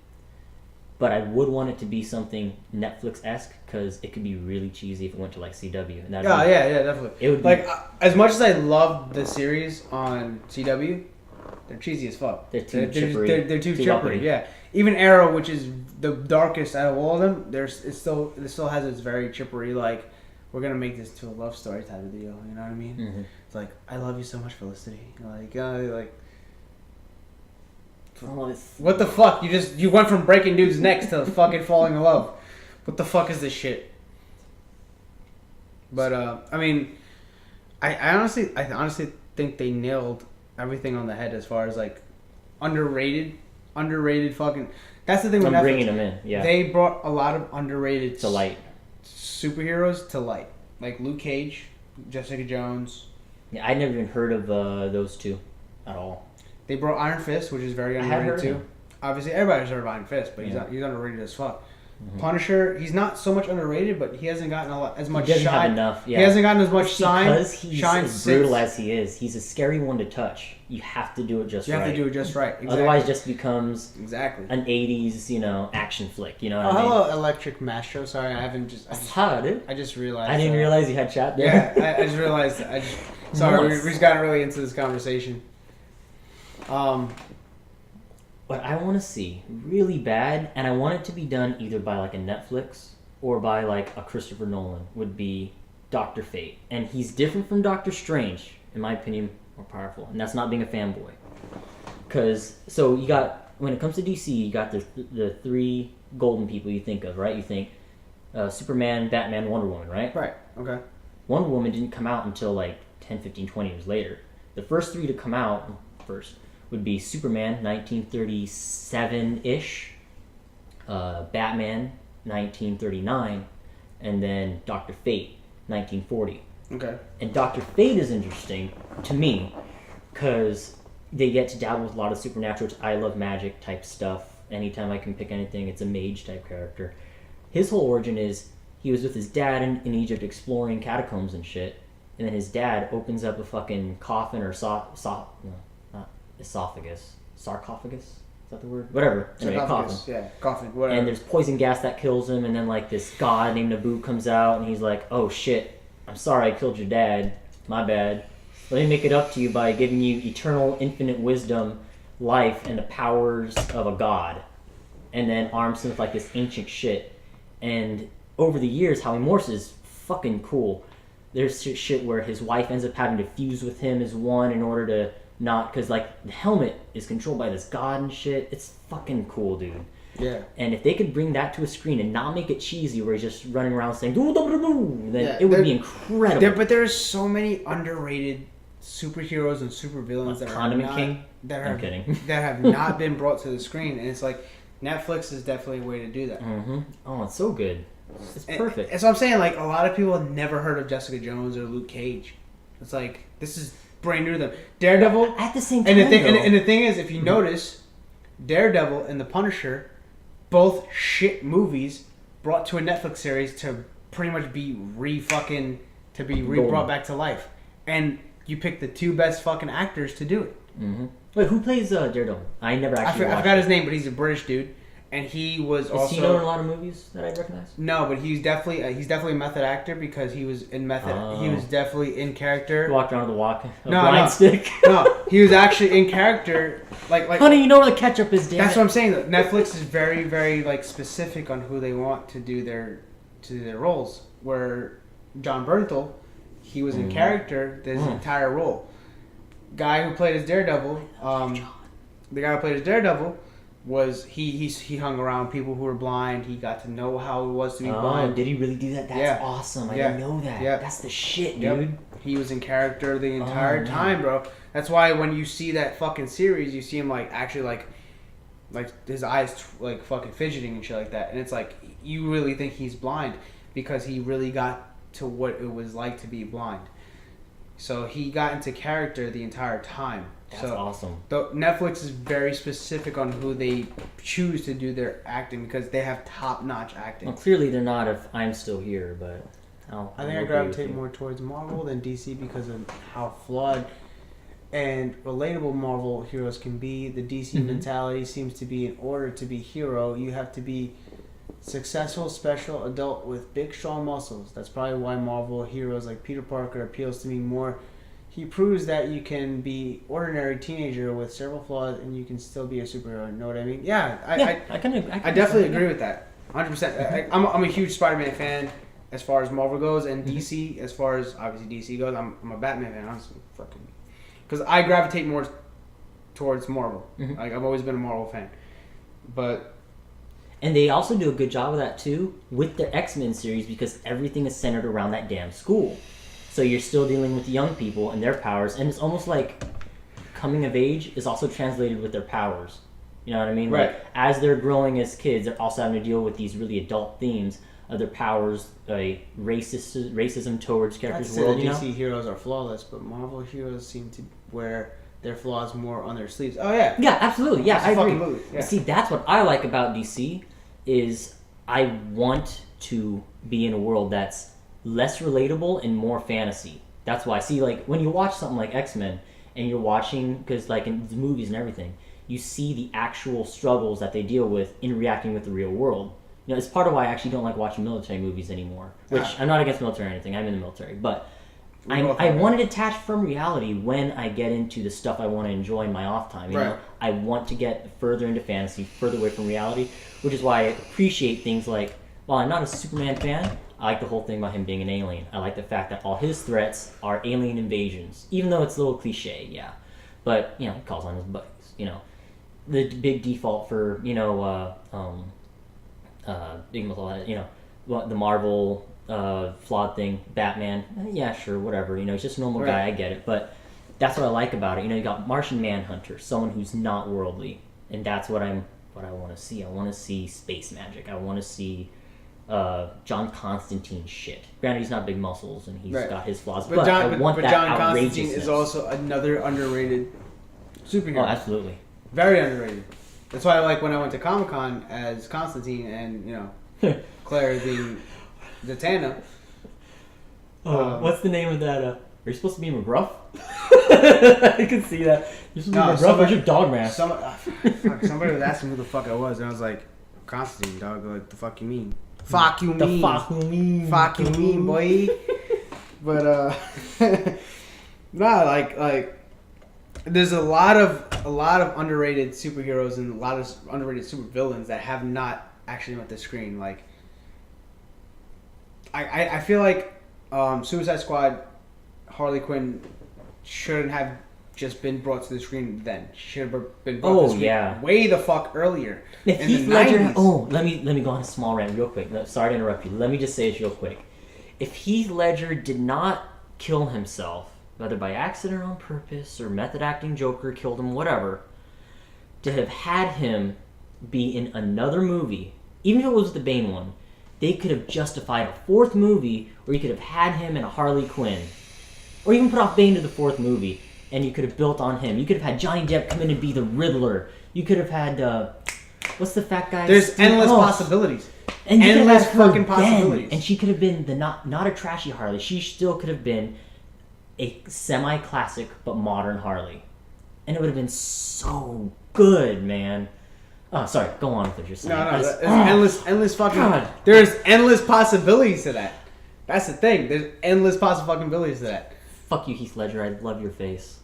But I would want it to be something Netflix-esque because it could be really cheesy if it went to like CW. And yeah, definitely. It would like as much as I love the series on CW, they're cheesy as fuck. They're too chippery. They're too chippery. Yeah. Even Arrow, which is the darkest out of all of them, it still has its very chippery, like, we're gonna make this to a love story type of deal. You know what I mean? Mm-hmm. It's like, I love you so much, Felicity. Like what the fuck? You went from breaking dudes' necks to fucking falling in love. What the fuck is this shit? But I mean, I honestly think they nailed everything on the head as far as like underrated fucking. That's the thing with I'm Netflix. bringing them in. Yeah, they brought a lot of underrated to light superheroes to light, like Luke Cage, Jessica Jones. Yeah, I never even heard of those two at all. They brought Iron Fist, which is very underrated too. Obviously, everybody's heard of Iron Fist, but he's underrated as fuck. Mm-hmm. Punisher, he's not so much underrated, but he hasn't gotten as much. He doesn't have enough. Yeah. He hasn't gotten as much shine. Because he's as brutal as he is. He's a scary one to touch. You have to do it just right. You have to do it just right. Exactly. Otherwise, it just becomes an 80s, action flick. You know what I mean? Hello, Electric Maestro. Sorry, I haven't just. I just realized. I didn't realize you had chat there. Yeah, I just realized. Sorry, we just got really into this conversation. What I want to see really bad, and I want it to be done either by like a Netflix or by like a Christopher Nolan, would be Dr. Fate. And he's different from Doctor Strange, in my opinion, more powerful. And that's not being a fanboy. So you got, when it comes to DC, you got the three golden people you think of, right? You think Superman, Batman, Wonder Woman, right? Right, okay. Wonder Woman didn't come out until like 10, 15, 20 years later. The first three to come out first would be Superman, 1937-ish, Batman, 1939, and then Dr. Fate, 1940. Okay. And Dr. Fate is interesting to me because they get to dabble with a lot of supernatural, which I love magic type stuff. Anytime I can pick anything, it's a mage type character. His whole origin is he was with his dad in Egypt exploring catacombs and shit, and then his dad opens up a fucking coffin or esophagus. Sarcophagus? Is that the word? Whatever. Anyway, coffin. Yeah, coffin. Whatever. And there's poison gas that kills him, and then like this god named Naboo comes out, and he's like, "Oh shit, I'm sorry I killed your dad. My bad. Let me make it up to you by giving you eternal, infinite wisdom, life, and the powers of a god." And then arms him with like this ancient shit. And over the years, how he morphs is fucking cool. There's shit where his wife ends up having to fuse with him as one in order to not, because like the helmet is controlled by this god and shit. It's fucking cool, dude. Yeah. And if they could bring that to a screen and not make it cheesy where he's just running around saying doo doo doo doo, then it would be incredible. But there's so many underrated superheroes and supervillains that Condiment are King. I'm kidding. That have not been brought to the screen, and it's like Netflix is definitely a way to do that. Mm-hmm. Oh, it's so good. It's perfect. And so I'm saying, like, a lot of people have never heard of Jessica Jones or Luke Cage. It's like, this is brand new to them. Daredevil. At the same time, and the thing is, if you notice, Daredevil and The Punisher, both shit movies brought to a Netflix series to pretty much be brought back to life. And you pick the two best fucking actors to do it. Mm-hmm. Wait, who plays Daredevil? I never actually I forgot his name, but he's a British dude. And he was also... Is he known in a lot of movies that I recognize? No, but he's definitely a method actor because he was in method. He was definitely in character. He walked around with a blind stick. No, he was actually in character. Like, honey, you know where the ketchup is, damn That's what I'm saying. Netflix is very, very like specific on who they want to do their roles. Where John Bernthal, he was in character his entire role. Guy who played as Daredevil, the guy who played as Daredevil. Was he hung around people who were blind. He got to know how it was to be blind. Did he really do that? That's awesome. I didn't know that. Yeah. That's the shit, dude. He was in character the entire time, bro. That's why when you see that fucking series, you see him like actually like his eyes like fucking fidgeting and shit like that. And it's like you really think he's blind because he really got to what it was like to be blind. So he got into character the entire time. That's awesome. Netflix is very specific on who they choose to do their acting because they have top-notch acting. Well, clearly they're not if I'm Still Here, but... I think I gravitate more towards Marvel than DC because of how flawed and relatable Marvel heroes can be. The DC mentality seems to be, in order to be hero, you have to be successful, special adult with big, strong muscles. That's probably why Marvel heroes like Peter Parker appeals to me more. He proves that you can be ordinary teenager with several flaws and you can still be a superhero. You know what I mean? Yeah, I definitely agree with that. 100%. I'm a huge Spider-Man fan as far as Marvel goes, and DC as far as obviously DC goes. I'm a Batman fan, honestly, fucking, because I gravitate more towards Marvel. Like I've always been a Marvel fan, and they also do a good job of that too with the X-Men series because everything is centered around that damn school. So you're still dealing with young people and their powers, and it's almost like coming of age is also translated with their powers. You know what I mean? Right. Like, as they're growing as kids, they're also having to deal with these really adult themes of their powers, racism towards characters' world. The DC heroes are flawless, but Marvel heroes seem to wear their flaws more on their sleeves. Oh yeah. Yeah, absolutely. Yeah, I agree. Movie. Yeah. See, that's what I like about DC is I want to be in a world that's less relatable and more fantasy. That's why. See, like when you watch something like X-Men and you're watching, because like in the movies and everything, you see the actual struggles that they deal with in reacting with the real world. You know, it's part of why I actually don't like watching military movies anymore. Which I'm not against military or anything. I'm in the military, but I want to detach from reality when I get into the stuff I want to enjoy in my off time. You know, I want to get further into fantasy, further away from reality, which is why I appreciate things like, while I'm not a Superman fan, I like the whole thing about him being an alien. I like the fact that all his threats are alien invasions, even though it's a little cliche, yeah. But, you know, he calls on his buddies, you know. The big default for, you know, the Marvel flawed thing, Batman, yeah, sure, whatever, you know, he's just a normal guy, I get it, but that's what I like about it. You know, you got Martian Manhunter, someone who's not worldly, and that's what I want to see. I want to see space magic. I want to see John Constantine shit. Granted, he's not big muscles and he's got his flaws, but I want that John Constantine is also another underrated superhero. Oh, absolutely. Very underrated. That's why I like when I went to Comic-Con as Constantine and, you know, Claire the Zatanna. What's the name of that? Are you supposed to be McGruff? I can see that. You're supposed to be McGruff. Where's your dog mask? Somebody was asking who the fuck I was, and I was like, Constantine, dog. Like, the fuck you mean? Fuck you mean? The fuck you mean? Fuck you mean, boy. But nah, like, there's a lot of underrated superheroes and a lot of underrated supervillains that have not actually met the screen. Like, I feel like Suicide Squad, Harley Quinn shouldn't have just been brought to the screen then. She should have been brought to the screen way the fuck earlier. If Heath Ledger, let me go on a small rant real quick. Sorry to interrupt you. Let me just say this real quick. If Heath Ledger did not kill himself, whether by accident or on purpose, or method acting Joker killed him, whatever, to have had him be in another movie, even if it was the Bane one, they could have justified a fourth movie where you could have had him and a Harley Quinn. Or even put off Bane to the fourth movie, and you could have built on him. You could have had Johnny Depp come in and be the Riddler. You could have had, what's the fat guy? There's endless possibilities. And you endless could have fucking possibilities. And she could have been not a trashy Harley. She still could have been a semi-classic but modern Harley. And it would have been so good, man. Oh, sorry. Go on with what you're saying. There's endless fucking... God. There's endless possibilities to that. That's the thing. There's endless possibilities to that. Fuck you, Heath Ledger. I love your face.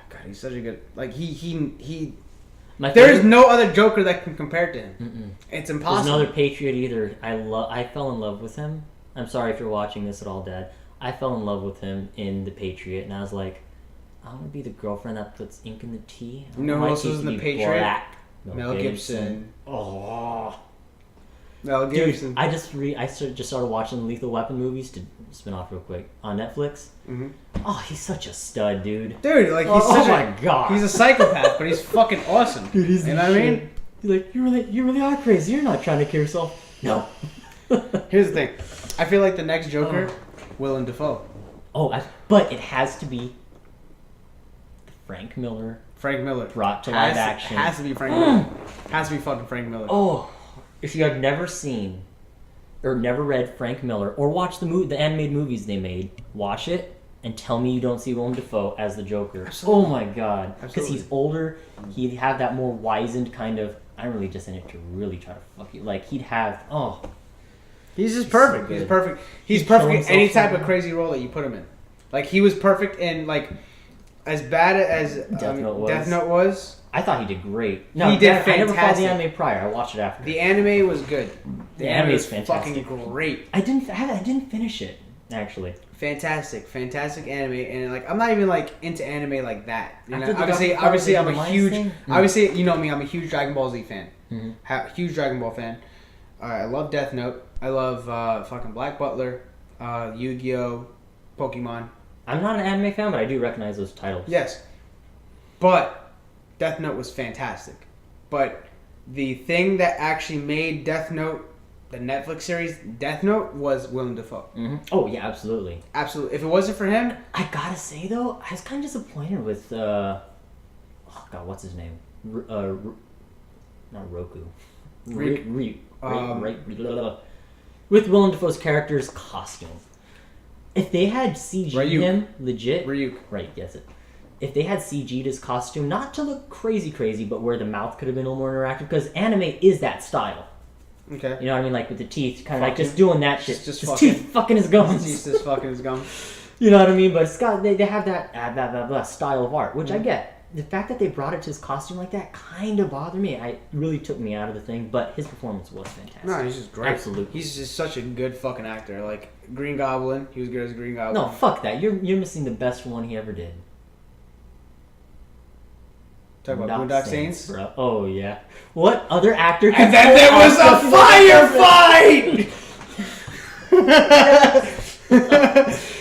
God, he's such a good... Like, there's no other Joker that can compare to him. Mm-mm. It's impossible. There's no other Patriot either. I fell in love with him. I'm sorry if you're watching this at all, Dad. I fell in love with him in The Patriot, and I was like, I want to be the girlfriend that puts ink in the tea. You know who else was in The Patriot? Black. Mel Gibson. Oh. Mel Gibson. Dude, I just started watching Lethal Weapon movies to spin off real quick on Netflix. Mm-hmm. Oh, he's such a stud, dude. Dude, like he's my god. He's a psychopath, but he's fucking awesome. Dude, he's you know what I mean? He's like, you really are crazy. You're not trying to kill yourself. No. Here's the thing. I feel like the next Joker, Willem Dafoe. But it has to be Frank Miller. Brought to live action. Has to be Frank Miller. Has to be fucking Frank Miller. Oh, if you have never seen or never read Frank Miller or watched the animated movies they made, watch it. and tell me you don't see Willem Dafoe as the Joker. Absolutely. Oh my god. Because he's older, he'd have that more wizened kind of, I'm really just in it to really try to fuck you. Like, he'd have, He's just perfect. so He's good. perfect. He's He'd perfect kill in any himself type of crazy role that you put him in. Like, he was perfect in, like, as bad as Death Note was. I thought he did great. No, He did I never saw the fantastic. anime prior. I watched it after. The anime was good. The anime anime is was fantastic. fucking great. I didn't finish it, actually. Fantastic anime, and like I'm not even like into anime like that. You know, After the obviously I'm the a Lions huge. thing? Obviously, you know me. I'm a huge Dragon Ball Z fan. Mm-hmm. Huge Dragon Ball fan. I love Death Note. I love fucking Black Butler, Yu-Gi-Oh, Pokemon. I'm not an anime fan, but I do recognize those titles. Yes, but Death Note was fantastic. But the thing that actually made Death Note, the Netflix series Death Note, was Willem Dafoe. Mm-hmm. Oh yeah, absolutely. Absolutely. If it wasn't for him, I gotta say though, I was kind of disappointed with oh god, what's his name? Not Roku. Reek. With Willem Dafoe's character's costume. If they had CG'd Ryuk. him legit, Ryuk. right? Guess it. If they had CG'd his costume, not to look crazy, but where the mouth could have been a little more interactive, because anime is that style. Okay. You know what I mean? Like with the teeth, kind of like Fucking. just doing that shit. Just His fucking. teeth fucking his gums. He's just fucking his gum. You know what I mean? But Scott, they have that style of art, which I get. The fact that they brought it to his costume like that kind of bothered me. It really took me out of the thing, but his performance was fantastic. No, he's just great. Absolutely. He's just such a good fucking actor. Like Green Goblin, he was good as Green Goblin. No, fuck that. You're missing the best one he ever did. Talk about Boondock Saints. Bro. Oh yeah. What other actor? And then there was a firefight.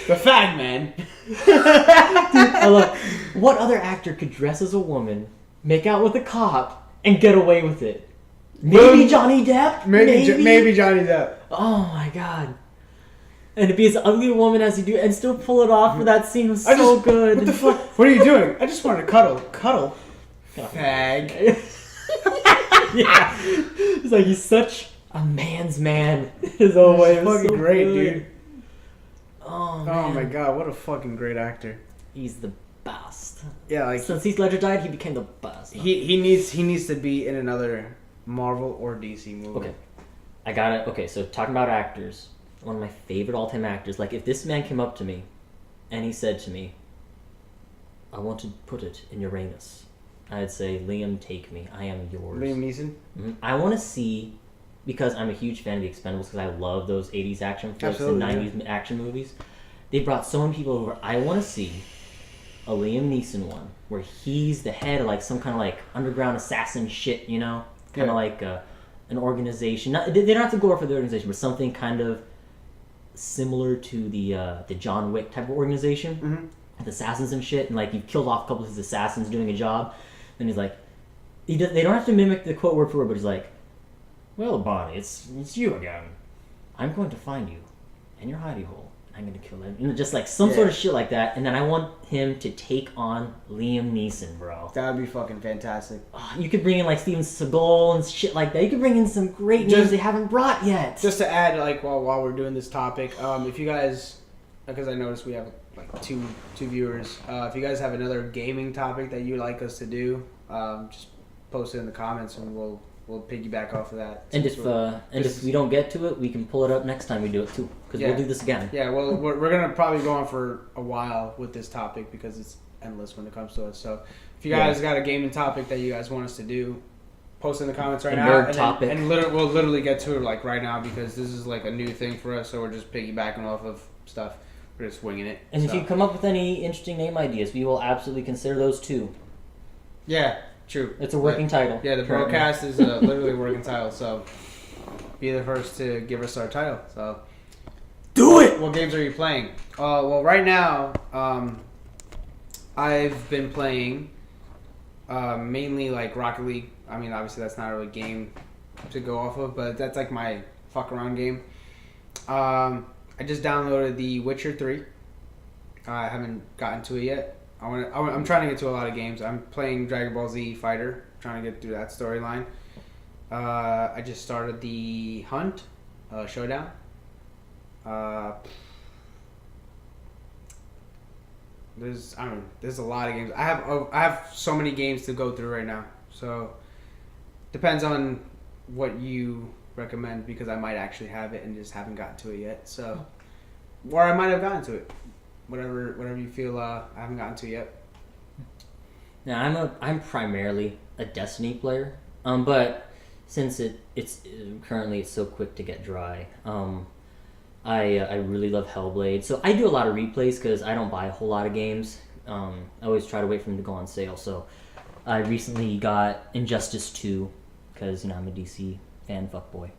The Fag Man. I love. What other actor could dress as a woman, make out with a cop, and get away with it? Maybe Johnny Depp. Maybe Johnny Depp. Oh my god. And to be as ugly a woman as you do, and still pull it off for that scene was so good. What the fuck? What are you doing? I just wanted to cuddle. Fag. Yeah. It's like he's such a man's man. His own way. It was Fucking so great, good. dude. Oh, man. Oh my god, what a fucking great actor. He's the best. Yeah, like Since Heath Ledger died, he became the best. he needs to be in another Marvel or DC movie. Okay, so talking about actors, one of my favorite all-time actors, like if this man came up to me and he said to me, I want to put it in Uranus, I'd say, Liam, take me. I am yours. Liam Neeson? Mm-hmm. I want to see, because I'm a huge fan of The Expendables, because I love those 80s action flicks and 90s action movies. They brought so many people over. I want to see a Liam Neeson one where he's the head of like some kind of like underground assassin shit, you know? Kind of like an organization. They don't have to go for the organization, but something kind of similar to the John Wick type of organization. Mm-hmm. With assassins and shit, and like you've killed off a couple of his assassins doing a job. And he's like, they don't have to mimic the quote word for word, but he's like, well, Bonnie, it's you again. I'm going to find you in your hidey hole, and I'm going to kill him. You know, just like some sort of shit like that. And then I want him to take on Liam Neeson, bro. That would be fucking fantastic. You could bring in like Steven Seagal and shit like that. You could bring in some great names they haven't brought yet. Just to add, like, while we're doing this topic, if you guys, because I noticed we have like two viewers. If you guys have another gaming topic that you'd like us to do, just post it in the comments and we'll piggyback off of that. And if we don't get to it, we can pull it up next time we do it too, because we'll do this again. Yeah, well, we're gonna probably go on for a while with this topic because it's endless when it comes to us. So if you guys got a gaming topic that you guys want us to do, post in the comments right now. And we'll literally get to it like right now because this is like a new thing for us. So we're just piggybacking off of stuff. We're just winging it. And if you come up with any interesting name ideas, we will absolutely consider those too. Yeah, true. It's a working title. Yeah, the broadcast is literally a working title. So be the first to give us our title. So do it. What games are you playing? Well, right now, I've been playing mainly like Rocket League. I mean, obviously that's not really a game to go off of, but that's like my fuck around game. I just downloaded The Witcher 3. I haven't gotten to it yet. I'm trying to get to a lot of games. I'm playing Dragon Ball Z Fighter, trying to get through that storyline. I just started the Hunt Showdown. There's a lot of games. I have so many games to go through right now. So depends on what you recommend because I might actually have it and just haven't gotten to it yet. So, or I might have gotten to it. Whatever you feel I haven't gotten to yet. Now I'm primarily a Destiny player, but since it's currently so quick to get dry, I really love Hellblade. So I do a lot of replays because I don't buy a whole lot of games. I always try to wait for them to go on sale. So I recently got Injustice 2 because I'm a DC fan fuckboy.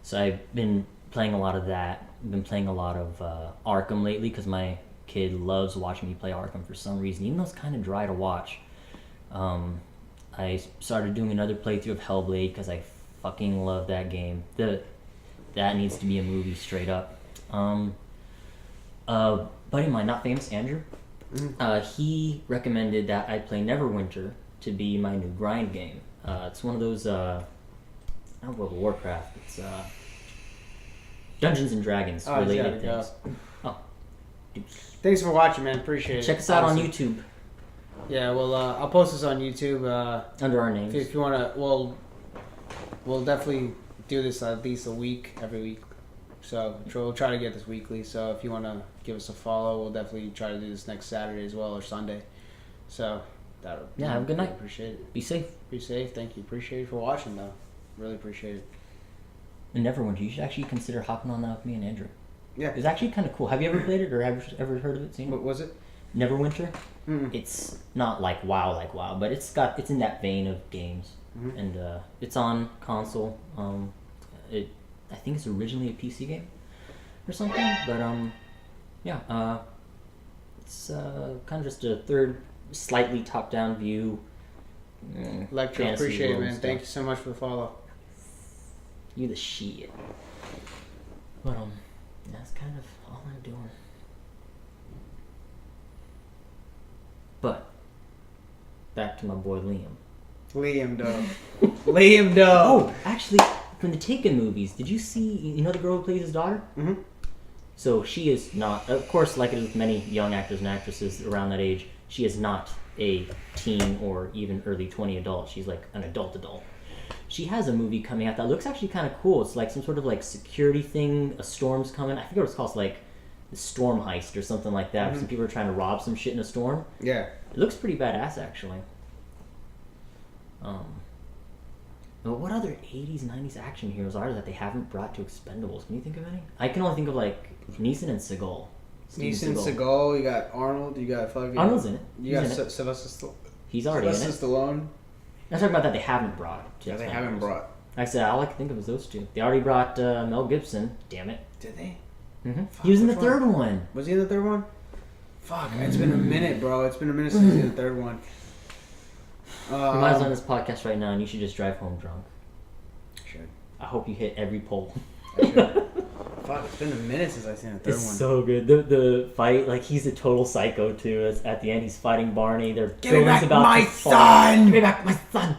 So I've been playing a lot of that. I've been playing a lot of Arkham lately because my kid loves watching me play Arkham for some reason, even though it's kind of dry to watch. I started doing another playthrough of Hellblade because I fucking love that game. That needs to be a movie straight up. Buddy of mine, not famous, Andrew, he recommended that I play Neverwinter to be my new grind game. It's one of those, not World of Warcraft, it's Dungeons and Dragons related things. Oh, Thanks for watching, man. Appreciate it. Check us out on YouTube. Yeah, well, I'll post this on YouTube. Under our names. If you want to, we'll definitely do this at least every week. So we'll try to get this weekly. So if you want to give us a follow, we'll definitely try to do this next Saturday as well or Sunday. So have a good night. Appreciate it. Be safe. Be safe. Thank you. Appreciate you for watching, though. Really appreciate it. And Neverwinter, you should actually consider hopping on that with me and Andrew. Yeah. It's actually kind of cool. Have you ever played it or ever heard of it? Seen it? What was it? Neverwinter. Mm-hmm. It's not like WoW, but it's in that vein of games, and it's on console. I think it's originally a PC game or something, but it's kind of just a third, slightly top-down view. Electro, appreciate it, man. Stuff. Thank you so much for the follow. You the shit. But that's kind of all I'm doing. But back to my boy Liam. Liam Doe. Oh, actually, from the Taken movies, did you see? The girl who plays his daughter? Mm-hmm. So she is not, of course, like it is with many young actors and actresses around that age. She is not a teen or even early 20 adult. She's like an adult. She has a movie coming out that looks actually kind of cool. It's like some sort of like security thing. A storm's coming. I forget what it's called. It's like the Storm Heist or something like that. Mm-hmm. Some people are trying to rob some shit in a storm. Yeah. It looks pretty badass, actually. But what other 80s, 90s action heroes are that they haven't brought to Expendables? Can you think of any? I can only think of, like, Neeson and Seagal. Seagal, you got Arnold, you got fucking... Arnold's in it. You got Sylvester Stallone. He's already in it. Sylvester Stallone. I'm talking about that they haven't brought to Expendables. They haven't brought. Like I said, all I can think of is those two. They already brought Mel Gibson. Damn it. Did they? Mm-hmm. He was in the third one. Was he in the third one? Fuck, it's been a minute, bro. It's been a minute since he's in the third one. You might as well on this podcast right now, and you should just drive home drunk. I should. I hope you hit every pole. I should. Fuck, it's been a minute since I've seen the third one. It's so good. The fight, like, he's a total psycho, too. It's, at the end, he's fighting Barney. Give me back my son! Give me back my son!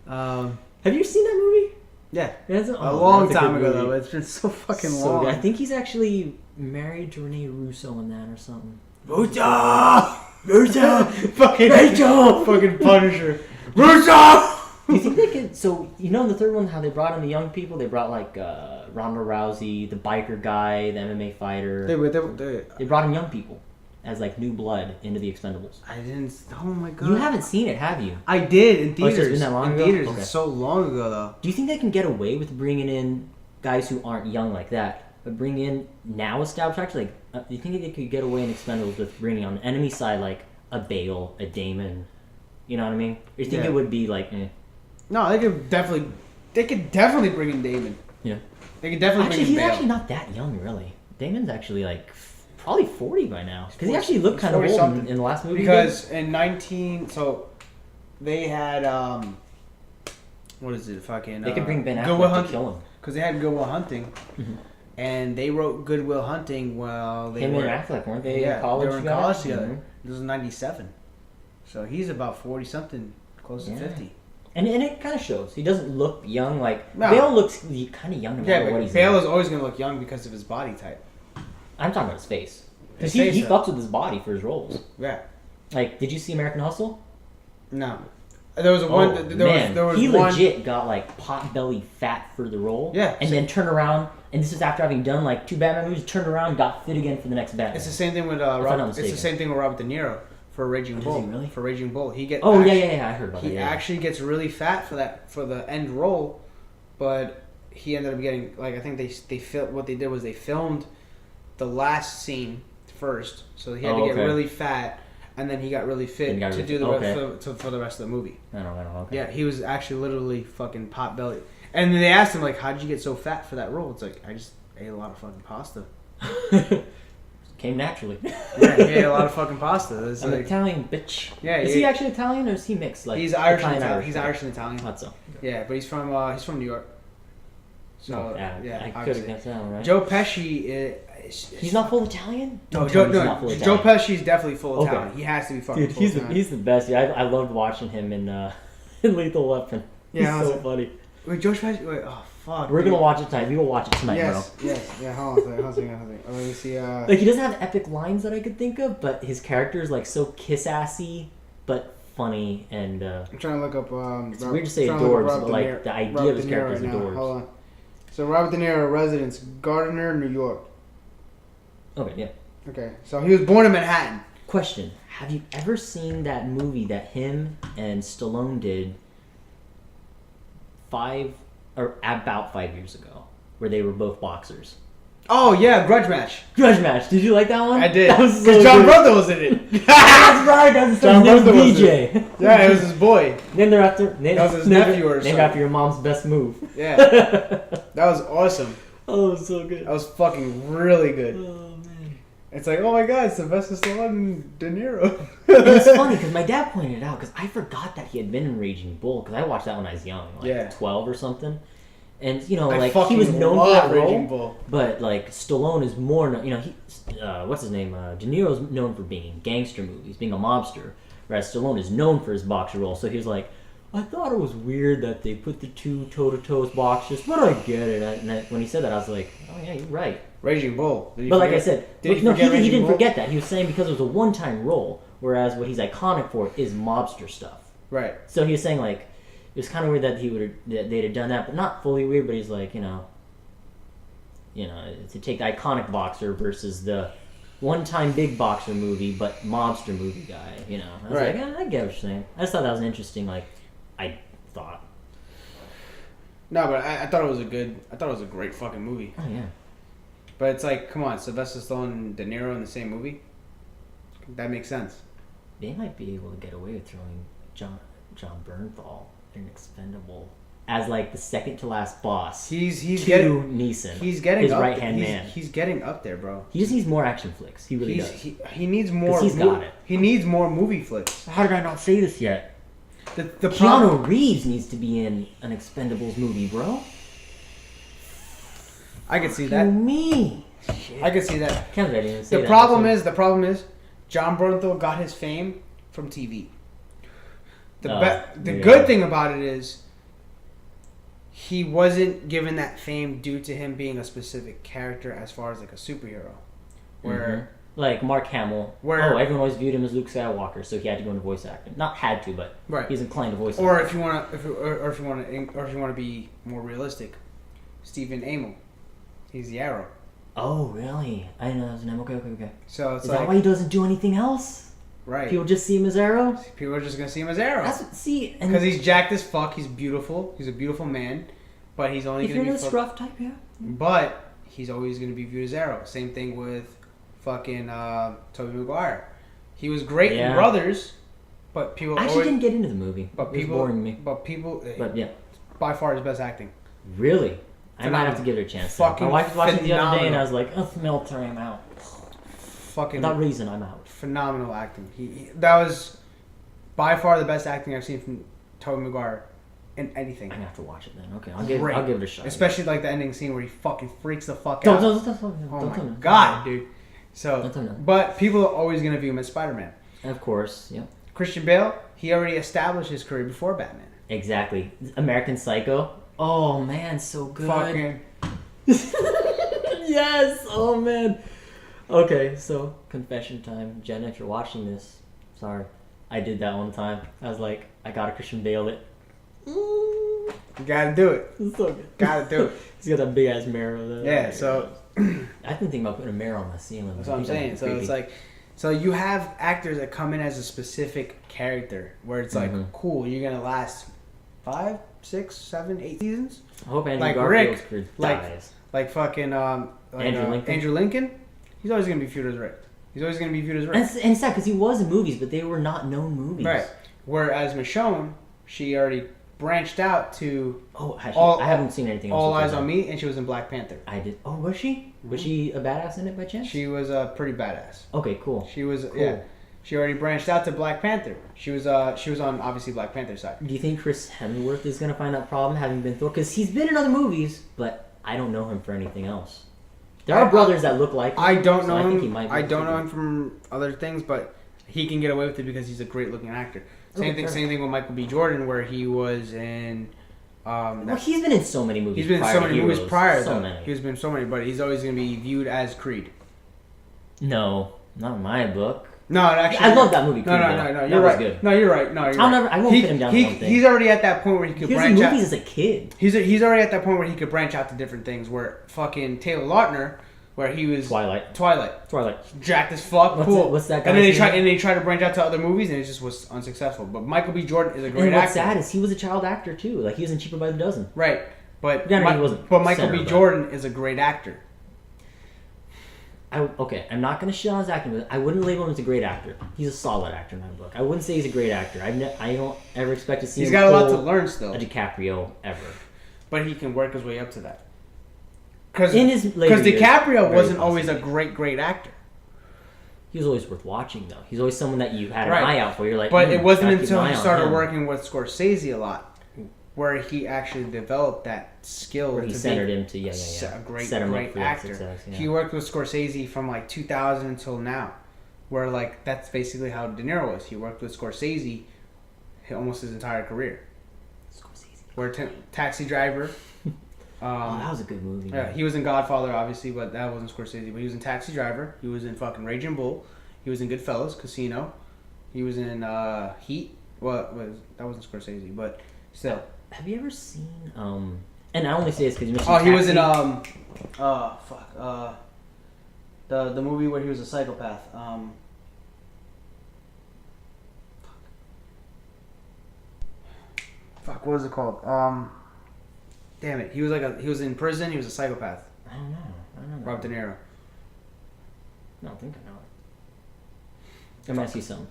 Have you seen that movie? Yeah. A long time ago, though. It's been so fucking long. Good. I think he's actually married to Renee Russo in that or something. Russo! Fucking Rachel! Fucking Punisher. Russo! Do you think they could... So, in the third one, how they brought in the young people? They brought, like, Ronda Rousey, the biker guy, the MMA fighter. They brought in young people as, like, new blood into the Expendables. I didn't... Oh, my God. You haven't seen it, have you? I did, in theaters. It's been that long ago? Theaters. Okay. It's so long ago, though. Do you think they can get away with bringing in guys who aren't young like that, but bring in now established actors? Like, do you think they could get away in Expendables with bringing on the enemy side, like, a Bale, a Damon? You know what I mean? Or you think it would be, like, No, they could definitely bring in Damon. Yeah. They could definitely bring in Bale. He's actually not that young, really. Damon's actually, like, probably 40 by now. Because he actually looked kind of old in the last movie. Because in 19... So, they had... What is it? Fucking... They could bring Ben Affleck to kill him. Because they had Good Will Hunting. Mm-hmm. And they wrote Good Will Hunting while they were... Him and Affleck, weren't they in college together? They were in college together. Mm-hmm. This was 97. So, he's about 40-something. Close to 50. And it kind of shows. He doesn't look young. Like, Bale looks kind of young no matter what he's Bale is always going to look young because of his body type. I'm talking about his face. Because he fucks with his body for his roles. Yeah. Like, did you see American Hustle? No. There was one. There was he one. legit got like pot belly fat for the role. Yeah. And then turned around, and this is after having done like 2 Batman movies. Turned around, got fit again for the next Batman. It's the same thing with Robert. It's the same thing with Robert De Niro for Raging Bull. He really? For Raging Bull, he gets. Oh yeah, I heard about that. He actually gets really fat for the end role, but he ended up getting like I think they filmed what they did was they filmed the last scene first, so he had to get really fat. And then he got really fit to do the for the rest of the movie. I don't know. Okay. Yeah, he was actually literally fucking pot belly. And then they asked him like, "How did you get so fat for that role?" It's like I just ate a lot of fucking pasta. Came naturally. Yeah, he ate a lot of fucking pasta. It's I'm like, Italian, bitch. Yeah, is he actually Italian or is he mixed? Like he's Irish and Italian. He's Irish and Italian. Thought so. Yeah, but he's from New York. So I could have guessed that one, right? Joe Pesci. He's not full Italian? No, Joe Pesci's definitely full Italian. He has to be fucking full Italian. He's the best. Yeah, I loved watching him in Lethal Weapon. Yeah, he's so funny. Wait, Joe Pesci? Wait, oh fuck. We're gonna watch it tonight. We will watch it tonight, yes, bro. Yes, yeah. Hold on a second. Let me see. Like he doesn't have epic lines that I could think of, but his character is like so kiss-assy, but funny and. I'm trying to look up. It's weird to say adorbs, but like the idea of his character is adorbs. Hold on. So Robert De Niro, residence, Gardner, New York. Okay, yeah. Okay, so he was born in Manhattan. Question: have you ever seen that movie that him and Stallone did about 5 years ago, where they were both boxers? Oh yeah, Grudge Match. Grudge Match. Did you like that one? I did. That was so John good. Brother was in it. That's right. That's John his Brother name was BJ. Yeah, it was his boy. Then they're after. That was his nephew or something. Named after your mom's best move. Yeah, that was awesome. Oh, it was so good. That was fucking really good. Oh man. It's like, oh my god, Sylvester Stallone and De Niro. And it's funny because my dad pointed it out because I forgot that he had been in Raging Bull because I watched that when I was young, like 12 or something. And he was known for that role, but like Stallone is more, what's his name? De Niro's known for being in gangster movies, being a mobster, whereas Stallone is known for his boxer role. So he was like, I thought it was weird that they put the two toe-to-toe boxers, but I get it. And when he said that, I was like, oh yeah, you're right. Raging Bull. But like I said, he didn't forget that. He was saying because it was a one-time role, whereas what he's iconic for is mobster stuff. Right. So he was saying like, it was kind of weird that they'd have done that, but not fully weird. But he's like, to take the iconic boxer versus the one-time big boxer movie, but mobster movie guy. I was like, I get what you're saying. I just thought that was an interesting, I thought. No, but I thought it was a great fucking movie. Oh yeah. But it's like, come on, Sylvester Stallone and De Niro in the same movie. That makes sense. They might be able to get away with throwing John Bernthal. Expendable as like the second to last boss. He's getting Neeson. He's getting his up, right hand man. He's getting up there, bro. He just needs more action flicks. He really does. He needs more. He's got it. He needs more movie flicks. How did I not say this yet? The Keanu Reeves needs to be in an Expendables movie, bro. I could see that. Me. I could see that. Can't let him say the that. problem is, John Bernthal got his fame from TV. The good thing about it is he wasn't given that fame due to him being a specific character as far as like a superhero. Where like Mark Hamill. Everyone always viewed him as Luke Skywalker, so he had to go into voice acting. Not had to, but he's inclined to voice acting. Or if you want to be more realistic, Stephen Amell. He's the Arrow. Oh really? I didn't know that was his name. Okay. So it's is that why he doesn't do anything else? Right. People just see him as Arrow? People are just going to see him as Arrow. Because he's jacked as fuck. He's beautiful. He's a beautiful man. But he's only going to be... If you're in a scruff type, yeah. But he's always going to be viewed as Arrow. Same thing with fucking Tobey Maguire. He was great in Brothers, but people... I actually didn't get into the movie. It was boring me. But yeah. By far his best acting. Really? I might have to give it a chance. My wife was watching it the other day and I was like, oh, military, I'm out. For that reason, I'm out. Phenomenal acting. That was by far the best acting I've seen from Tobey Maguire in anything. I'm gonna have to watch it then. Okay, I'll give it a shot. Especially like the ending scene where he fucking freaks the fuck out. Oh my god, dude. So, but people are always gonna view him as Spider-Man. Of course, yeah. Christian Bale, he already established his career before Batman. Exactly. American Psycho. Oh man, so good. Fucking. Yes. Oh man. Okay, so confession time. Jenna, if you're watching this, sorry. I did that one time. I was like, I gotta Christian Bale it. You gotta do it. It's so good. Gotta do it. He's got that big ass mirror there. Yeah, so I've been thinking about putting a mirror on my ceiling. that's what I'm saying. So it's like, so you have actors that come in as a specific character where it's like, cool, you're gonna last 5, 6, 7, 8 seasons. I hope Andrew like Garfield's Rick, career like dies. like fucking Andrew Lincoln. He's always gonna be viewed as Rick. He's always gonna be viewed as Rick. And it's sad because he was in movies, but they were not known movies. Right. Whereas Michonne, she already branched out to I haven't seen anything else. All Eyes on Me, and she was in Black Panther. I did. Oh, was she? Was she a badass in it by chance? She was pretty badass. Okay, cool. She was cool. Yeah. She already branched out to Black Panther. She was on obviously Black Panther's side. Do you think Chris Hemsworth is gonna find that problem having been Thor? Because he's been in other movies, but I don't know him for anything else. There are brothers that look like him. I don't know him. I think he might be I don't know him from other things, but he can get away with it because he's a great looking actor. Same thing with Michael B. Jordan, where he was in. Well, he's been in so many movies. He's been in so many movies prior. So though. many. He's been in so many, but he's always going to be viewed as Creed. No, not in my book. No, actually, I love that movie. Creed, no. You're right. Good. No, you're right. No, you're right. I won't put him down to one thing. He's already at that point where he could branch out. He was in movies as a kid. He's already at that point where he could branch out to different things. Where fucking Taylor Lautner, where he was Twilight, jacked as fuck. What's that guy? And then they tried to branch out to other movies, and it just was unsuccessful. But Michael B. Jordan is a great actor. And what's sad is he was a child actor too. Like he was in Cheaper by the Dozen. Right, but he wasn't. But Michael B. Jordan is a great actor. I'm not going to shit on his acting, but I wouldn't label him as a great actor. He's a solid actor in my book. I wouldn't say he's a great actor. I don't ever expect to see He's him got a lot to learn still. A DiCaprio ever. But he can work his way up to that. Because DiCaprio wasn't always a great actor. He was always worth watching, though. He's always someone that you had an eye out for. You're like, but it wasn't until he started working with Scorsese a lot where he actually developed that skill. Where he centered him to a great actor. Success, yeah. He worked with Scorsese from like 2000 until now, where like that's basically how De Niro was. He worked with Scorsese almost his entire career. Scorsese. Where Taxi Driver. That was a good movie. Yeah, he was in Godfather, obviously, but that wasn't Scorsese. But he was in Taxi Driver. He was in fucking Raging Bull. He was in Goodfellas, Casino. He was in Heat. That wasn't Scorsese, but still. Have you ever seen and I only say this because you mentioned Taxi. He Was in the movie where he was a psychopath. What was it called? Damn it. He was in prison. He was a psychopath. I don't know. Rob De Niro. I don't think I know it. I'm gonna see something.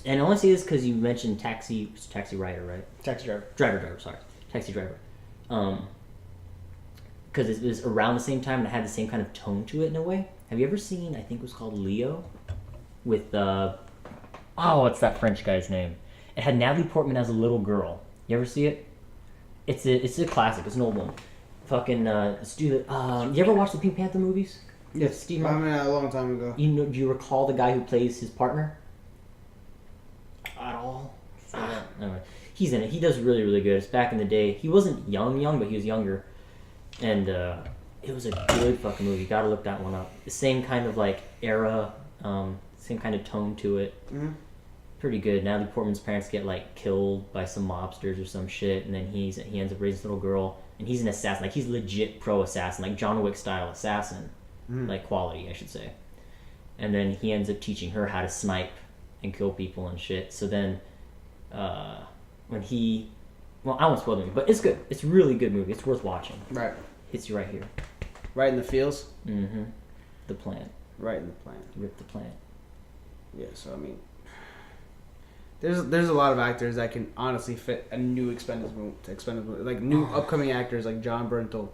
And I only say this because you mentioned Taxi Rider, right? Taxi Driver. Driver, sorry. Taxi Driver. Because it was around the same time and it had the same kind of tone to it in a way. Have you ever seen, I think it was called Leo? With, what's that French guy's name? It had Natalie Portman as a little girl. You ever see it? It's a classic. It's an old one. Fucking, let's do the, you ever watch the Pink Panther movies? Yes. Steve I mean, a long time ago. Do you recall the guy who plays his partner? At all? Anyway, he's in it. He does really, really good. It's back in the day. He wasn't young, but he was younger. And it was a good fucking movie. Gotta look that one up. The same kind of like era, same kind of tone to it. Mm-hmm. Pretty good. Natalie Portman's parents get like killed by some mobsters or some shit, and then he ends up raising this little girl, and he's an assassin. Like he's legit pro assassin, like John Wick style assassin, like quality, I should say. And then he ends up teaching her how to snipe and kill people and shit. So then, when he, well, I won't spoil it, but it's good. It's a really good movie. It's worth watching. Right. Hits you right here. Right in the feels. Mm-hmm. The plant. Right in the plant. Rip the plant. Yeah. So I mean, there's a lot of actors that can honestly fit a new Expendables movie, like new upcoming actors like John Bernthal.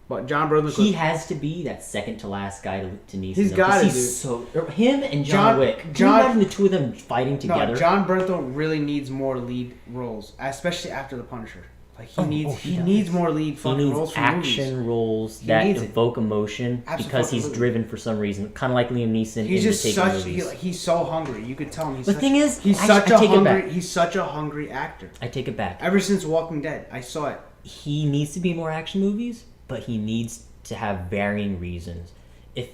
But John Bernthal, he has to be that second to last guy to Neeson. He's got it, dude. So him and John Wick. Can you imagine the two of them fighting together? No, John Bernthal really needs more lead roles, especially after The Punisher. Like he needs more lead fucking roles from movies. Action roles that evoke emotion because he's driven for some reason, kind of like Liam Neeson. He's just he's so hungry. You could tell him. He's such a hungry actor. I take it back. Ever since Walking Dead, I saw it. He needs to be more action movies, but he needs to have varying reasons. if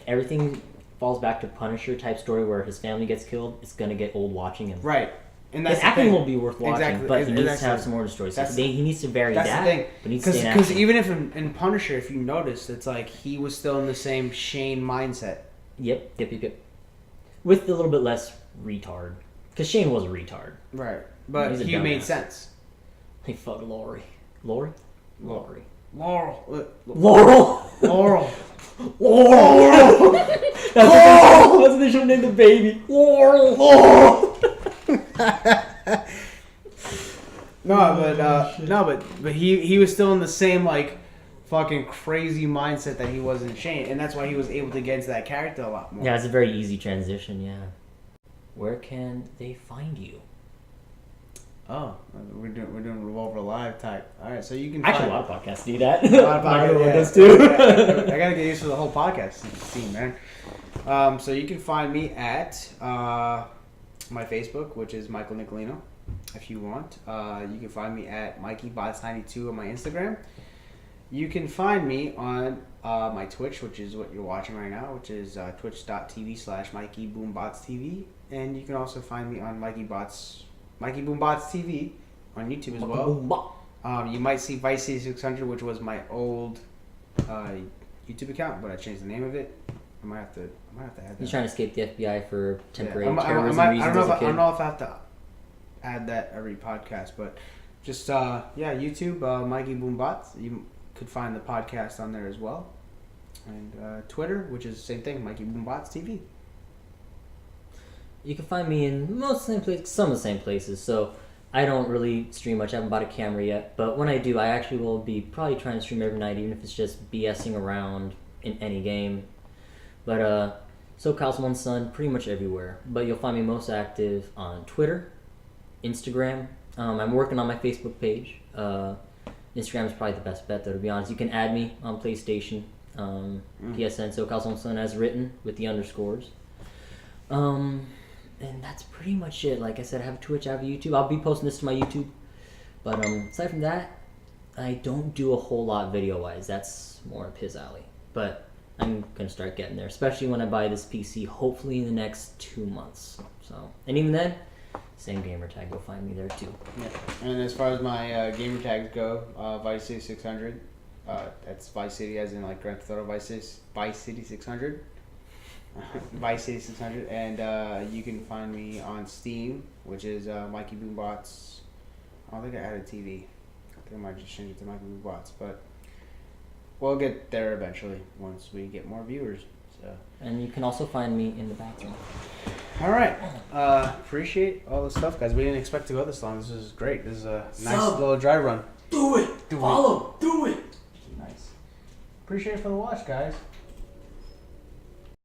everything falls back to Punisher type story where his family gets killed, it's gonna get old watching him. Right. And that's his acting will be worth watching, exactly. but he needs to have some more stories. He needs to vary that. That's the thing. But he needs to stay in Because action. even if in Punisher, if you notice, it's like he was still in the same Shane mindset. Yep. With a little bit less retard. Because Shane was a retard. Right. But he made sense. He fucked Lori. Lori? Lori. Laurel. Laurel! Laurel. Laurel! That's what they should name the baby. Laurel! Laurel! But he was still in the same like fucking crazy mindset that he was in Shane, and that's why he was able to get into that character a lot more. Yeah, it's a very easy transition. Yeah. Where can they find you? Oh, we're doing Revolver Live type. All right, so you can actually a lot of podcasts do that. A lot of podcasts too. I gotta get used to the whole podcast scene, man. So you can find me at my Facebook, which is Michael Nicolino, if you want. You can find me at MikeyBots92 on my Instagram. You can find me on my Twitch, which is what you're watching right now, which is twitch.tv/MikeyBoomBotsTV. And you can also find me on Mikey Boombots TV on YouTube as well. You might see Vice City 600, which was my old YouTube account, but I changed the name of it. I might have to add that. You're trying to escape the FBI for temporary I terrorism reasons don't know if I have to add that every podcast, but just YouTube, Mikey Boombots. You could find the podcast on there as well, and Twitter, which is the same thing, Mikey Boombots TV. You can find me in some of the same places. So I don't really stream much. I haven't bought a camera yet, but when I do, I actually will be probably trying to stream every night, even if it's just BSing around in any game. But SoCal's One Son, pretty much everywhere. But you'll find me most active on Twitter, Instagram. I'm working on my Facebook page. Instagram is probably the best bet, though, to be honest. You can add me on PlayStation, PSN, SoCal's One Son, as written with the underscores. And that's pretty much it. Like I said, I have a Twitch, I have a YouTube. I'll be posting this to my YouTube. But aside from that, I don't do a whole lot video-wise. That's more up his alley. But I'm going to start getting there, especially when I buy this PC, hopefully in the next 2 months. So, and even then, same gamer tag. Go find me there, too. Yeah. And as far as my gamer tags go, Vice City 600. That's Vice City as in like Grand Theft Auto Vice City 600. Vice City 600, and you can find me on Steam, which is Mikey Boombots. I don't think I added TV. I think I might just change it to Mikey Boombots, but we'll get there eventually once we get more viewers. So. And you can also find me in the bathroom. All right, appreciate all the stuff, guys. We didn't expect to go this long. This is great. This is a nice little dry run. Do it. Follow. Do it. Nice. Appreciate it for the watch, guys.